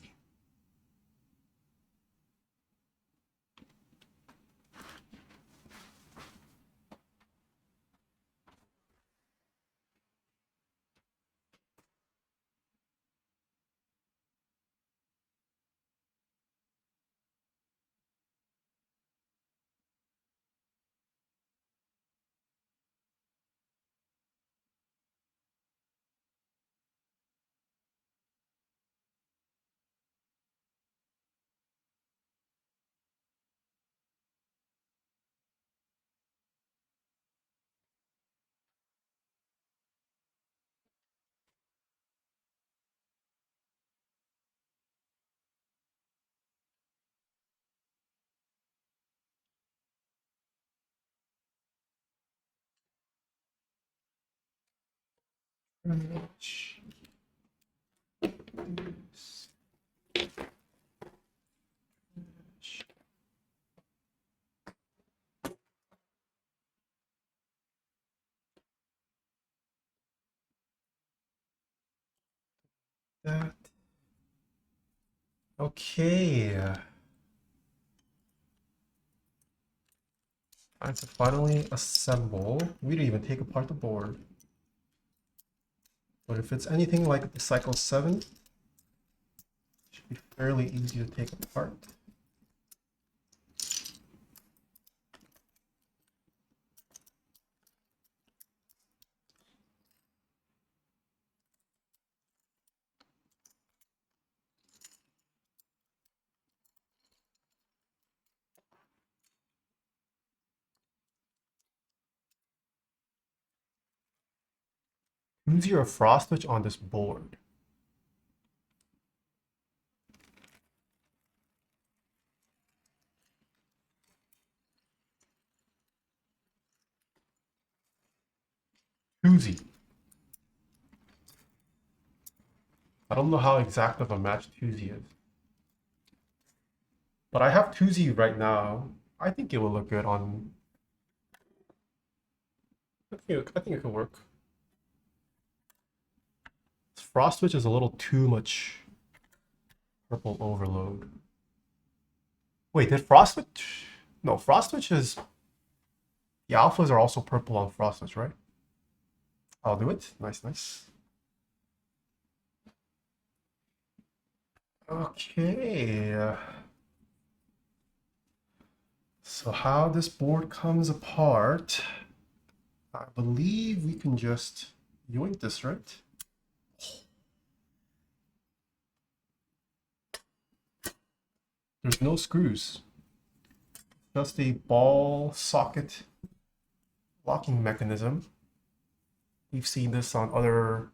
That. Okay. Time to finally assemble. We didn't even take apart the board. But if it's anything like the Cycle8, it should be fairly easy to take apart. Use your frost switch on this board. Tuesday. I don't know how exact of a match Tuesday is. But I have Tuesday right now. I think it will look good on... I think it could work. Frost switch is a little too much purple overload. Wait, did frost switch? No, frost switch is... The alphas are also purple on frost switch, right? I'll do it. Nice, nice. Okay. So how this board comes apart, I believe we can just yoink this, right? There's no screws. Just a ball socket locking mechanism. We've seen this on other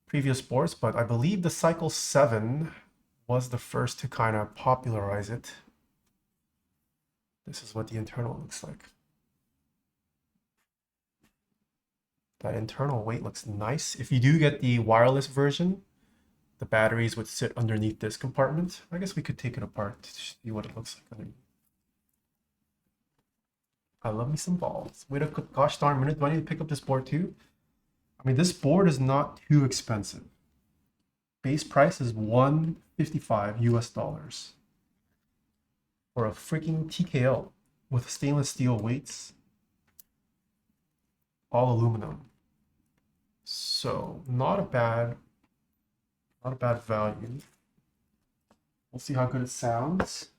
previous boards, but I believe the Cycle8 was the first to kind of popularize it. This is what the internal looks like. That internal weight looks nice. If you do get the wireless version, the batteries would sit underneath this compartment. I guess we could take it apart to see what it looks like underneath. I love me some balls. Wait a gosh darn minute. Do I need to pick up this board too? I mean, this board is not too expensive. Base price is $155 US for a freaking TKL with stainless steel weights, all aluminum. So not a bad Not a bad value. We'll see how good it sounds.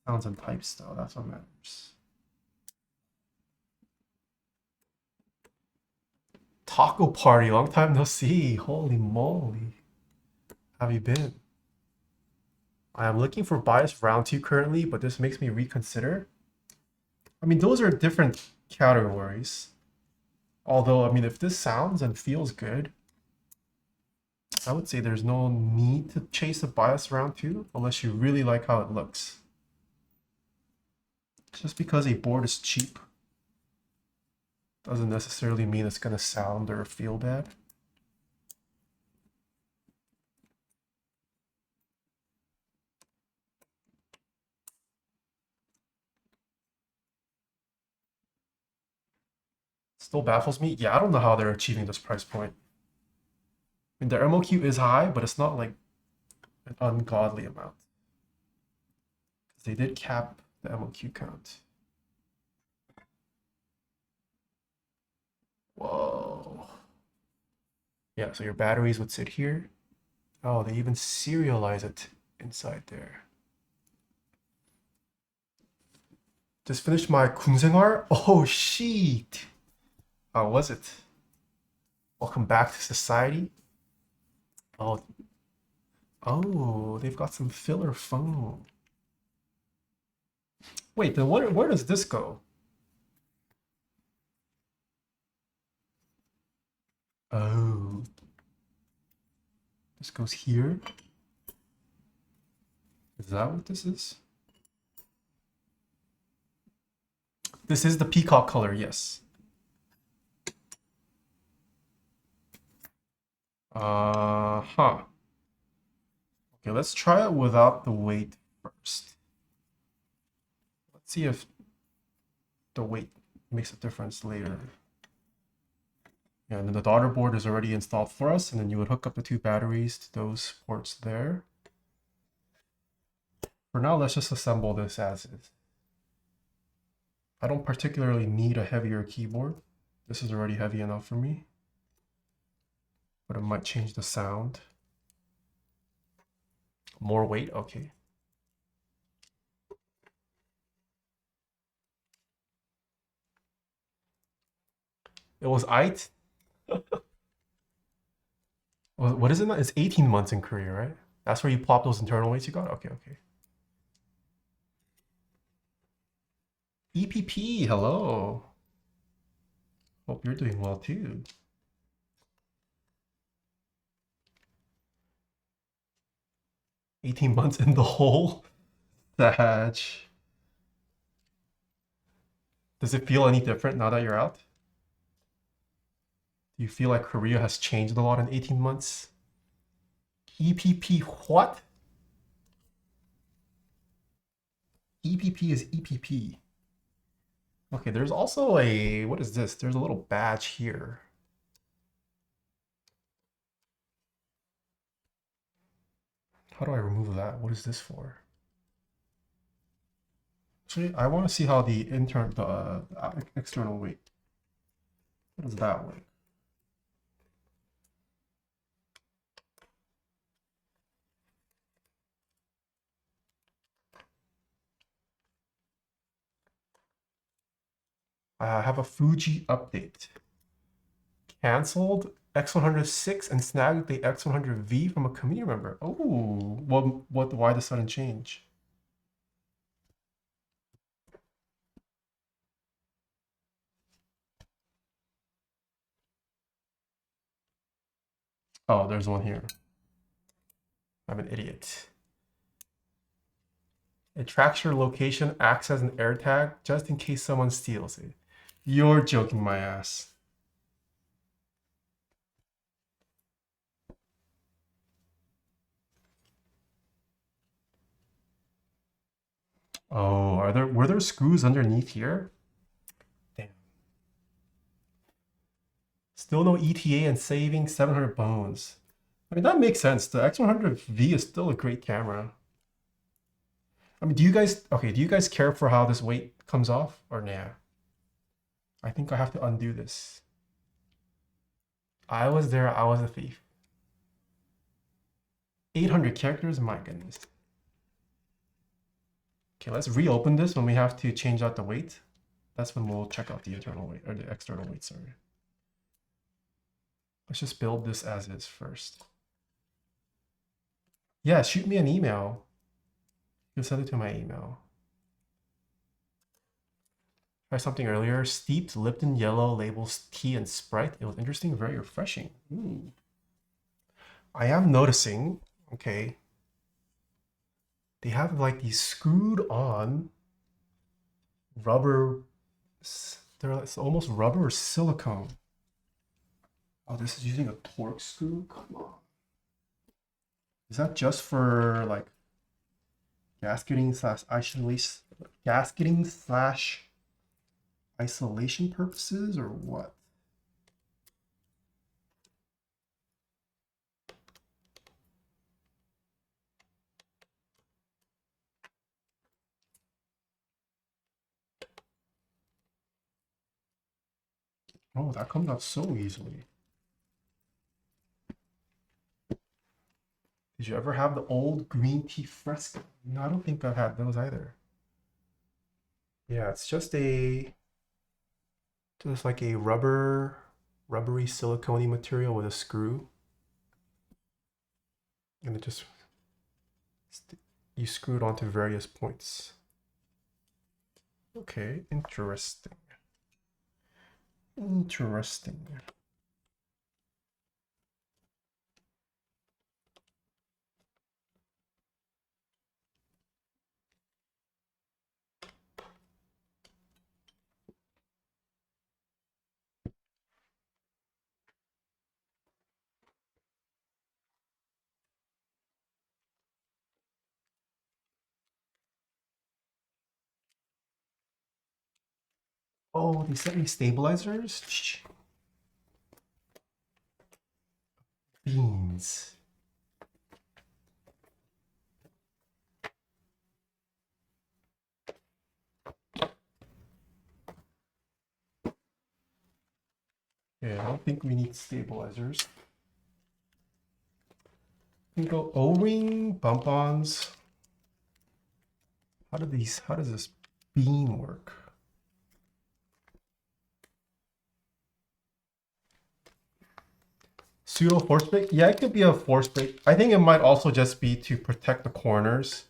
Sounds and pipes though, that's what matters. Taco party, long time no see. Holy moly. How have you been? I am looking for bias round 2 currently, but this makes me reconsider. I mean, those are different categories. Although, I mean, if this sounds and feels good, I would say there's no need to chase a bias round 2 unless you really like how it looks. Just because a board is cheap doesn't necessarily mean it's going to sound or feel bad. Still baffles me. Yeah, I don't know how they're achieving this price point. I mean, their MOQ is high, but it's not like an ungodly amount. They did cap the MOQ count. Whoa. Yeah, so your batteries would sit here. Oh, they even serialize it inside there. Just finished my 군생활. Oh, shit. How was it? Welcome back to society. Oh, they've got some filler foam. Wait, then where does this go? Oh. This goes here. Is that what this is? This is the Peacock color, yes. Huh. Okay, let's try it without the weight first. Let's see if the weight makes a difference later. Yeah, and then the daughter board is already installed for us, and then you would hook up the 2 batteries to those ports there. For now, let's just assemble this as is. I don't particularly need a heavier keyboard. This is already heavy enough for me. But it might change the sound. More weight, okay. It was eight. What is it now? It's 18 months in Korea, right? That's where you plop those internal weights you got? Okay, okay. EPP, hello. Hope you're doing well too. "18 months in the hole?" Sag. Does it feel any different now that you're out? Do you feel like Korea has changed a lot in 18 months? EPP what? EPP is EPP. Okay, there's also a, what is this? There's a little badge here. How do I remove that? What is this for? Actually, I want to see how the external weight. What is that weight? I have a Fuji update. Cancelled X106 and snagged the X100V from a community member. Oh, why the sudden change? Oh, there's one here. I'm an idiot. It tracks your location, acts as an AirTag, just in case someone steals it. You're joking my ass. Oh, were there screws underneath here? Damn. Still no ETA and saving 700 bones. I mean, that makes sense. The X100V is still a great camera. I mean, do you guys care for how this weight comes off or nah? I think I have to undo this. I was there, I was a thief. 800 characters, my goodness. Okay, let's reopen this when we have to change out the weight. That's when we'll check out the internal weight, or the external weight, sorry. Let's just build this as is first. Yeah, shoot me an email. You send it to my email. Try something earlier. Steeped Lipton yellow labels tea and Sprite. It was interesting, very refreshing. Ooh. I am noticing, okay, they have like these screwed on rubber, it's almost rubber or silicone. Oh, this is using a torque screw? Come on. Is that just for like gasketing slash isolation purposes or what? Oh, that comes out so easily. Did you ever have the old green tea fresco? No, I don't think I've had those either. Yeah, it's just like a rubbery silicone material with a screw. And it just, you screw it onto various points. Okay, interesting. Interesting. Oh, they sent me stabilizers? Beans. Yeah, I don't think we need stabilizers. We can go O-ring, bump-ons. How does this bean work? Pseudo force break? Yeah, it could be a force break. I think it might also just be to protect the corners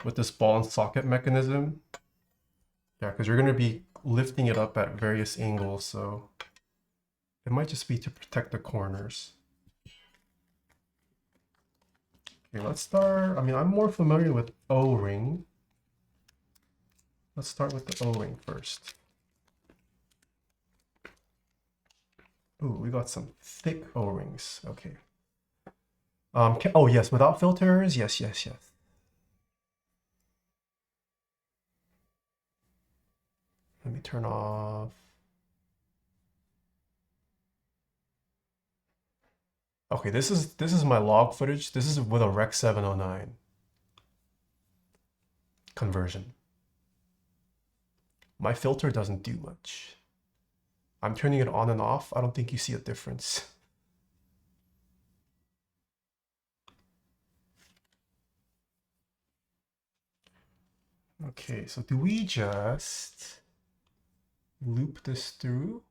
with this ball and socket mechanism. Yeah, because you're going to be lifting it up at various angles, so it might just be to protect the corners. Okay, let's start. I mean, I'm more familiar with O-ring. Let's start with the O-ring first. Ooh, we got some thick O-rings. Okay. Oh yes, without filters. Yes. Let me turn off. Okay, this is my log footage. This is with a Rec 709 conversion. My filter doesn't do much. I'm turning it on and off. I don't think you see a difference. Okay, so do we just loop this through?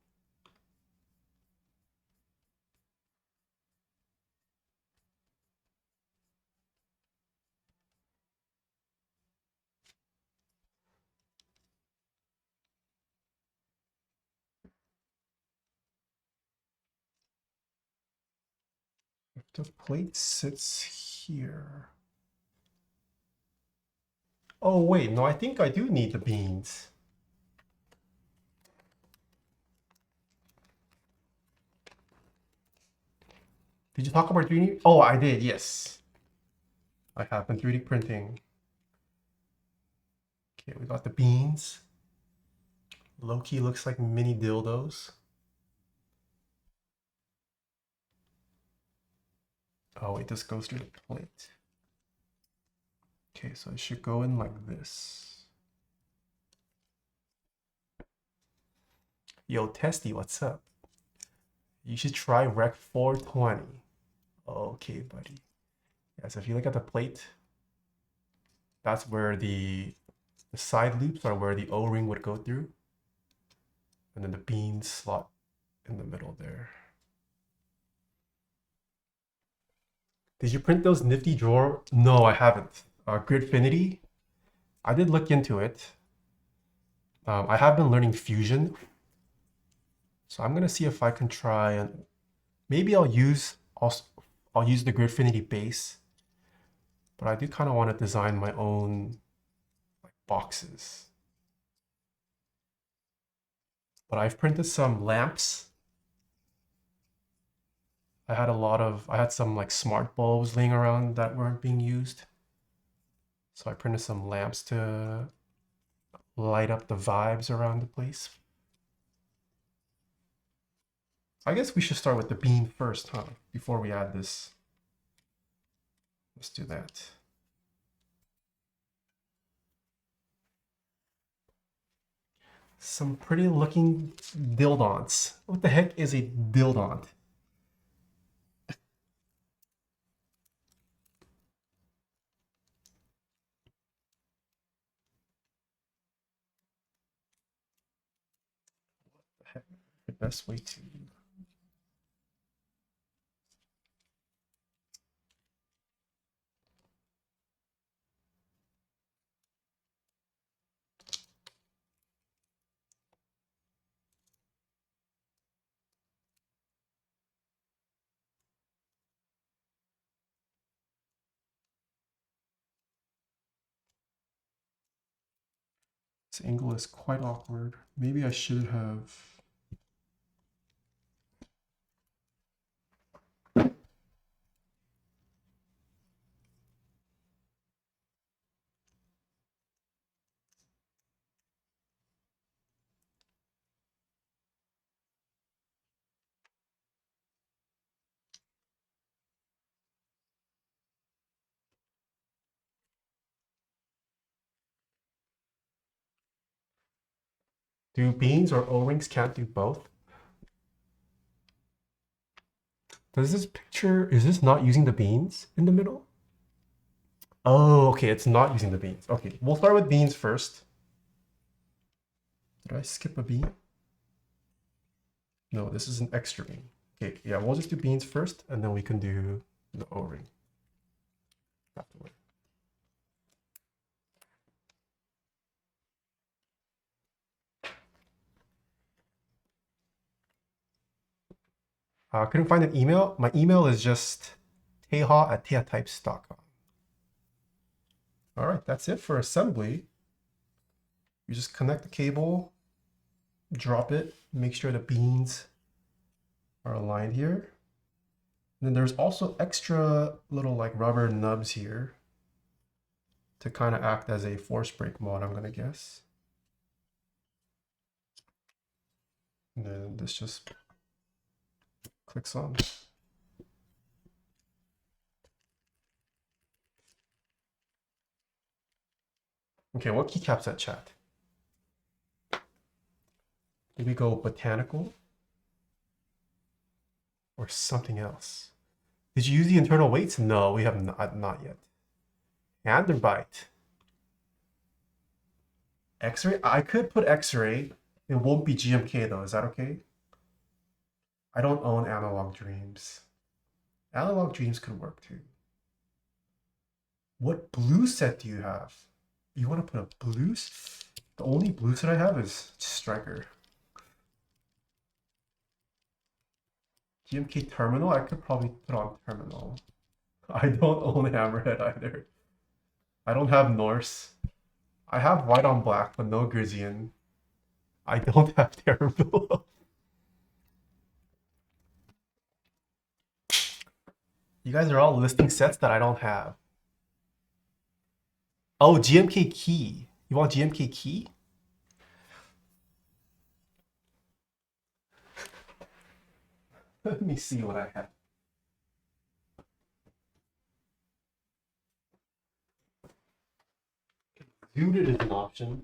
If the plate sits here. Oh wait, no, I think I do need the beans. Did you talk about 3D? Oh, I did, yes. I have been 3D printing. Okay, we got the beans. Low-key looks like mini dildos. Oh wait, this goes through the plate. Okay, so it should go in like this. Yo, Testy, what's up? You should try Rec 420. Okay, buddy. Yeah, so if you look at the plate, that's where the side loops are where the O-ring would go through. And then the bean slot in the middle there. Did you print those nifty drawer? No, I haven't. Gridfinity, I did look into it. I have been learning Fusion. So I'm gonna see if I can try and maybe I'll use the Gridfinity base, but I do kind of want to design my own like boxes. But I've printed some lamps. I had some like smart bulbs laying around that weren't being used. So I printed some lamps to light up the vibes around the place. I guess we should start with the bean first, huh? Before we add this. Let's do that. Some pretty looking dildons. What the heck is a dildon? The best way to... This angle is quite awkward. Maybe I should have... Do beans or O-rings can't do both? Does this picture, is this not using the beans in the middle? Oh, okay, it's not using the beans. Okay, we'll start with beans first. Did I skip a bean? No, this is an extra bean. Okay, yeah, we'll just do beans first, and then we can do the O-ring afterward. I couldn't find an email. My email is just taeha@taehatypes.com. All right, that's it for assembly. You just connect the cable, drop it, make sure the beans are aligned here. And then there's also extra little like rubber nubs here to kind of act as a force brake mod, I'm gonna guess. And then this just clicks on. Okay, what keycaps that chat? Did we go Botanical or something else? Did you use the internal weights? No, we have not yet. Anderbite. X-ray? I could put X-ray. It won't be GMK though. Is that okay? I don't own Analog Dreams. Analog Dreams could work too. What blue set do you have? You want to put a blue? The only blue set I have is Striker. GMK Terminal? I could probably put on Terminal. I don't own Hammerhead either. I don't have Norse. I have white on black, but no Grizian. I don't have Terminal. You guys are all listing sets that I don't have. Oh, GMK Key. You want GMK Key? Let me see what I have. Zooted is an option.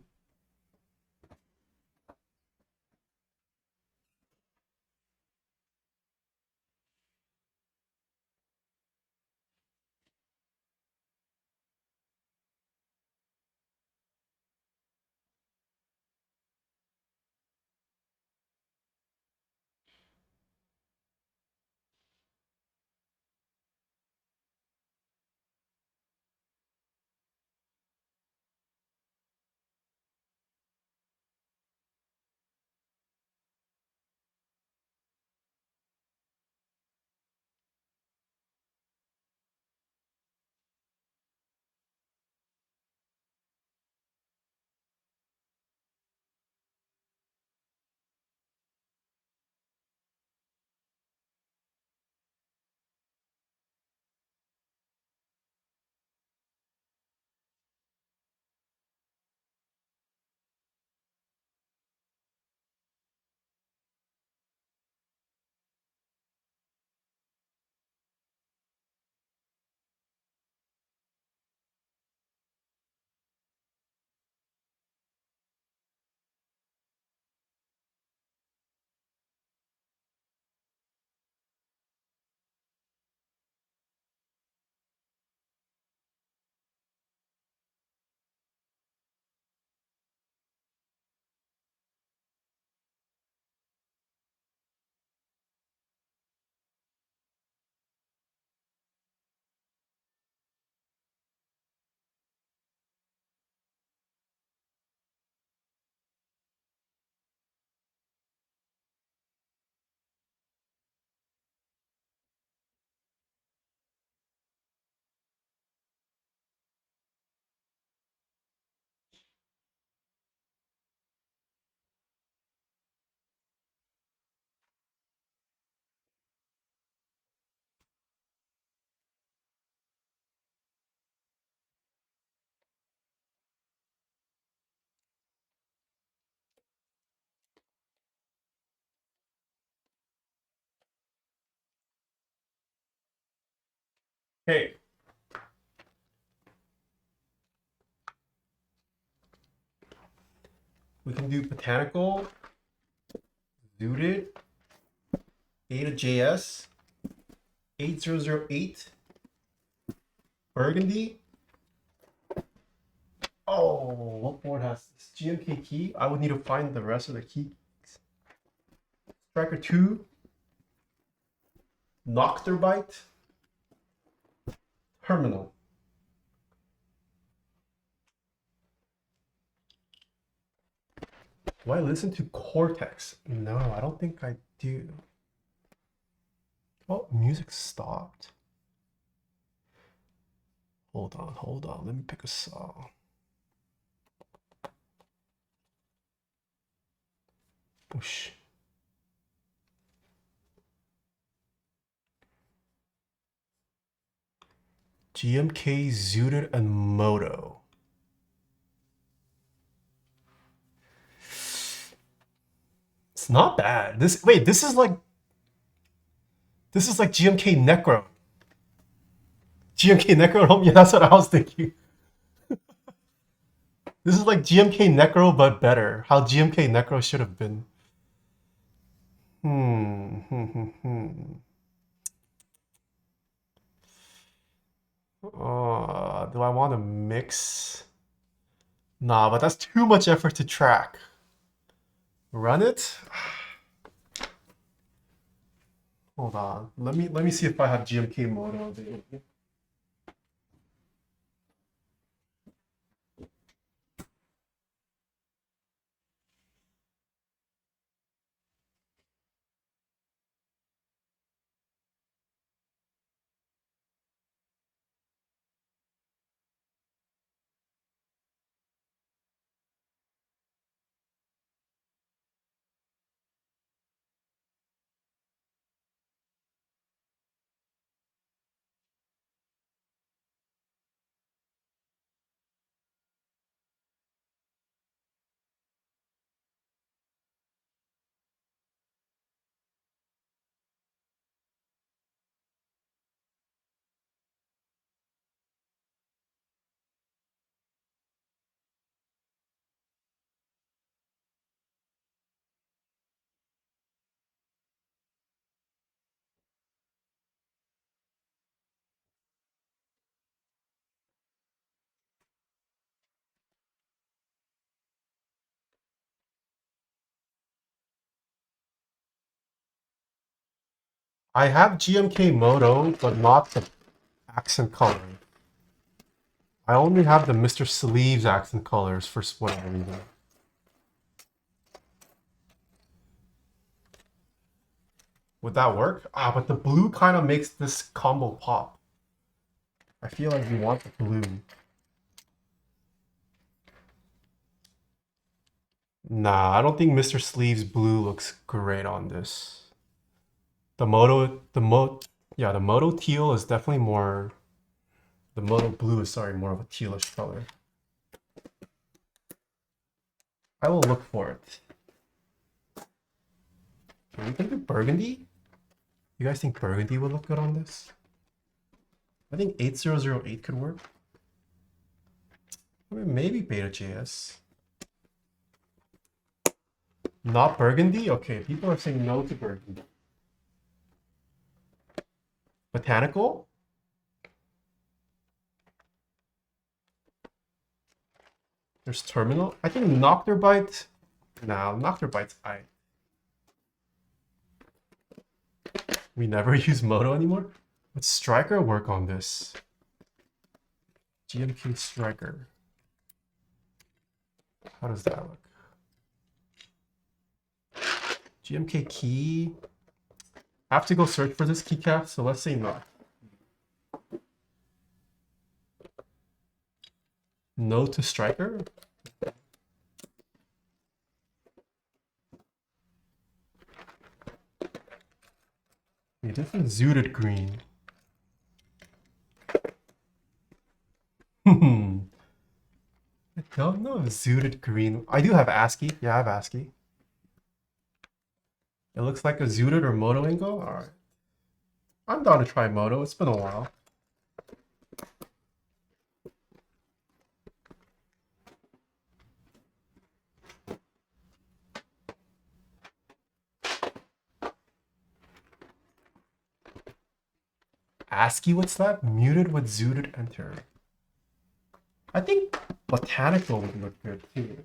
Okay. We can do Botanical, Zooted, Beta.js, 8008, Burgundy. Oh, what board has this? GMK key. I would need to find the rest of the keys. Striker 2, Nocturbite, Terminal. Do I listen to Cortex? No, I don't think I do. Oh, music stopped. Hold on. Let me pick a song. Whoosh. GMK, Zooted, and Moto. It's not bad. This is like GMK Necro. GMK Necro, yeah, that's what I was thinking. This is like GMK Necro, but better. How GMK Necro should have been. Do I want to mix? Nah, but that's too much effort to track. Run it? Hold on. Let me see if I have GMK Moto available. I have GMK Moto, but not the accent color. I only have the Mr. Sleeves accent colors for whatever reason. Would that work? Ah, but the blue kind of makes this combo pop. I feel like we want the blue. Nah, I don't think Mr. Sleeves blue looks great on this. The Moto teal is definitely more. The Moto blue is more of a tealish color. I will look for it. Can we think of burgundy? You guys think burgundy would look good on this? I think 8008 could work. I mean, maybe Beta.js. Not burgundy? Okay, people are saying no to burgundy. Botanical? There's Terminal. I think Nocturbite. No, Nocturbite's I. We never use Moto anymore? Would Striker work on this? GMK Striker. How does that look? GMK Key. I have to go search for this keycap, so let's say no. No to Striker? A different Zooted green. I don't know if Zooted green. I do have ASCII. Yeah, I have ASCII. It looks like a Zooted or Moto Ingo. Alright. I'm down to try Moto. It's been a while. ASCII with slab, muted with zooted enter. I think Botanical would look good too.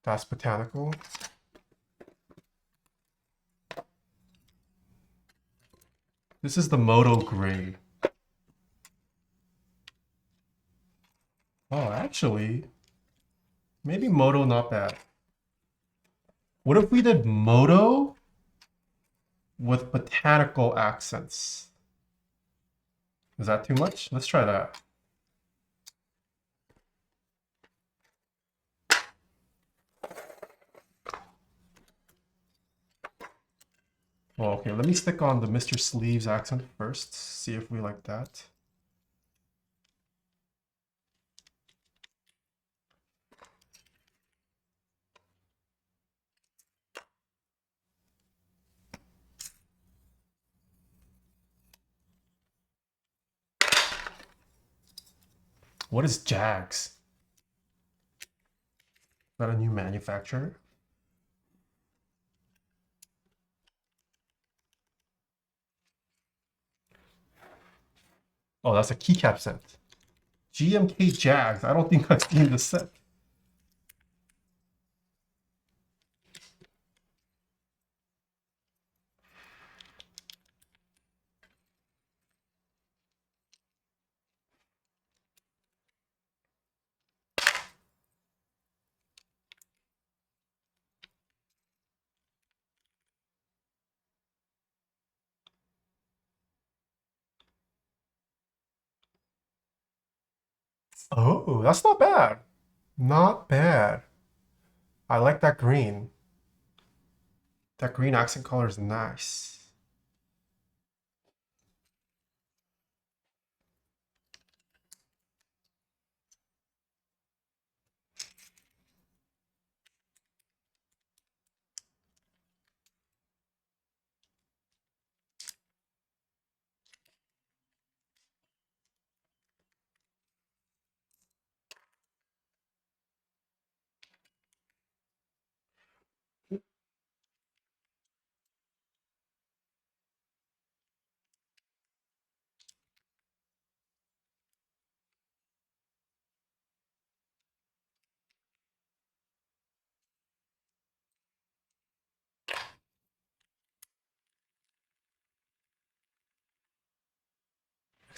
That's Botanical. This is the Moto Gray. Oh, actually, maybe Moto not bad. What if we did Moto with Botanical accents? Is that too much? Let's try that. Well, okay, let me stick on the Mr. Sleeves accent first, see if we like that. What is Jags? Is that a new manufacturer? Oh, that's a Keycap set. GMK Jags. I don't think I've seen this set. Oh, that's not bad. Not bad. I like that green. That green accent color is nice.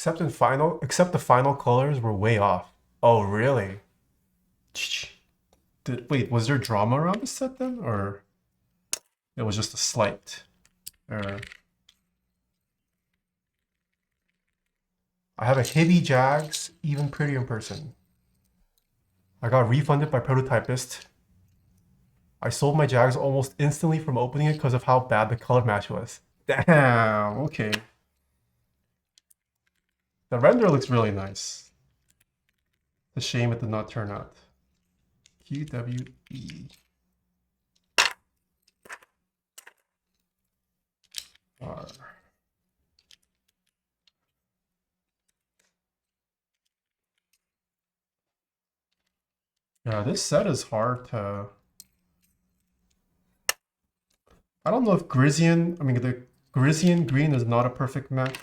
Except the final colors were way off. Oh, really? Wait, was there drama around the set then? Or it was just a slight error? I have a Hibby Jags, even prettier in person. I got refunded by Prototypist. I sold my Jags almost instantly from opening it because of how bad the color match was. Damn, okay. The render looks really nice. It's a shame it did not turn out. QWE. R. Yeah, this set is hard to... I don't know if Grizian, the Grizian green is not a perfect match.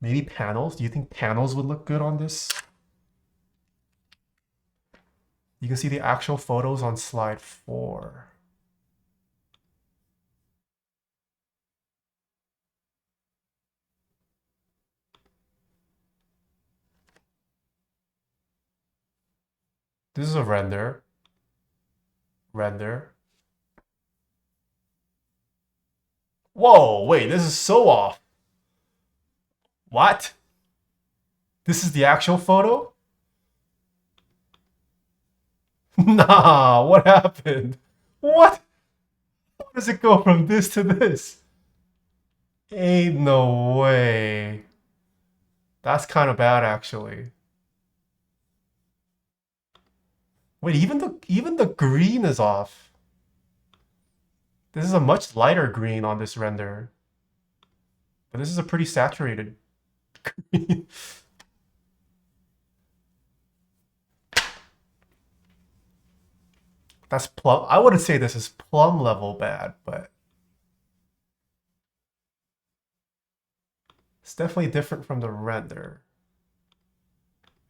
Maybe panels? Do you think panels would look good on this? You can see the actual photos on slide 4. This is a render. Render. Whoa, wait, this is so off. What? This is the actual photo? Nah, what happened? What? How does it go from this to this? Ain't no way. That's kind of bad, actually. Wait, even the green is off. This is a much lighter green on this render. But this is a pretty saturated green. That's plum. I wouldn't say this is plum level bad, but it's definitely different from the render.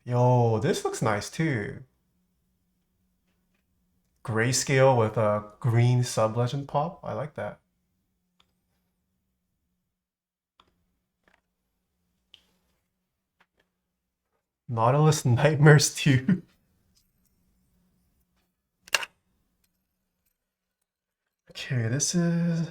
Yo, this looks nice too. Grayscale with a green sub-legend pop. I like that. Nautilus Nightmares 2. Okay, this is...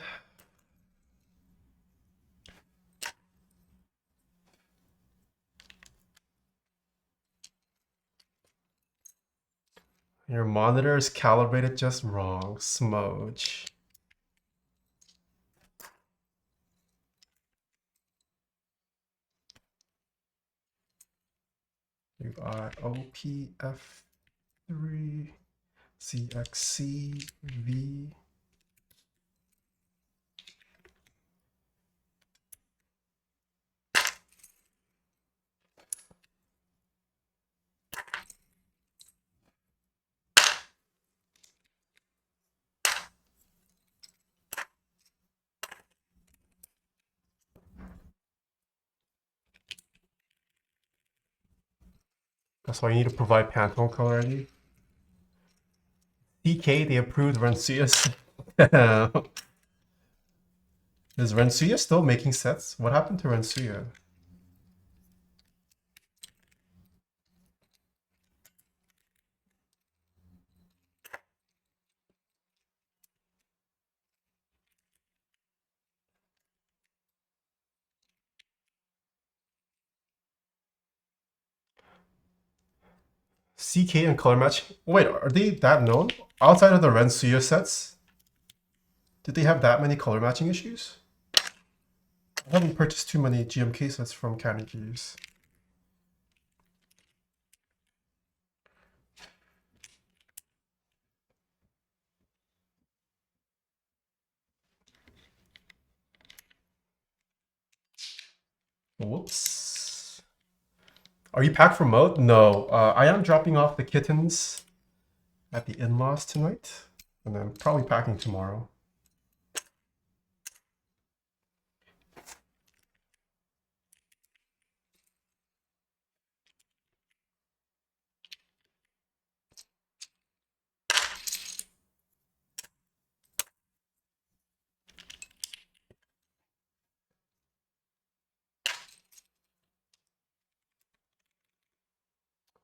Your monitor is calibrated just wrong. Smooch. You are OPF3 CXCV. That's why you need to provide Pantone color ID. TK, they approved Rensuya's. Is Rensuya still making sets? What happened to Rensuya? CK and color match. Wait, are they that known? Outside of the Rensuya sets, did they have that many color matching issues? I haven't purchased too many GMK sets from Canadies. Whoops. Are you packed for mode? No. I am dropping off the kittens at the in-laws tonight, and then probably packing tomorrow.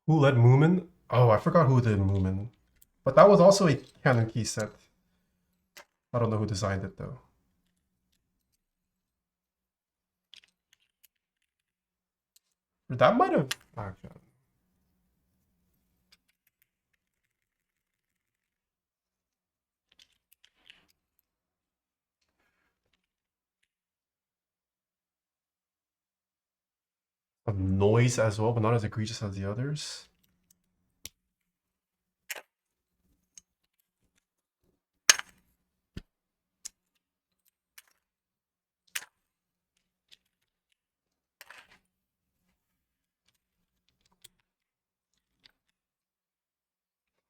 Who led Moomin? Oh, I forgot who did Moomin. But that was also a Canon key set. I don't know who designed it though. That might have... Okay. Of noise as well, but not as egregious as the others.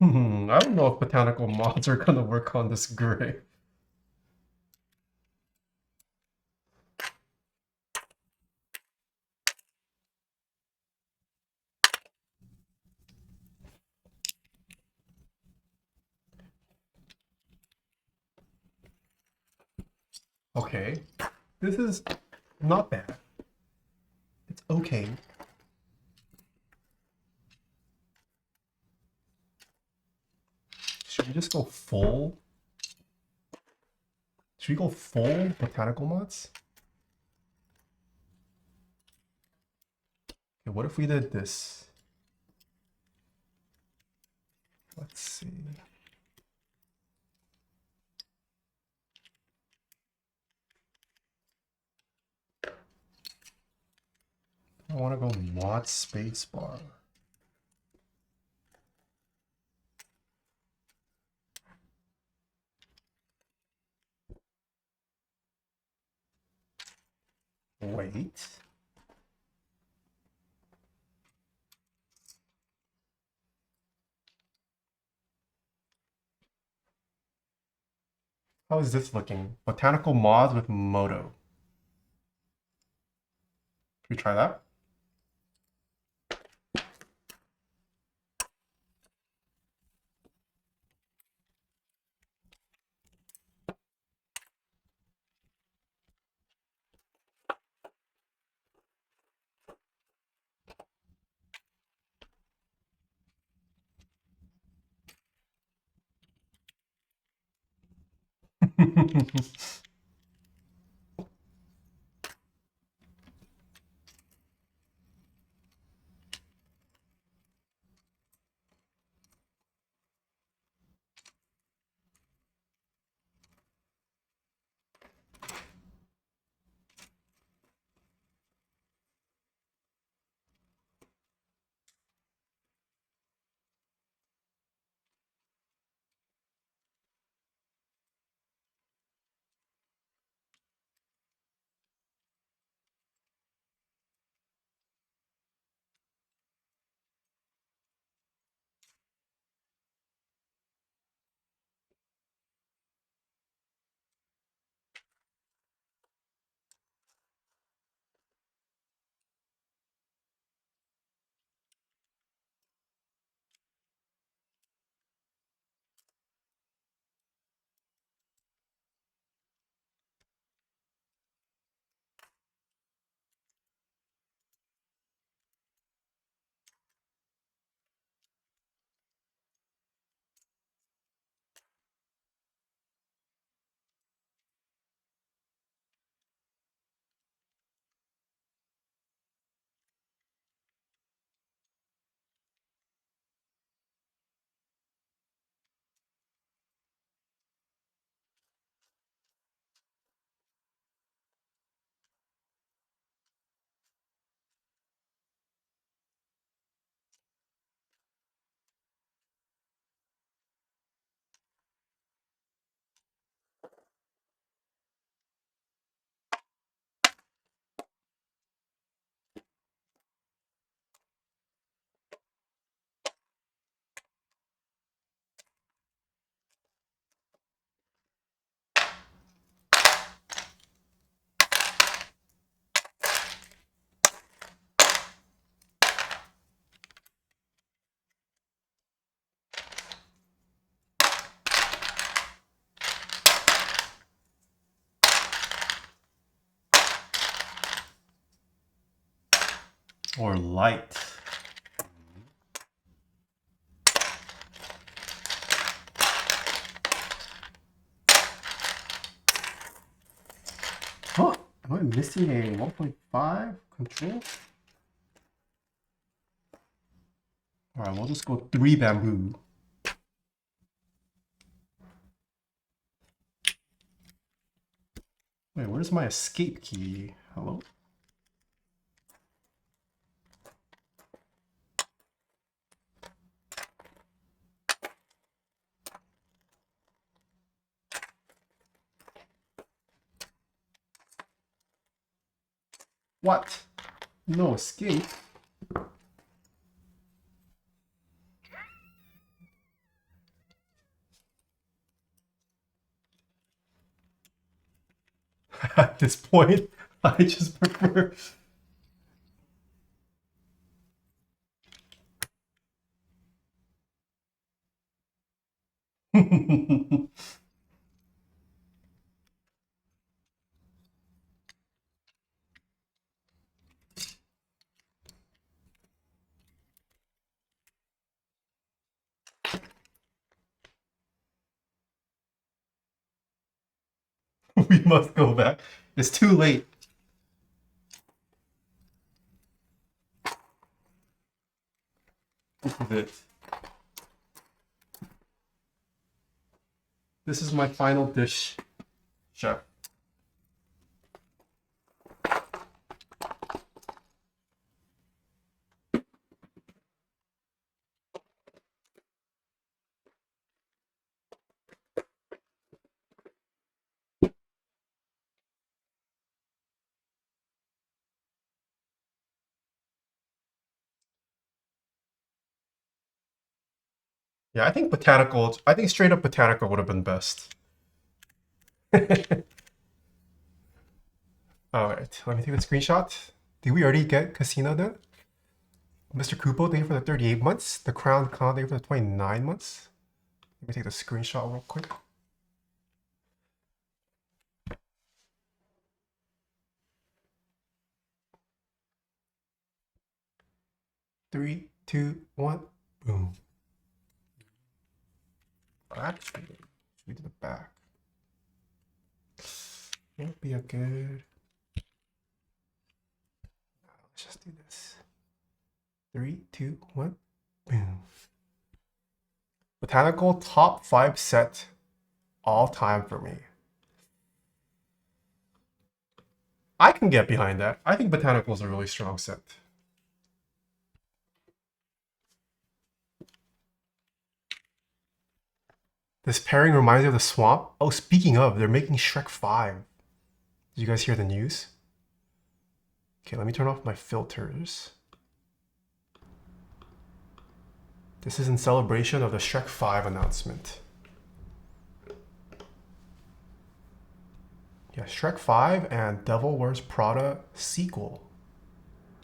I don't know if Botanical mods are gonna work on this gray. Okay, this is not bad. It's okay. Should we just go full? Should we go full Botanical mods? Okay, what if we did this? Let's see. I want to go mod spacebar. Wait. How is this looking? Botanical mods with Moto. Should we try that? Or light. Huh? Am I missing a 1.5 control? Alright, we'll just go 3 bamboo. Wait, where's my escape key? Hello? What? No escape? At this point, I just prefer... We must go back. It's too late. This is it. This is my final dish, chef. Yeah, I think botanical, I think straight up botanical would have been best. Alright, let me take a screenshot. Did we already get Casino done? Mr. Kupo, thank you for the 38 months. The Crown Con, thank you for the 29 months. Let me take the screenshot real quick. Three, two, one, boom. Actually, should we do the back? Won't be a good. Let's just do this. 3, 2, 1, boom. Botanical top 5 set all time for me. I can get behind that. I think Botanical is a really strong set. This pairing reminds me of the Swamp. Oh, speaking of, they're making Shrek 5. Did you guys hear the news? Okay, let me turn off my filters. This is in celebration of the Shrek 5 announcement. Yeah, Shrek 5 and Devil Wears Prada sequel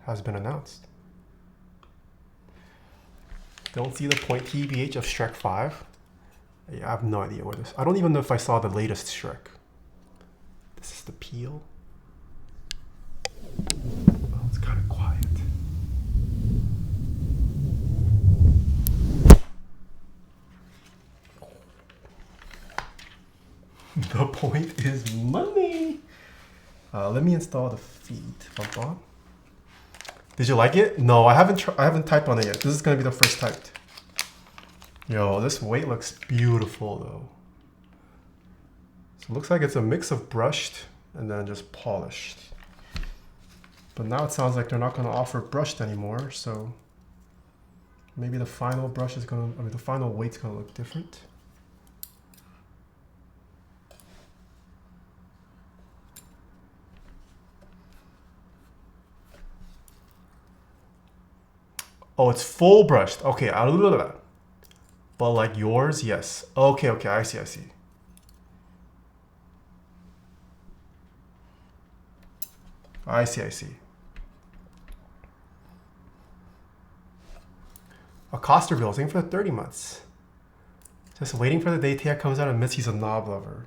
has been announced. Don't see the point TBH of Shrek 5. Yeah, I have no idea what this. I don't even know if I saw the latest Shrek. This is the peel. Oh, it's kind of quiet. The point is money. Let me install the feed. Bump on. Did you like it? No, I haven't typed on it yet. This is gonna be the first typed. Yo, this weight looks beautiful though. So it looks like it's a mix of brushed and then just polished. But now it sounds like they're not gonna offer brushed anymore, so maybe the final brush is gonna, the final weight's gonna look different. Oh, it's full brushed. Okay, but like yours, yes. Okay, I see. I see. A Coster bill, thank you for the 30 months. Just waiting for the day Taeha comes out and admits he's a knob lover.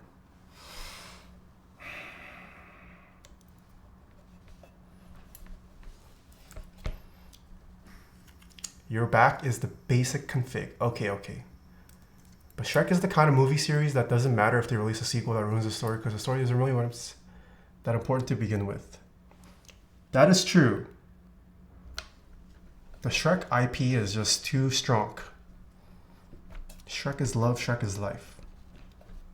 Your back is the basic config. Okay. But Shrek is the kind of movie series that doesn't matter if they release a sequel that ruins the story, because the story isn't really what's that important to begin with. That is true. The Shrek IP is just too strong. Shrek is love, Shrek is life.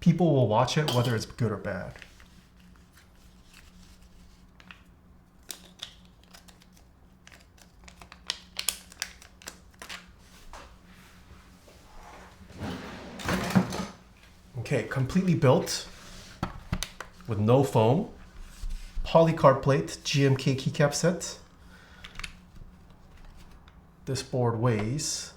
People will watch it whether it's good or bad. Okay, completely built with no foam. Polycarbonate GMK keycap set. This board weighs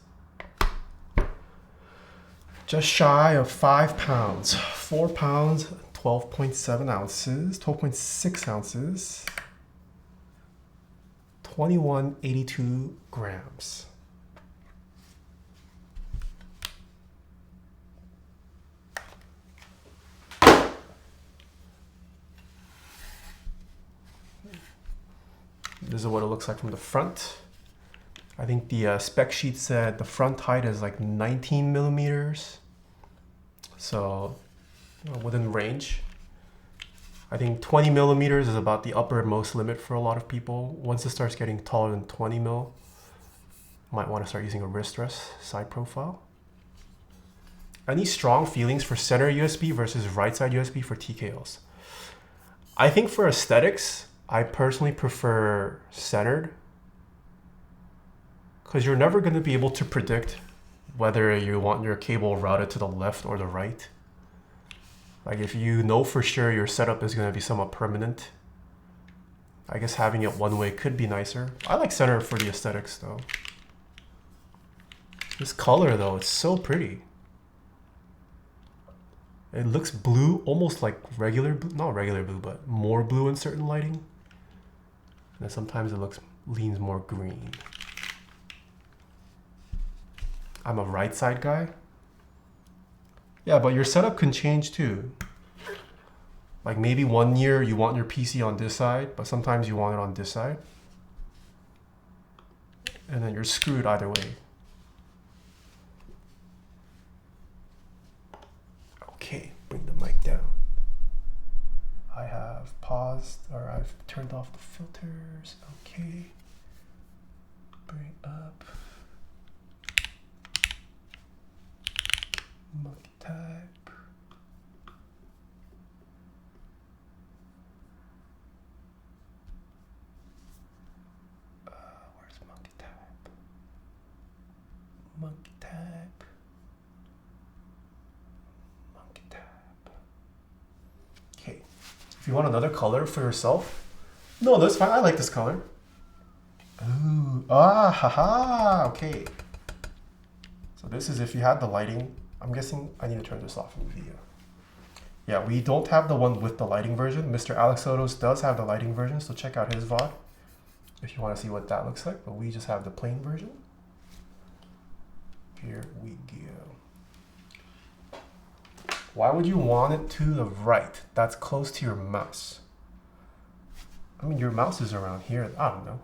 just shy of 5 pounds. 4 pounds, 12.7 ounces, 12.6 ounces, 2182 grams. This is what it looks like from the front. I think the spec sheet said the front height is like 19 millimeters. So within range. I think 20 millimeters is about the uppermost limit for a lot of people. Once it starts getting taller than 20 mil, might want to start using a wrist rest side profile. Any strong feelings for center USB versus right side USB for TKLs? I think for aesthetics, I personally prefer centered, because you're never going to be able to predict whether you want your cable routed to the left or the right. Like if you know for sure your setup is going to be somewhat permanent, I guess having it one way could be nicer. I like center for the aesthetics though. This color though, it's so pretty. It looks blue, almost like regular blue, not regular blue, but more blue in certain lighting. And then sometimes it leans more green. I'm a right side guy. Yeah, but your setup can change too. Like maybe one year you want your PC on this side, but sometimes you want it on this side. And then you're screwed either way. Okay, bring the mic down. I have paused, or I've turned off the filters. Okay. Bring up. Monkey type. Where's monkey type? Monkey type. Monkey type. Okay. If you want another color for yourself, no, that's fine. I like this color. Ooh, haha. Okay. So this is if you had the lighting. I'm guessing I need to turn this off in the video. Yeah, we don't have the one with the lighting version. Mr. Alex Sotos does have the lighting version, so check out his VOD if you want to see what that looks like, but we just have the plain version. Here we go. Why would you want it to the right? That's close to your mouse. I mean, your mouse is around here. I don't know.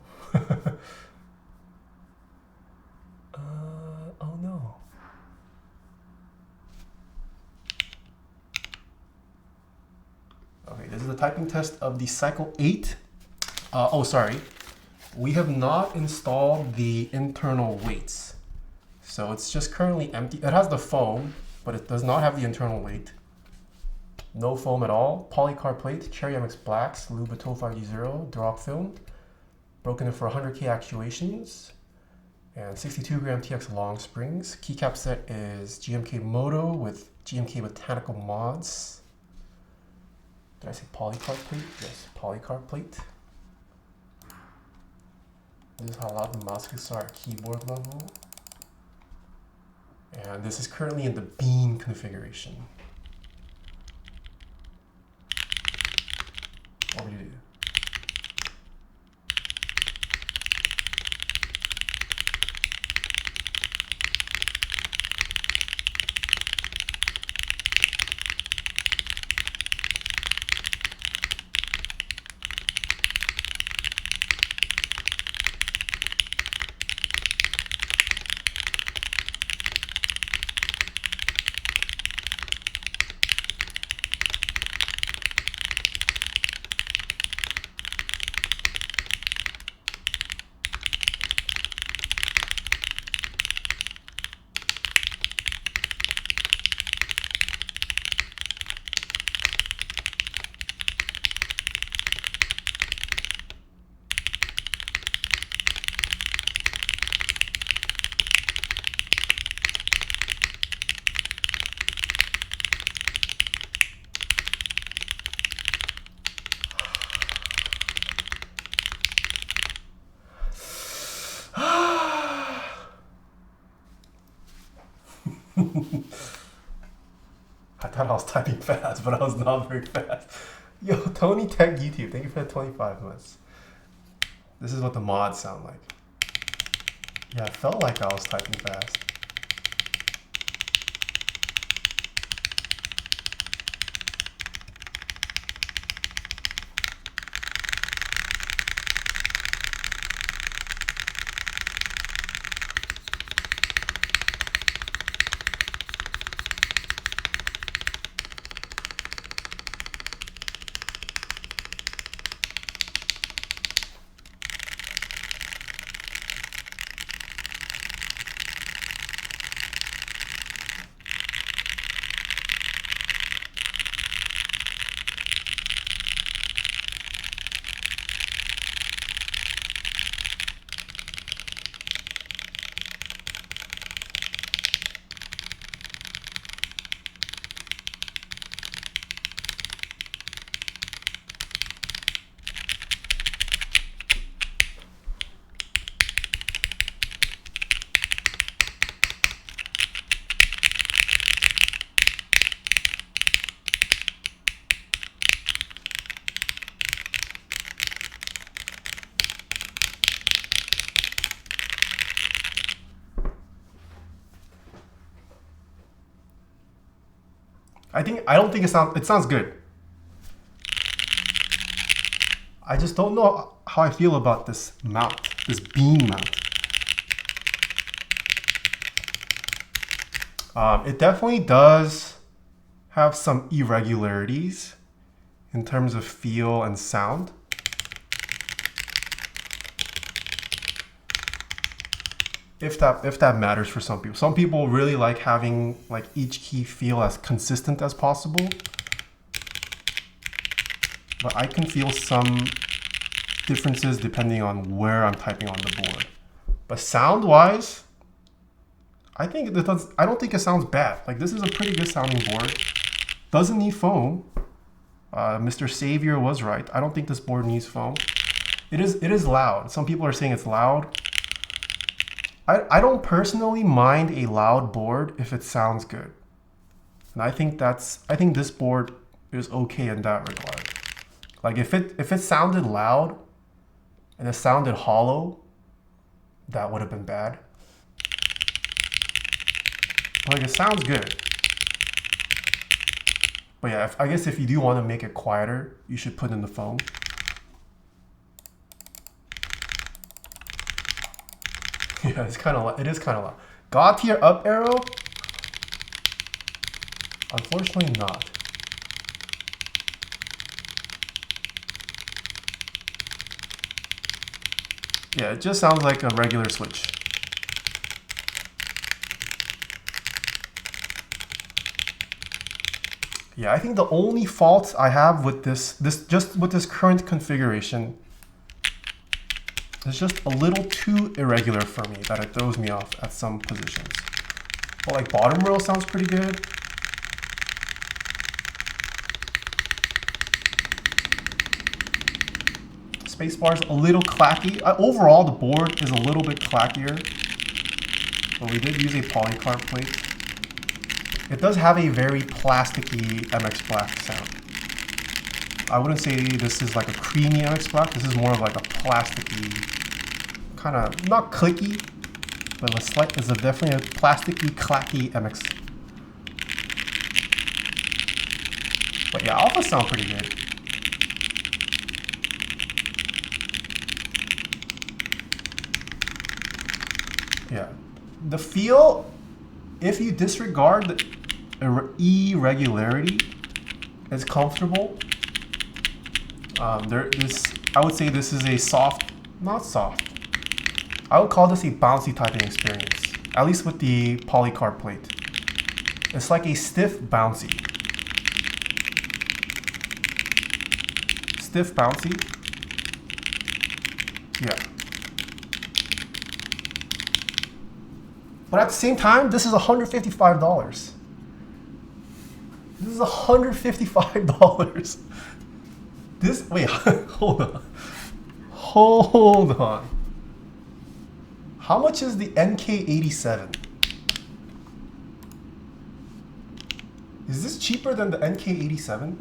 Oh no. Okay, this is the typing test of the Cycle8. Oh, sorry. We have not installed the internal weights. So it's just currently empty. It has the foam, but it does not have the internal weight. No foam at all. Polycarbonate plate, Cherry MX Blacks, Lube 5D0, drop film. Broken in for 100K actuations. And 62 gram TX long springs. Keycap set is GMK Moto with GMK Botanical mods. Did I say polycarb plate? Yes, polycarb plate. This is how loud the mouse clicks are at keyboard level. And this is currently in the bean configuration. What would you do? I thought I was typing fast, but I was not very fast. Yo, Tony Tech YouTube, thank you for the 25 months. This is what the mods sound like. Yeah, it felt like I was typing fast. I don't think it sounds good. I just don't know how I feel about this mount, this beam mount. It definitely does have some irregularities in terms of feel and sound. If that matters for some people. Some people really like having like each key feel as consistent as possible. But I can feel some differences depending on where I'm typing on the board. But sound-wise, I don't think it sounds bad. Like, this is a pretty good sounding board. Doesn't need foam. Mr. Savior was right. I don't think this board needs foam. It is loud. Some people are saying it's loud. I don't personally mind a loud board if it sounds good. And I think this board is okay in that regard. Like if it sounded loud and it sounded hollow, that would have been bad. Like, it sounds good. But yeah, I guess if you do want to make it quieter, you should put in the foam. Yeah, it is kind of loud. God tier up arrow? Unfortunately not. Yeah, it just sounds like a regular switch. Yeah, I think the only fault I have with this current configuration is just a little too irregular for me, that it throws me off at some positions. But like bottom rail sounds pretty good. Spacebar is a little clacky. Overall, the board is a little bit clackier. But we did use a polycarb plate. It does have a very plasticky MX Black sound. I wouldn't say this is like a creamy MX Black. This is more of like a plasticky, kind of not clicky, but it's definitely a plasticky, clacky MX. But yeah, alpha sound pretty good. Yeah, the feel, if you disregard the irregularity, is comfortable. I would say this is a soft, not soft. I would call this a bouncy typing experience, at least with the polycarb plate. It's like a stiff bouncy. Stiff bouncy. Yeah. But at the same time, this is $155. This is $155. Wait, hold on. Hold on. How much is the NK87? Is this cheaper than the NK87?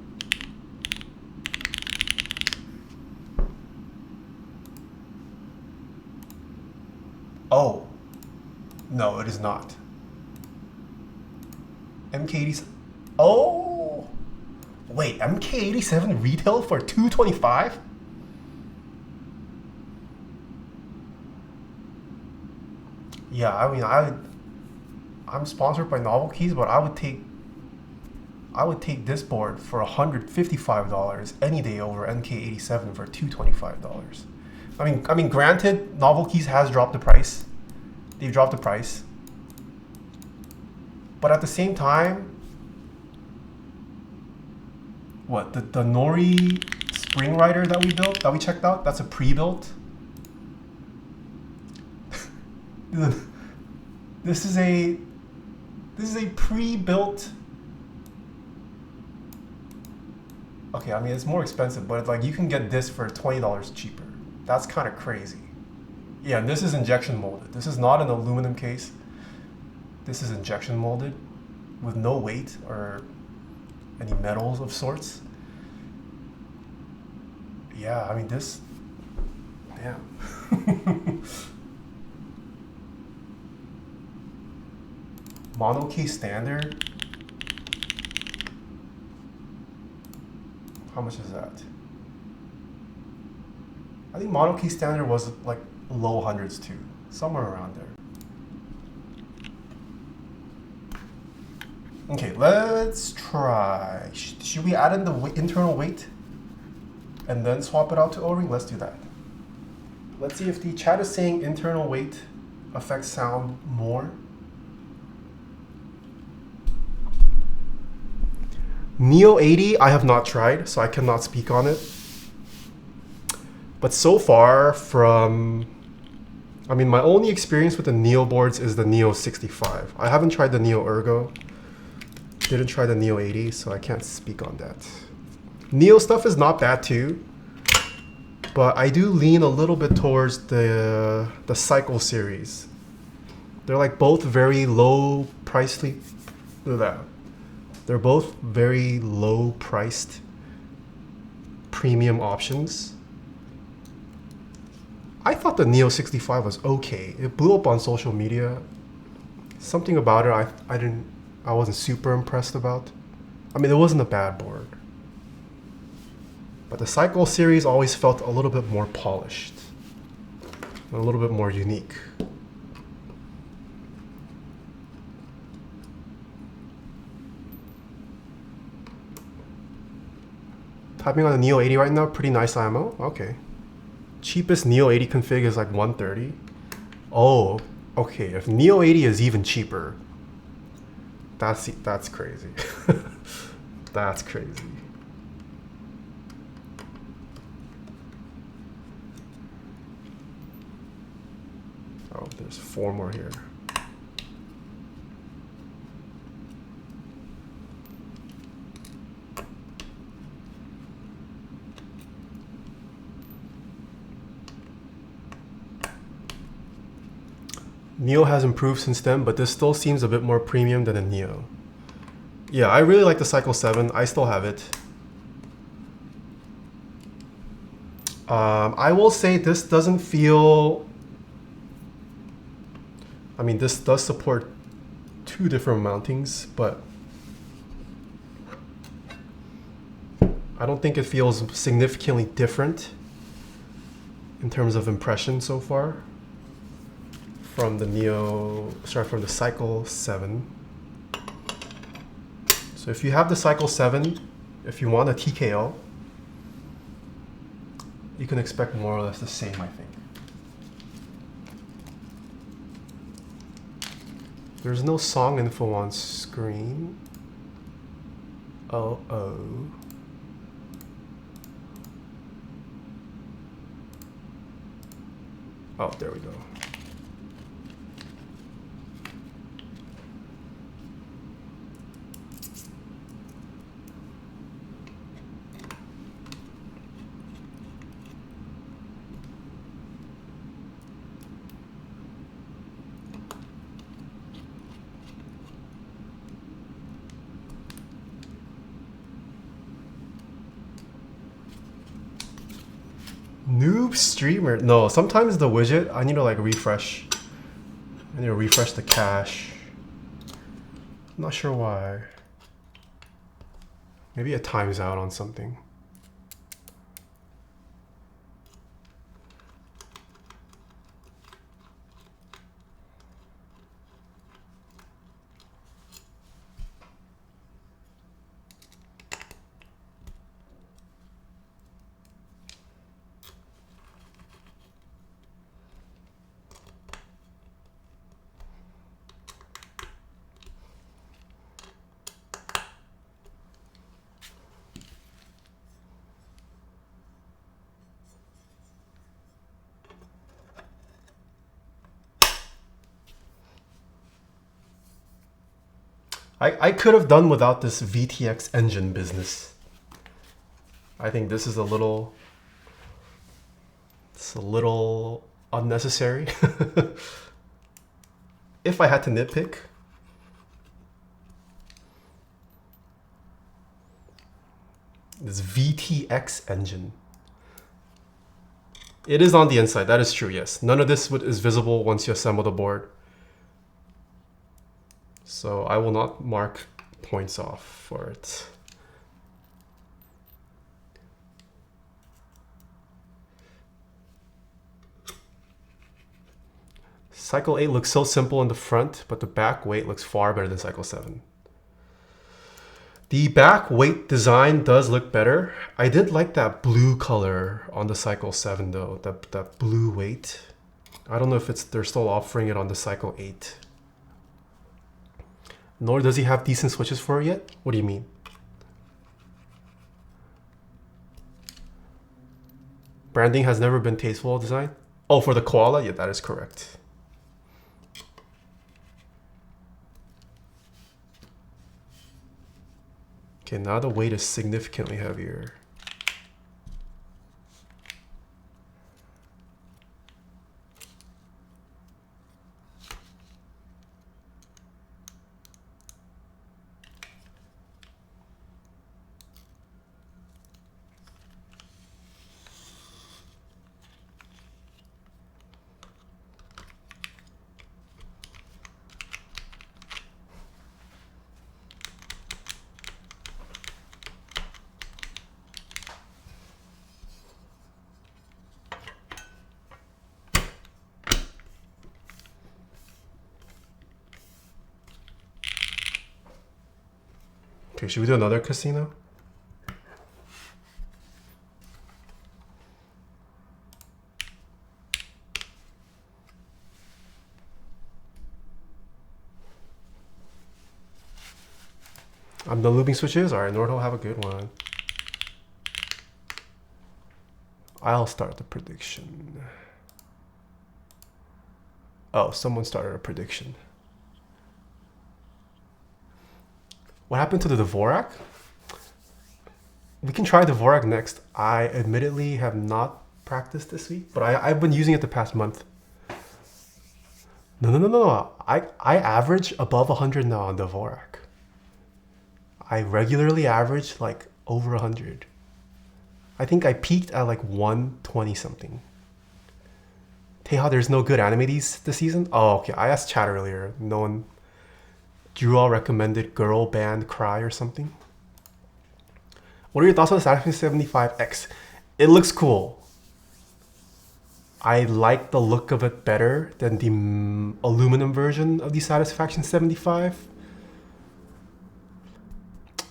Oh. No, it is not. MK87. Oh! Wait, MK87 retail for $225? Yeah, I mean, I'm sponsored by Novel Keys, but I would take this board for $155 any day over MK87 for $225. I mean, granted, Novel Keys has dropped the price. They've dropped the price. But at the same time, what, the Nori spring rider that we checked out, that's a pre-built. This is a pre-built. Okay, I mean, it's more expensive, but like you can get this for $20 cheaper. That's kind of crazy. Yeah, and this is injection molded. This is not an aluminum case. This is injection molded with no weight or any metals of sorts. Yeah, I mean, this, damn. Mono case standard. How much is that? I think model key standard was like low hundreds too, somewhere around there. Okay, let's try. Should we add in the internal weight and then swap it out to O-ring? Let's do that. Let's see if the chat is saying internal weight affects sound more. Neo 80, I have not tried, so I cannot speak on it. But so far my only experience with the Neo boards is the Neo 65. I haven't tried the Neo Ergo. Didn't try the Neo 80, so I can't speak on that. Neo stuff is not bad too, but I do lean a little bit towards the Cycle series. They're like both very low priced. They're both very low priced premium options. I thought the Neo 65 was okay. It blew up on social media. Something about it I wasn't super impressed about. I mean, it wasn't a bad board. But the Cycle series always felt a little bit more polished, a little bit more unique. Typing on the Neo 80 right now, pretty nice ammo. Okay. Cheapest Neo 80 config is like 130. Oh, okay. If Neo 80 is even cheaper, that's crazy. That's crazy. Oh, there's 4 more here. Neo has improved since then, but this still seems a bit more premium than a Neo. Yeah, I really like the Cycle 7. I still have it. I will say this doesn't feel... I mean, this does support 2 different mountings, but I don't think it feels significantly different in terms of impression so far from the Cycle 7. So if you have the Cycle 7, if you want a TKL, you can expect more or less the same, I think. There's no song info on screen. Oh. Oh, there we go. Noob streamer. No, sometimes the widget, I need to like refresh. I need to refresh the cache. I'm not sure why. Maybe it times out on something. I could have done without this VTX engine business. I think this is a little unnecessary. If I had to nitpick. This VTX engine. It is on the inside, that is true, yes. None of this is visible once you assemble the board. So I will not mark points off for it. Cycle 8 looks so simple in the front, but the back weight looks far better than Cycle 7. The back weight design does look better. I did like that blue color on the Cycle 7 though, that blue weight. I don't know if they're still offering it on the Cycle 8. Nor does he have decent switches for it yet? What do you mean? Branding has never been tasteful design? Oh, for the Koala? Yeah, that is correct. Okay, now the weight is significantly heavier. Okay, should we do another casino? I'm done looping switches. All right, Nordhol, have a good one. I'll start the prediction. Oh, someone started a prediction. What happened to the Dvorak? We can try Dvorak next. I admittedly have not practiced this week, but I've been using it the past month. No. I average above 100 now on Dvorak. I regularly average like over 100. I think I peaked at like 120 something. Taeha, there's no good anime this season? Oh, okay. I asked chat earlier. No one... Drew all recommended Girl Band Cry or something. What are your thoughts on the Satisfaction 75X? It looks cool. I like the look of it better than the aluminum version of the Satisfaction 75.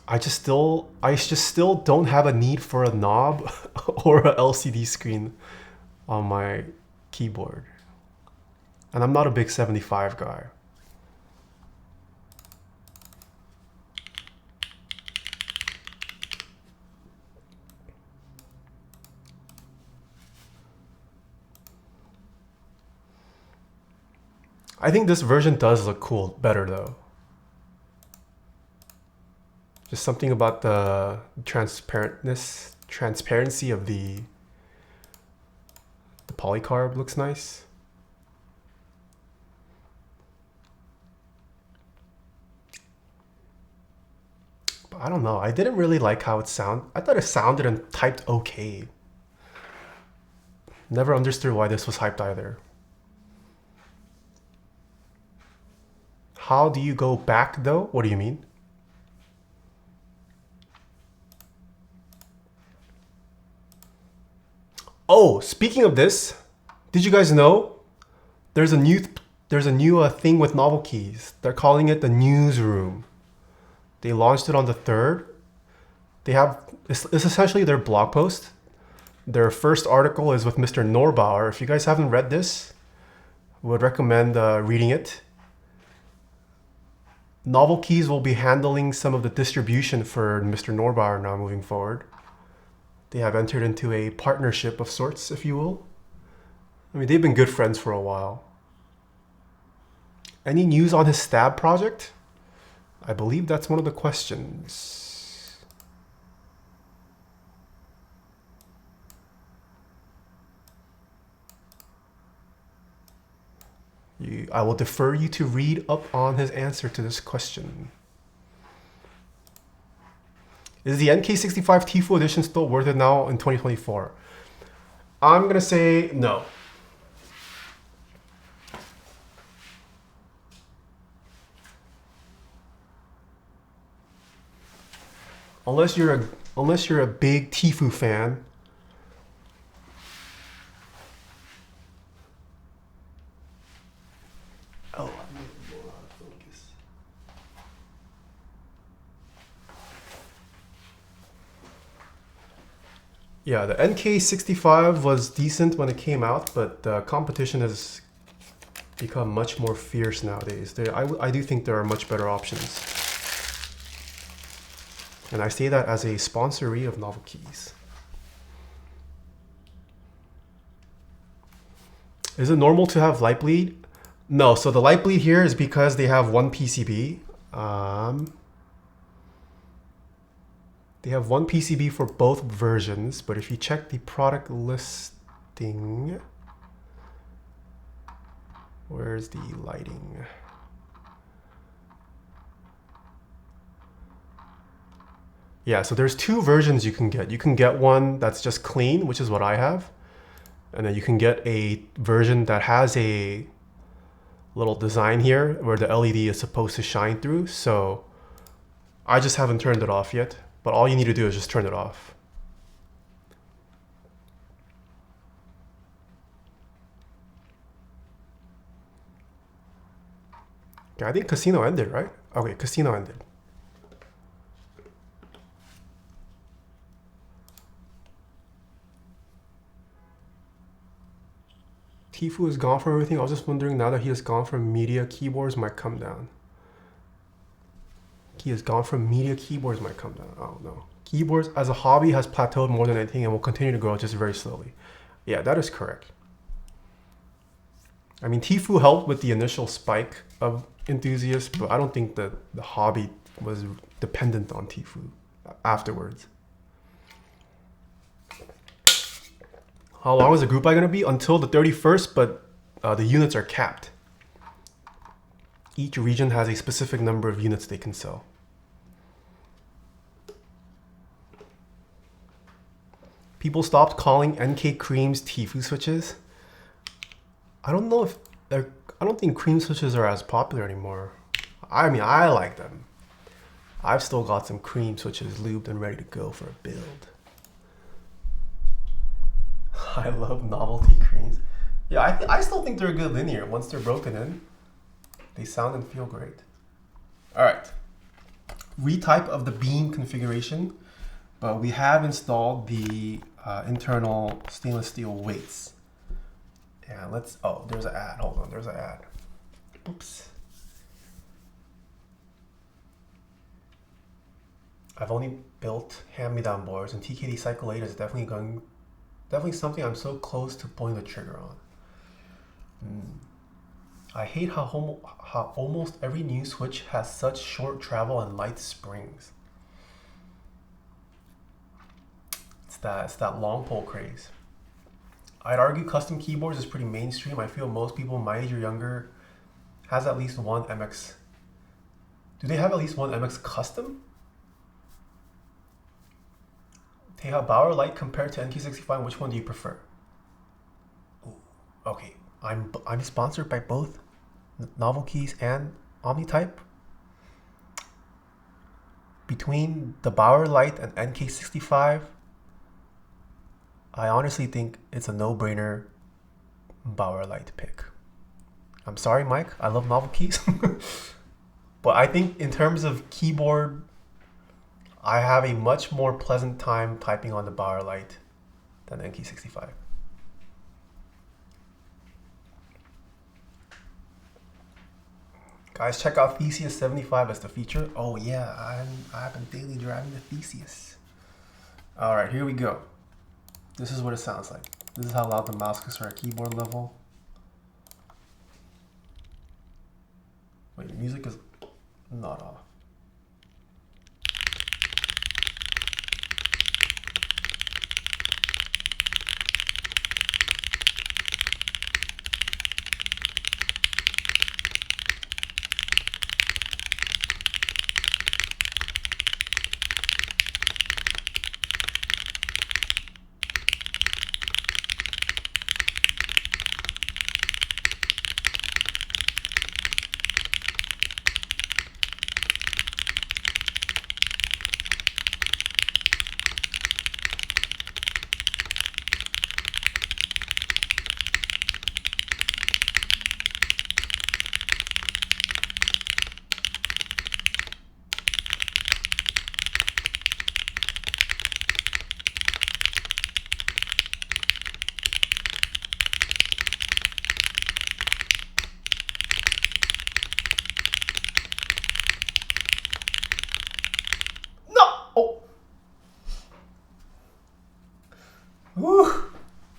I just still don't have a need for a knob or a LCD screen on my keyboard. And I'm not a big 75 guy. I think this version does look cool, better though. Just something about the transparency of the polycarb looks nice. But I don't know, I didn't really like how it sounded. I thought it sounded and typed okay. Never understood why this was hyped either. How do you go back though? What do you mean? Oh, speaking of this, did you guys know there's a new thing with novel keys? They're calling it the newsroom. They launched it on the 3rd. They have it's essentially their blog post. Their first article is with Mr. Norbauer. If you guys haven't read this, I would recommend reading it. Novel Keys will be handling some of the distribution for Mr. Norbauer now moving forward. They have entered into a partnership of sorts, if you will. I mean, they've been good friends for a while. Any news on his stab project? I believe that's one of the questions. I will defer you to read up on his answer to this question. Is the NK65 Tfue edition still worth it now in 2024? I'm gonna say no. Unless you're a big Tfue fan. Yeah, the NK65 was decent when it came out, but the competition has become much more fierce nowadays. I do think there are much better options. And I say that as a sponsoree of Novel Keys. Is it normal to have light bleed? No, so the light bleed here is because they have one PCB. They have one PCB for both versions, but if you check the product listing, where's the lighting? Yeah, so there's two versions you can get. You can get one that's just clean, which is what I have. And then you can get a version that has a little design here where the LED is supposed to shine through. So I just haven't turned it off yet, but all you need to do is just turn it off. Okay, I think Casino ended, right? Okay, Casino ended. Tifu is gone from everything. I was just wondering, now that he has gone from media, keyboards might come down. He has gone from media, keyboards might come down. Oh no. Keyboards as a hobby has plateaued more than anything and will continue to grow just very slowly. Yeah, that is correct. I mean, Tifu helped with the initial spike of enthusiasts, but I don't think that the hobby was dependent on Tifu afterwards. How long is the group buy going to be? Until the 31st, but the units are capped. Each region has a specific number of units they can sell. People stopped calling NK creams Tifu switches. I don't know if I don't think cream switches are as popular anymore. I mean, I like them. I've still got some cream switches lubed and ready to go for a build. I love novelty creams. Yeah, I still think they're a good linear. Once they're broken in, they sound and feel great. All right, retype of the beam configuration, but we have installed the internal stainless steel weights. Yeah, let's, oh, there's an ad. Hold on, there's an ad. Oops. I've only built hand-me-down boards, and TKD Cycle8 is definitely something I'm so close to pulling the trigger on. I hate how almost every new switch has such short travel and light springs. It's that long pole craze. I'd argue custom keyboards is pretty mainstream. I feel most people my age or younger has at least one MX. Do they have at least one MX custom? Taeha, Bauer Light compared to NK65, which one do you prefer? Ooh, okay, I'm sponsored by both Novel Keys and Omnitype. Between the Bauer Light and NK65, I honestly think it's a no-brainer Bauer Light pick. I'm sorry, Mike, I love Novel Keys. But I think in terms of keyboard, I have a much more pleasant time typing on the Bauer Light than NK65. Guys, check out Theseus 75 as the feature. Oh yeah, I've been daily driving the Theseus. All right, here we go. This is what it sounds like. This is how loud the mouse clicks are at keyboard level. Wait, the music is not off.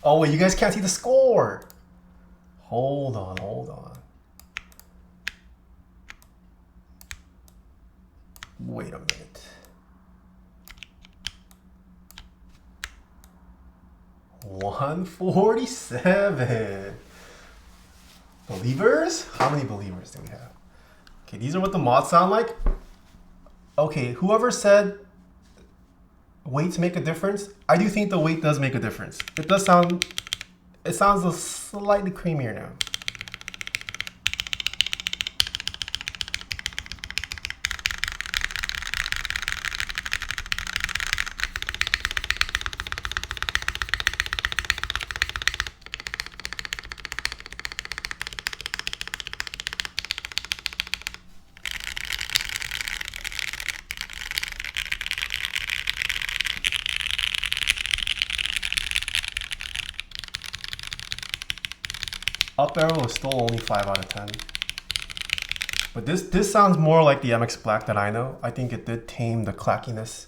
Oh wait, you guys can't see the score. Hold on, hold on. Wait a minute. $147. Believers? How many believers do we have? Okay, these are what the mods sound like. Okay, whoever said weights make a difference, I do think the weight does make a difference. It does sound, it sounds a slightly creamier now. Up arrow is still only 5 out of 10. But this sounds more like the MX Black that I know. I think it did tame the clackiness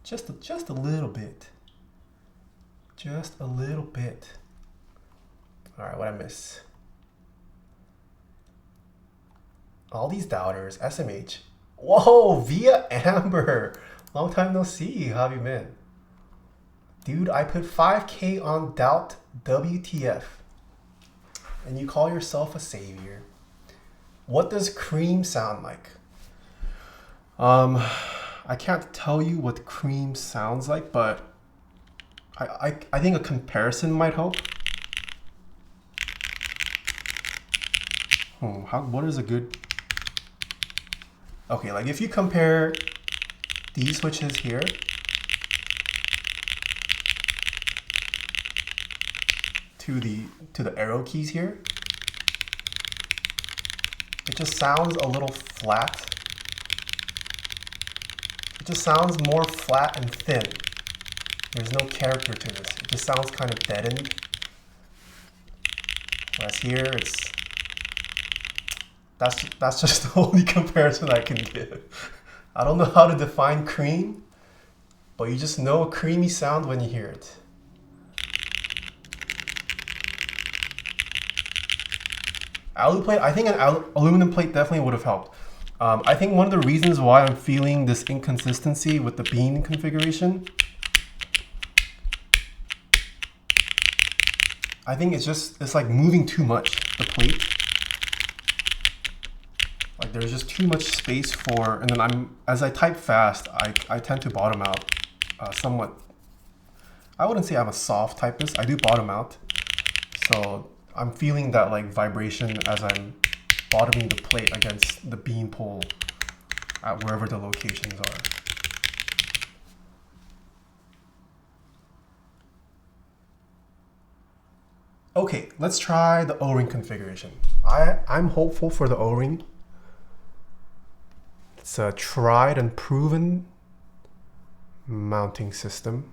just a little bit. Just a little bit. All right, what I miss? All these doubters, SMH. Whoa, via Amber. Long time no see. How have you been? Dude, I put 5K on doubt WTF. And you call yourself a savior. What does cream sound like? I can't tell you what cream sounds like, but I think a comparison might help. What is a good... Okay, like if you compare these switches here to the arrow keys here, it just sounds a little flat. It just sounds more flat and thin. There's no character to this. It just sounds kind of deadened. Whereas here, that's just the only comparison I can give. I don't know how to define cream, but you just know a creamy sound when you hear it. Alu plate, I think an aluminum plate definitely would have helped. I think one of the reasons why I'm feeling this inconsistency with the bean configuration, I think it's like moving too much, the plate. Like there's just too much space for, and then as I type fast, I tend to bottom out somewhat. I wouldn't say I'm a soft typist, I do bottom out. So I'm feeling that like vibration as I'm bottoming the plate against the bean pole at wherever the locations are. Okay, let's try the O-ring configuration. I'm hopeful for the O-ring. It's a tried and proven mounting system.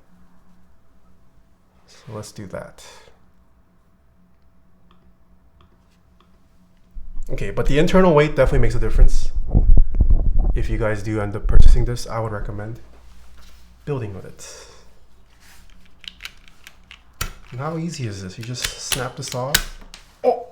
So let's do that. Okay, but the internal weight definitely makes a difference. If you guys do end up purchasing this, I would recommend building with it. And how easy is this? You just snap this off. Oh!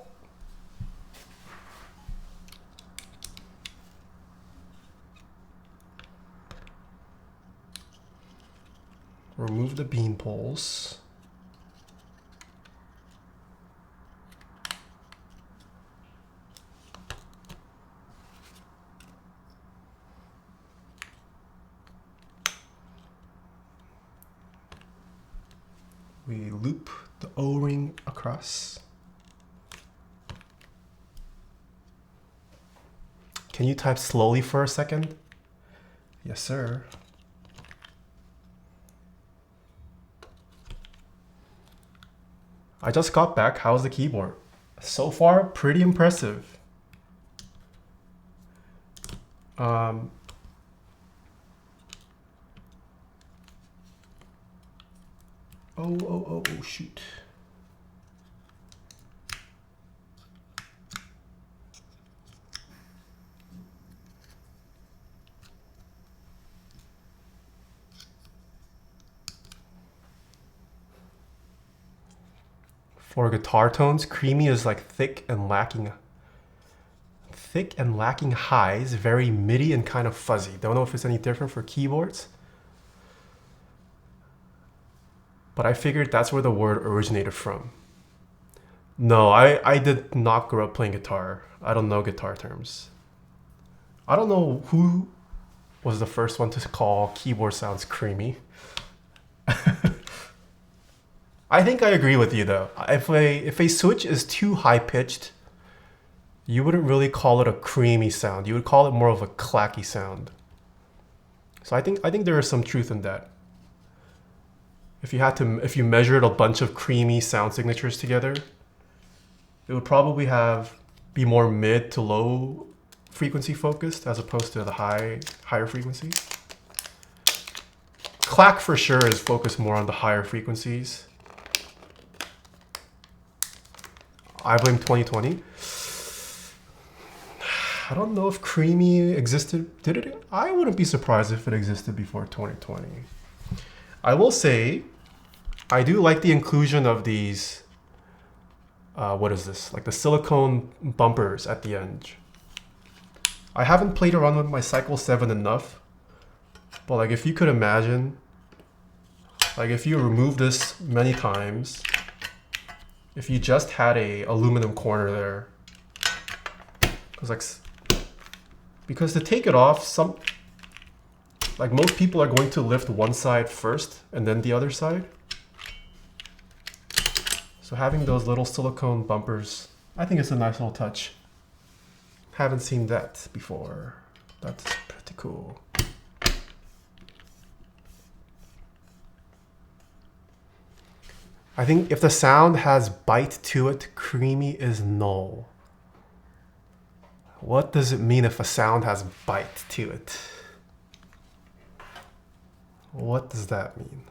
Remove the bean poles. We loop the O-ring across. Can you type slowly for a second? Yes, sir. I just got back. How's the keyboard? So far, pretty impressive. Oh, shoot. For guitar tones, creamy is like thick and lacking highs, very MIDI and kind of fuzzy. Don't know if it's any different for keyboards. But I figured that's where the word originated from. No, I did not grow up playing guitar. I don't know guitar terms. I don't know who was the first one to call keyboard sounds creamy. I think I agree with you though. If a switch is too high pitched, you wouldn't really call it a creamy sound. You would call it more of a clacky sound. So I think there is some truth in that. If you measured a bunch of creamy sound signatures together, it would probably be more mid to low frequency focused as opposed to the higher frequency. Clack for sure is focused more on the higher frequencies. I blame 2020. I don't know if creamy existed. Did it? I wouldn't be surprised if it existed before 2020. I will say, I do like the inclusion of these, what is this? Like the silicone bumpers at the end. I haven't played around with my Cycle8 enough, but like if you could imagine, like if you remove this many times, if you just had a aluminum corner there, because to take it off, like most people are going to lift one side first and then the other side. So having those little silicone bumpers, I think it's a nice little touch. Haven't seen that before. That's pretty cool. I think if the sound has bite to it, creamy is null. What does it mean if a sound has bite to it? What does that mean?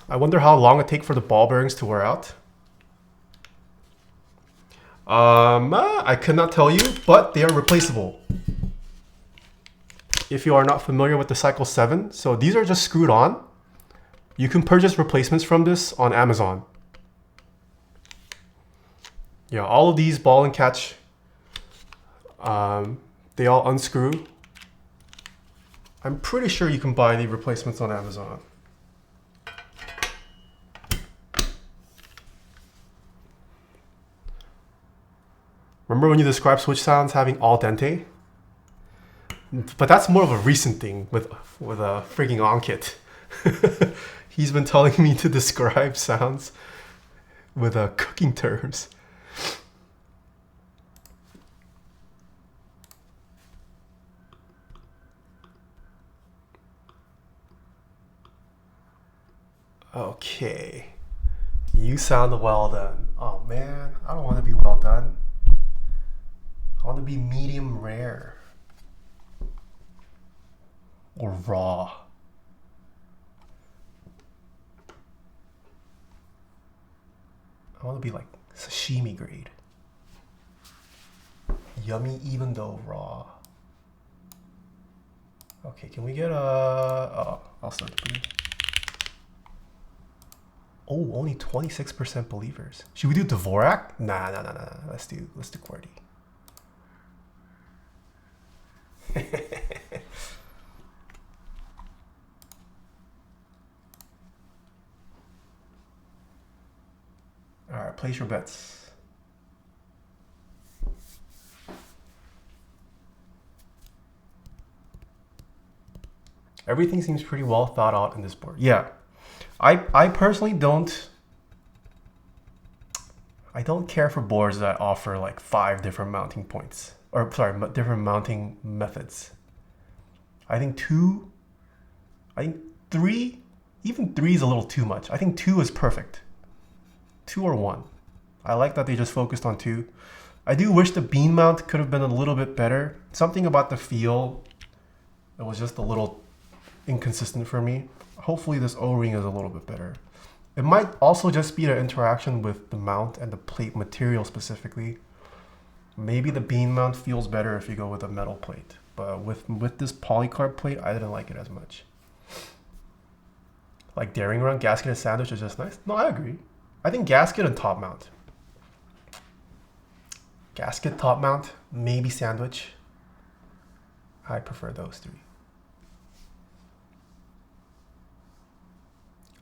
I wonder how long it takes for the ball bearings to wear out. I could not tell you, but they are replaceable. If you are not familiar with the Cycle8, so these are just screwed on. You can purchase replacements from this on Amazon. Yeah, all of these ball and catch, they all unscrew. I'm pretty sure you can buy the replacements on Amazon. Remember when you described switch sounds having al dente? But that's more of a recent thing with a freaking Ankit. He's been telling me to describe sounds with cooking terms. Okay. You sound well done. Oh man, I don't want to be well done. I want to be medium rare. Or raw. I want to be like sashimi grade. Yummy even though raw. Okay, can we get a... Oh, I'll start the blue. Oh, only 26% believers. Should we do Dvorak? Nah. Let's do QWERTY. All right, place your bets. Everything seems pretty well thought out in this board. Yeah, I personally don't care for boards that offer like 5 different mounting points. Or sorry, different mounting methods. I think 3, even 3 is a little too much. I think 2 is perfect. 2 or 1. I like that they just focused on 2. I do wish the bean mount could have been a little bit better. Something about the feel, it was just a little inconsistent for me. Hopefully this O-ring is a little bit better. It might also just be the interaction with the mount and the plate material specifically. Maybe the bean mount feels better if you go with a metal plate, but with this polycarb plate, I didn't like it as much. Like daring run, gasket and sandwich is just nice. No, I agree. I think gasket and top mount. Gasket, top mount, maybe sandwich. I prefer those three.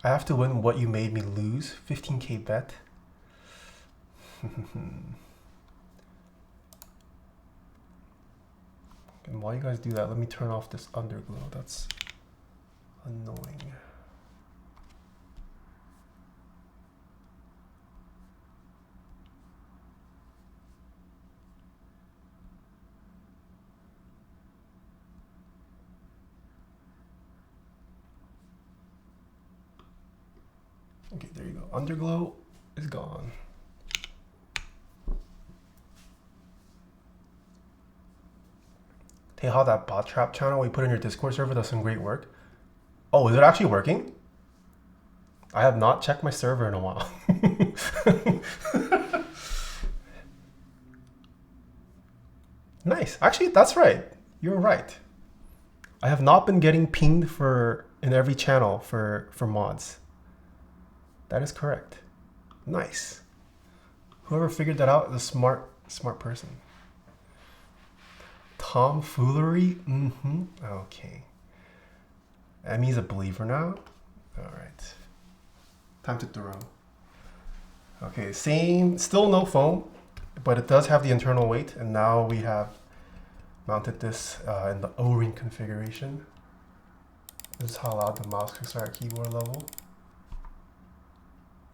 I have to win what you made me lose. 15K bet. And while you guys do that, let me turn off this underglow. That's annoying. Okay, there you go. Underglow is gone. Taeha, that bot trap channel we put in your Discord server does some great work. Oh, is it actually working? I have not checked my server in a while. Nice. Actually, that's right. You're right. I have not been getting pinged in every channel for mods. That is correct. Nice. Whoever figured that out is a smart person. Tomfoolery? Mm-hmm. Okay. Emmy's a believer now? Alright. Time to throw. Okay, same, still no foam, but it does have the internal weight, and now we have mounted this in the O-ring configuration. This is how loud the mouse clicks are at keyboard level.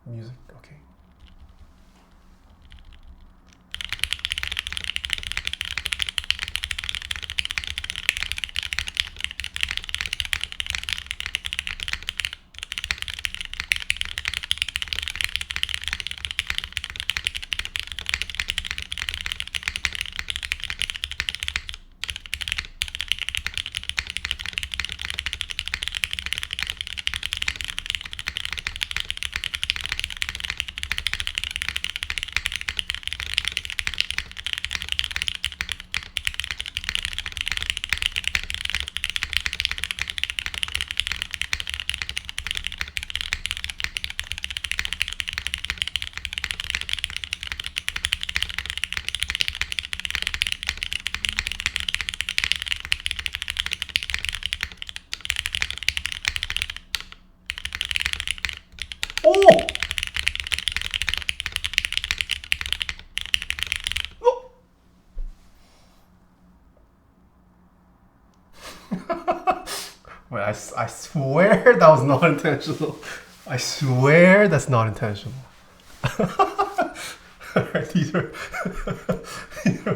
Music, okay. Oh! Oh! Wait, I swear that was not intentional. I swear that's not intentional. Alright, these are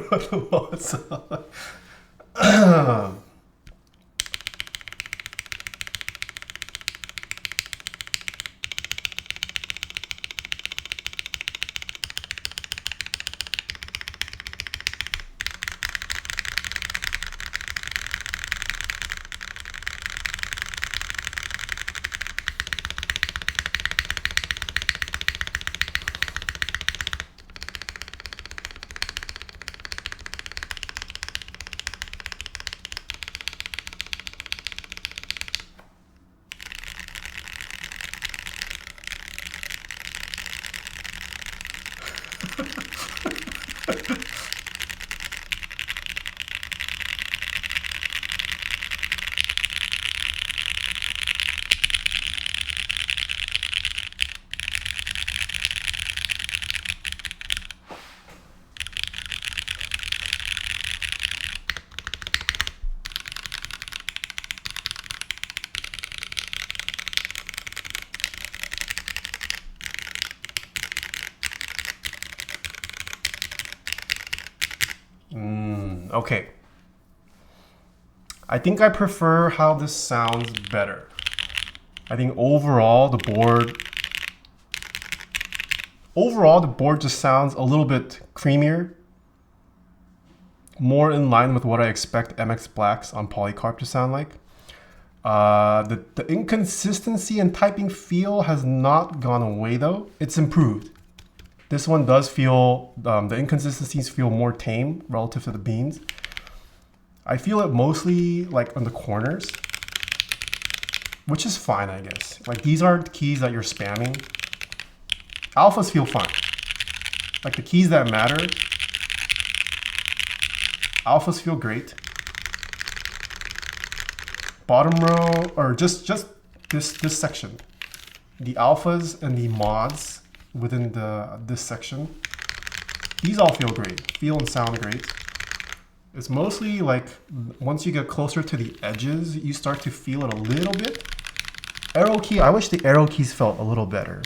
what the mods are. Okay. I think I prefer how this sounds better. I think overall the board just sounds a little bit creamier, more in line with what I expect MX Blacks on Polycarb to sound like. The inconsistency and typing feel has not gone away though. It's improved. This one does feel, the inconsistencies feel more tame relative to the beans. I feel it mostly like on the corners, which is fine, I guess. Like these aren't keys that you're spamming. Alphas feel fine. Like the keys that matter, alphas feel great. Bottom row, or just this section. The alphas and the mods within this section, these all feel great, feel and sound great. It's mostly like once you get closer to the edges, you start to feel it a little bit. Arrow key, I wish the arrow keys felt a little better.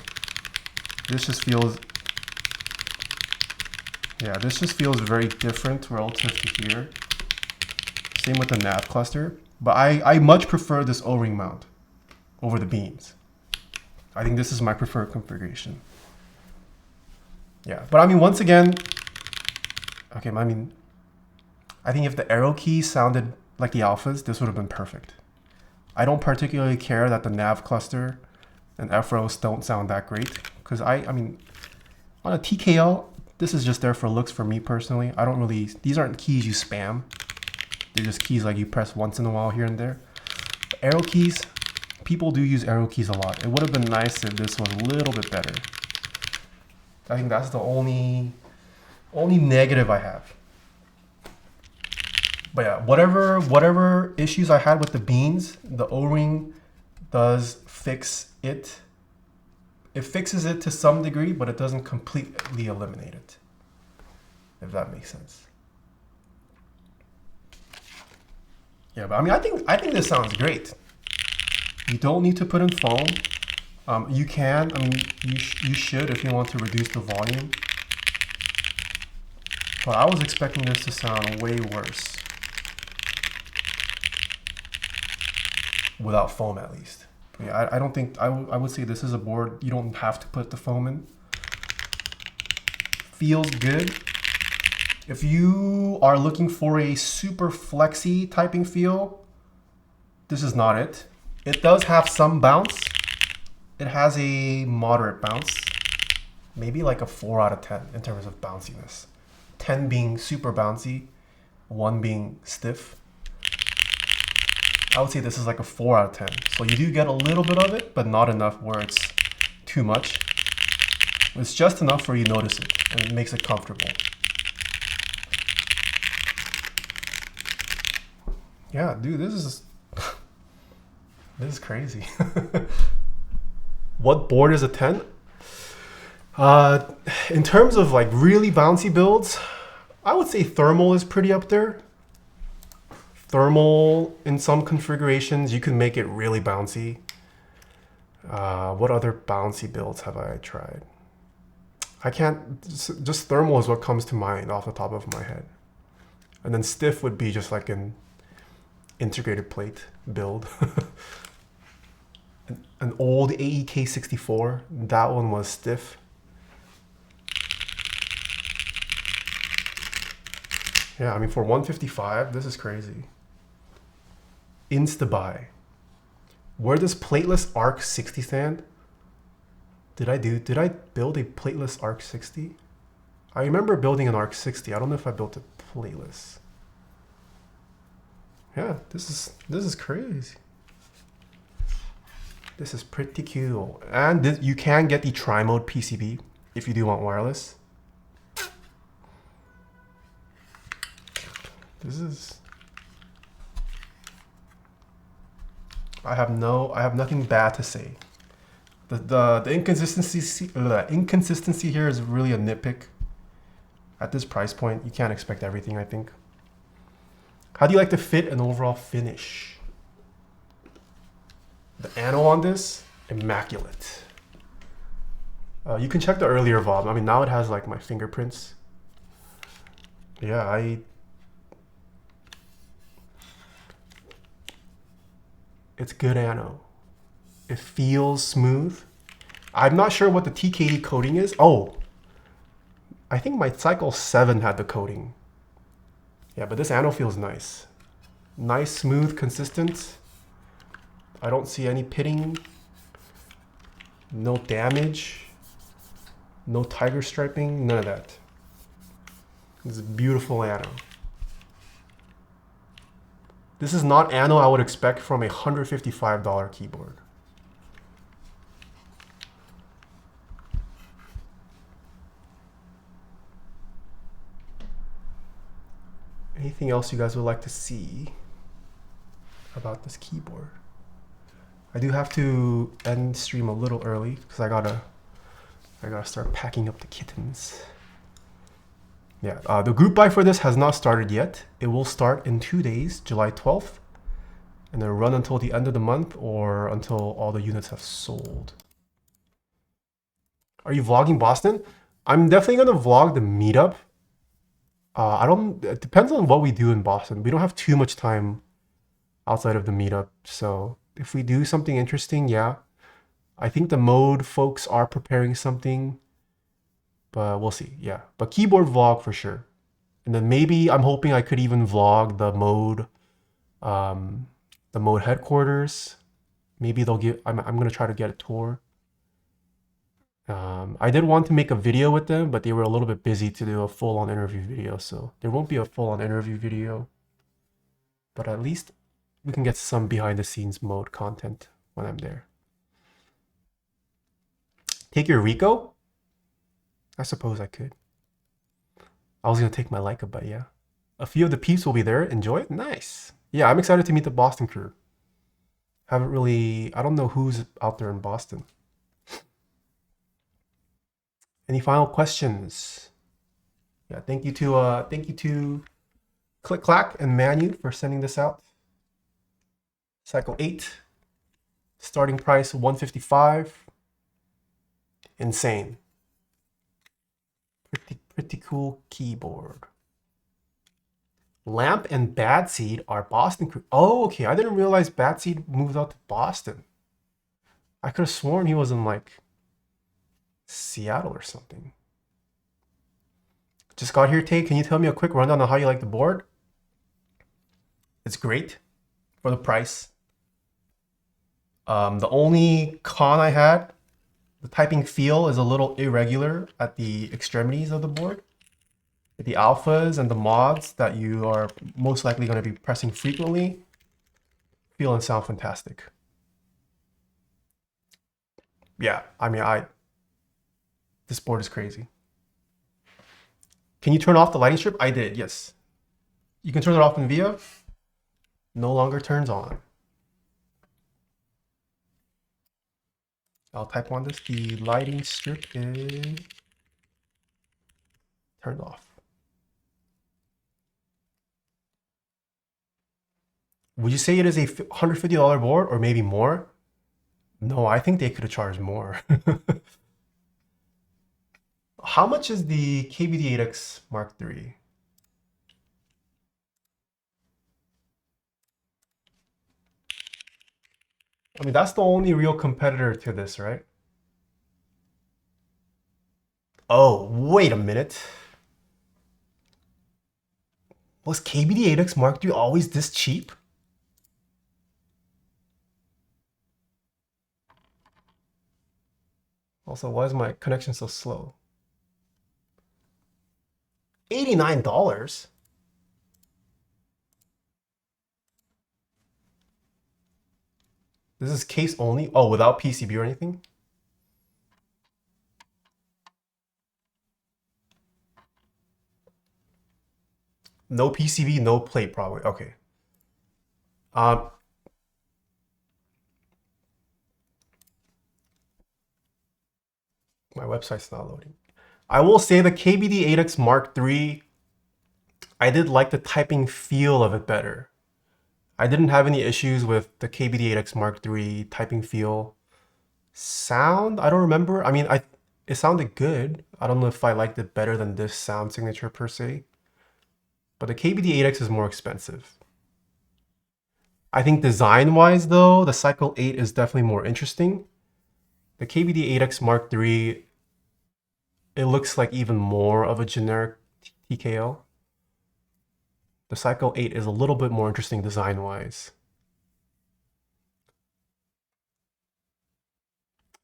This just feels, yeah, this just feels very different relative to here. Same with the nav cluster, but I much prefer this O-ring mount over the beans. I think this is my preferred configuration. Yeah, but I mean, once again, okay, I mean, I think if the arrow key sounded like the alphas, this would have been perfect. I don't particularly care that the nav cluster and F-rows don't sound that great, because I mean, on a TKL, this is just there for looks for me personally. I don't really, these aren't keys you spam. They're just keys like you press once in a while here and there. But arrow keys, people do use arrow keys a lot. It would have been nice if this was a little bit better. I think that's the only negative I have. But yeah, whatever issues I had with the beans, the O-ring does fix it. It fixes it to some degree, but it doesn't completely eliminate it, if that makes sense. Yeah, but I mean, I think this sounds great. You don't need to put in foam. You can, I mean, you should if you want to reduce the volume. But I was expecting this to sound way worse. Without foam, at least. Yeah, I don't think, I would say this is a board you don't have to put the foam in. Feels good. If you are looking for a super flexy typing feel, this is not it. It does have some bounce. It has a moderate bounce. Maybe like a 4 out of 10 in terms of bounciness. 10 being super bouncy, 1 being stiff. I would say this is like a 4 out of 10. So you do get a little bit of it, but not enough where it's too much. It's just enough where you notice it and it makes it comfortable. Yeah, dude, this is crazy. What board is a 10? In terms of like really bouncy builds, I would say thermal is pretty up there. Thermal, in some configurations, you can make it really bouncy. What other bouncy builds have I tried? I can't, just thermal is what comes to mind off the top of my head. And then stiff would be just like an integrated plate build. An old AEK64, that one was stiff. Yeah, I mean, for 155, this is crazy. Insta-buy. Where does plateless ARC 60 stand? Did I build a plateless ARC 60? I remember building an ARC 60. I don't know if I built a plateless. Yeah, this is crazy. This is pretty cool. And this, you can get the tri-mode PCB if you do want wireless. This is, I have nothing bad to say. The inconsistency here is really a nitpick. At this price point, you can't expect everything, I think. How do you like the fit and overall finish? The anno on this, immaculate. You can check the earlier VOD. I mean, now it has like my fingerprints. Yeah, it's good anno. It feels smooth. I'm not sure what the TKD coating is. Oh, I think my Cycle8 had the coating. Yeah, but this anno feels nice. Nice, smooth, consistent. I don't see any pitting. No damage. No tiger striping, none of that. This is beautiful Ano. This is not Ano I would expect from a $155 keyboard. Anything else you guys would like to see about this keyboard? I do have to end stream a little early because I gotta start packing up the kittens. Yeah, the group buy for this has not started yet. It will start in 2 days, July 12th, and then run until the end of the month or until all the units have sold. Are you vlogging Boston? I'm definitely gonna vlog the meetup. It depends on what we do in Boston. We don't have too much time outside of the meetup. So if we do something interesting, yeah. I think the mode folks are preparing something, but we'll see. Yeah, but keyboard vlog for sure. And then maybe I'm hoping I could even vlog the mode headquarters. Maybe they'll give, I'm gonna try to get a tour. I did want to make a video with them, but they were a little bit busy to do a full-on interview video, so there won't be a full-on interview video. But at least we can get some behind-the-scenes mode content when I'm there. Take your Rico? I suppose I could. I was gonna take my Leica, but yeah. A few of the peeps will be there. Enjoy it? Nice. Yeah, I'm excited to meet the Boston crew. I don't know who's out there in Boston. Any final questions? Yeah, thank you to Click Clack and Manu for sending this out. Cycle8, starting price $155. Insane. Pretty cool keyboard. Lamp and Bad Seed are Boston crew. Oh, okay. I didn't realize Bad Seed moved out to Boston. I could have sworn he was in like Seattle or something. Just got here, Tay. Can you tell me a quick rundown on how you like the board? It's great for the price. The only con I had, the typing feel is a little irregular at the extremities of the board. The alphas and the mods that you are most likely going to be pressing frequently feel and sound fantastic. Yeah, I mean, this board is crazy. Can you turn off the lighting strip? I did, yes. You can turn it off in VIA. No longer turns on. I'll type on this. The lighting strip is turned off. Would you say it is a $150 board or maybe more? No, I think they could have charged more. How much is the KBD8X Mark III? I mean, that's the only real competitor to this, right? Oh, wait a minute. Was KBD8X Mark III always this cheap? Also, why is my connection so slow? $89? This is case only? Oh, without PCB or anything? No PCB, no plate probably. Okay. My website's not loading. I will say the KBD8X Mark III, I did like the typing feel of it better. I didn't have any issues with the KBD8X Mark III typing feel. Sound, I don't remember. I mean, it sounded good. I don't know if I liked it better than this sound signature per se. But the KBD8X is more expensive. I think design-wise though, the Cycle8 is definitely more interesting. The KBD8X Mark III, it looks like even more of a generic TKL. The Cycle8 is a little bit more interesting design-wise.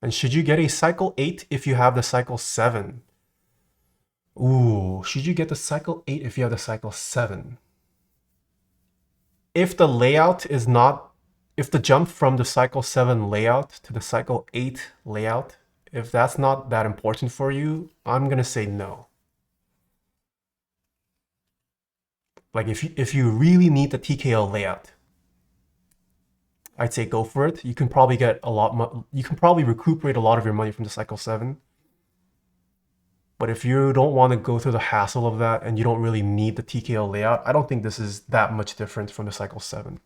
And should you get a Cycle 8 if you have the Cycle 7? Ooh, should you get the Cycle 8 if you have the Cycle 7? If the layout is not, if the jump from the Cycle 7 layout to the Cycle 8 layout, if that's not that important for you, I'm gonna say no. Like if you really need the TKL layout, I'd say go for it. You can probably get a lot. You can probably recuperate a lot of your money from the Cycle 7. But if you don't want to go through the hassle of that and you don't really need the TKL layout, I don't think this is that much different from the Cycle 7.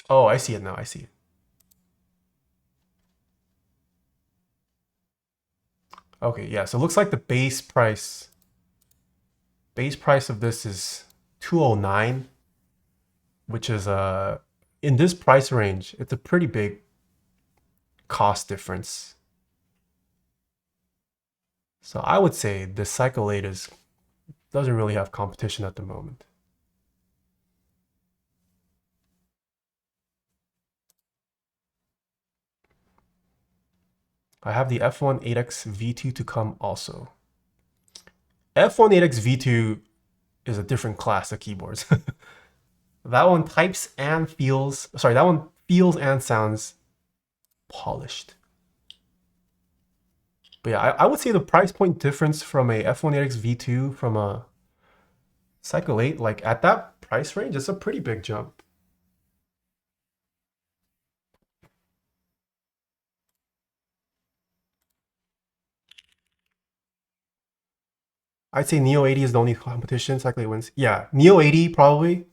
Oh, I see it now. I see it. Okay, yeah. So it looks like the base price of this is 209, which is in this price range, it's a pretty big cost difference. So I would say the Cycle 8 doesn't really have competition at the moment. I have the F1 8X V2 to come also. F1 8X V2 is a different class of keyboards. That one types and feels, sorry, that one feels and sounds polished. But yeah, I would say the price point difference from a F1 8X V2 from a Cycle 8, like at that price range, it's a pretty big jump. I'd say Neo 80 is the only competition Cycle 8 wins. Yeah, Neo 80 probably.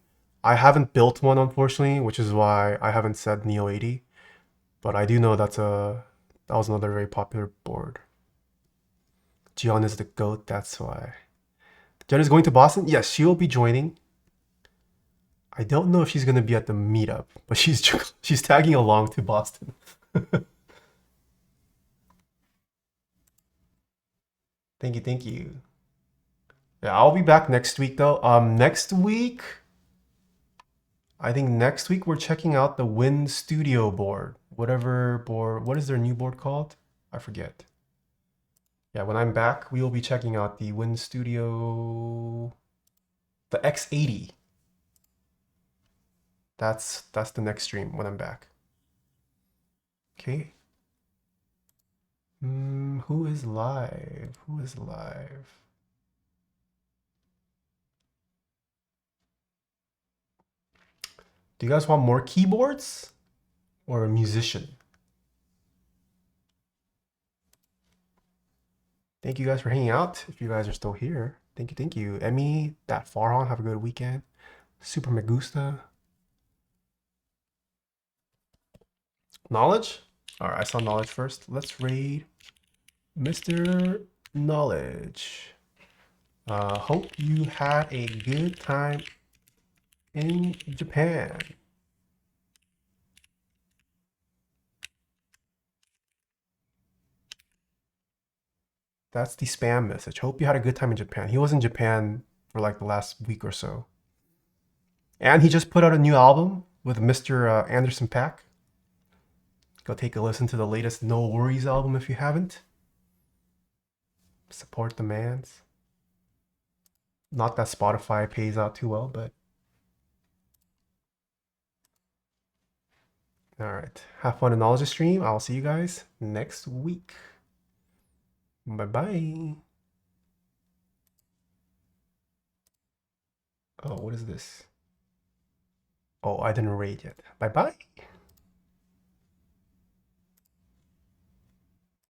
I haven't built one, unfortunately, which is why I haven't said Neo 80. But I do know that was another very popular board. Jion is the GOAT, that's why. Jen is going to Boston? Yes, she will be joining. I don't know if she's going to be at the meetup, but she's tagging along to Boston. Thank you, thank you. Yeah, I'll be back next week though. I think next week we're checking out the Win Studio board. Whatever board, what is their new board called? I forget. Yeah, when I'm back, we will be checking out the Win Studio, the X80. That's the next stream when I'm back. Okay. Who is live? Who is live? Do you guys want more keyboards or a musician? Thank you guys for hanging out. If you guys are still here, thank you, thank you. Emmy, that Farhan, have a good weekend. Super me gusta. Knowledge? All right, I saw Knowledge first. Let's raid Mr. Knowledge. Hope you had a good time in Japan. That's the spam message. Hope you had a good time in Japan. He was in Japan for like the last week or so. And he just put out a new album with Mr. Anderson .Paak. Go take a listen to the latest No Worries album if you haven't. Support the mans. Not that Spotify pays out too well, but... Alright. Have fun in Knowledge stream. I'll see you guys next week. Bye-bye. Oh, what is this? Oh, I didn't rate yet. Bye-bye.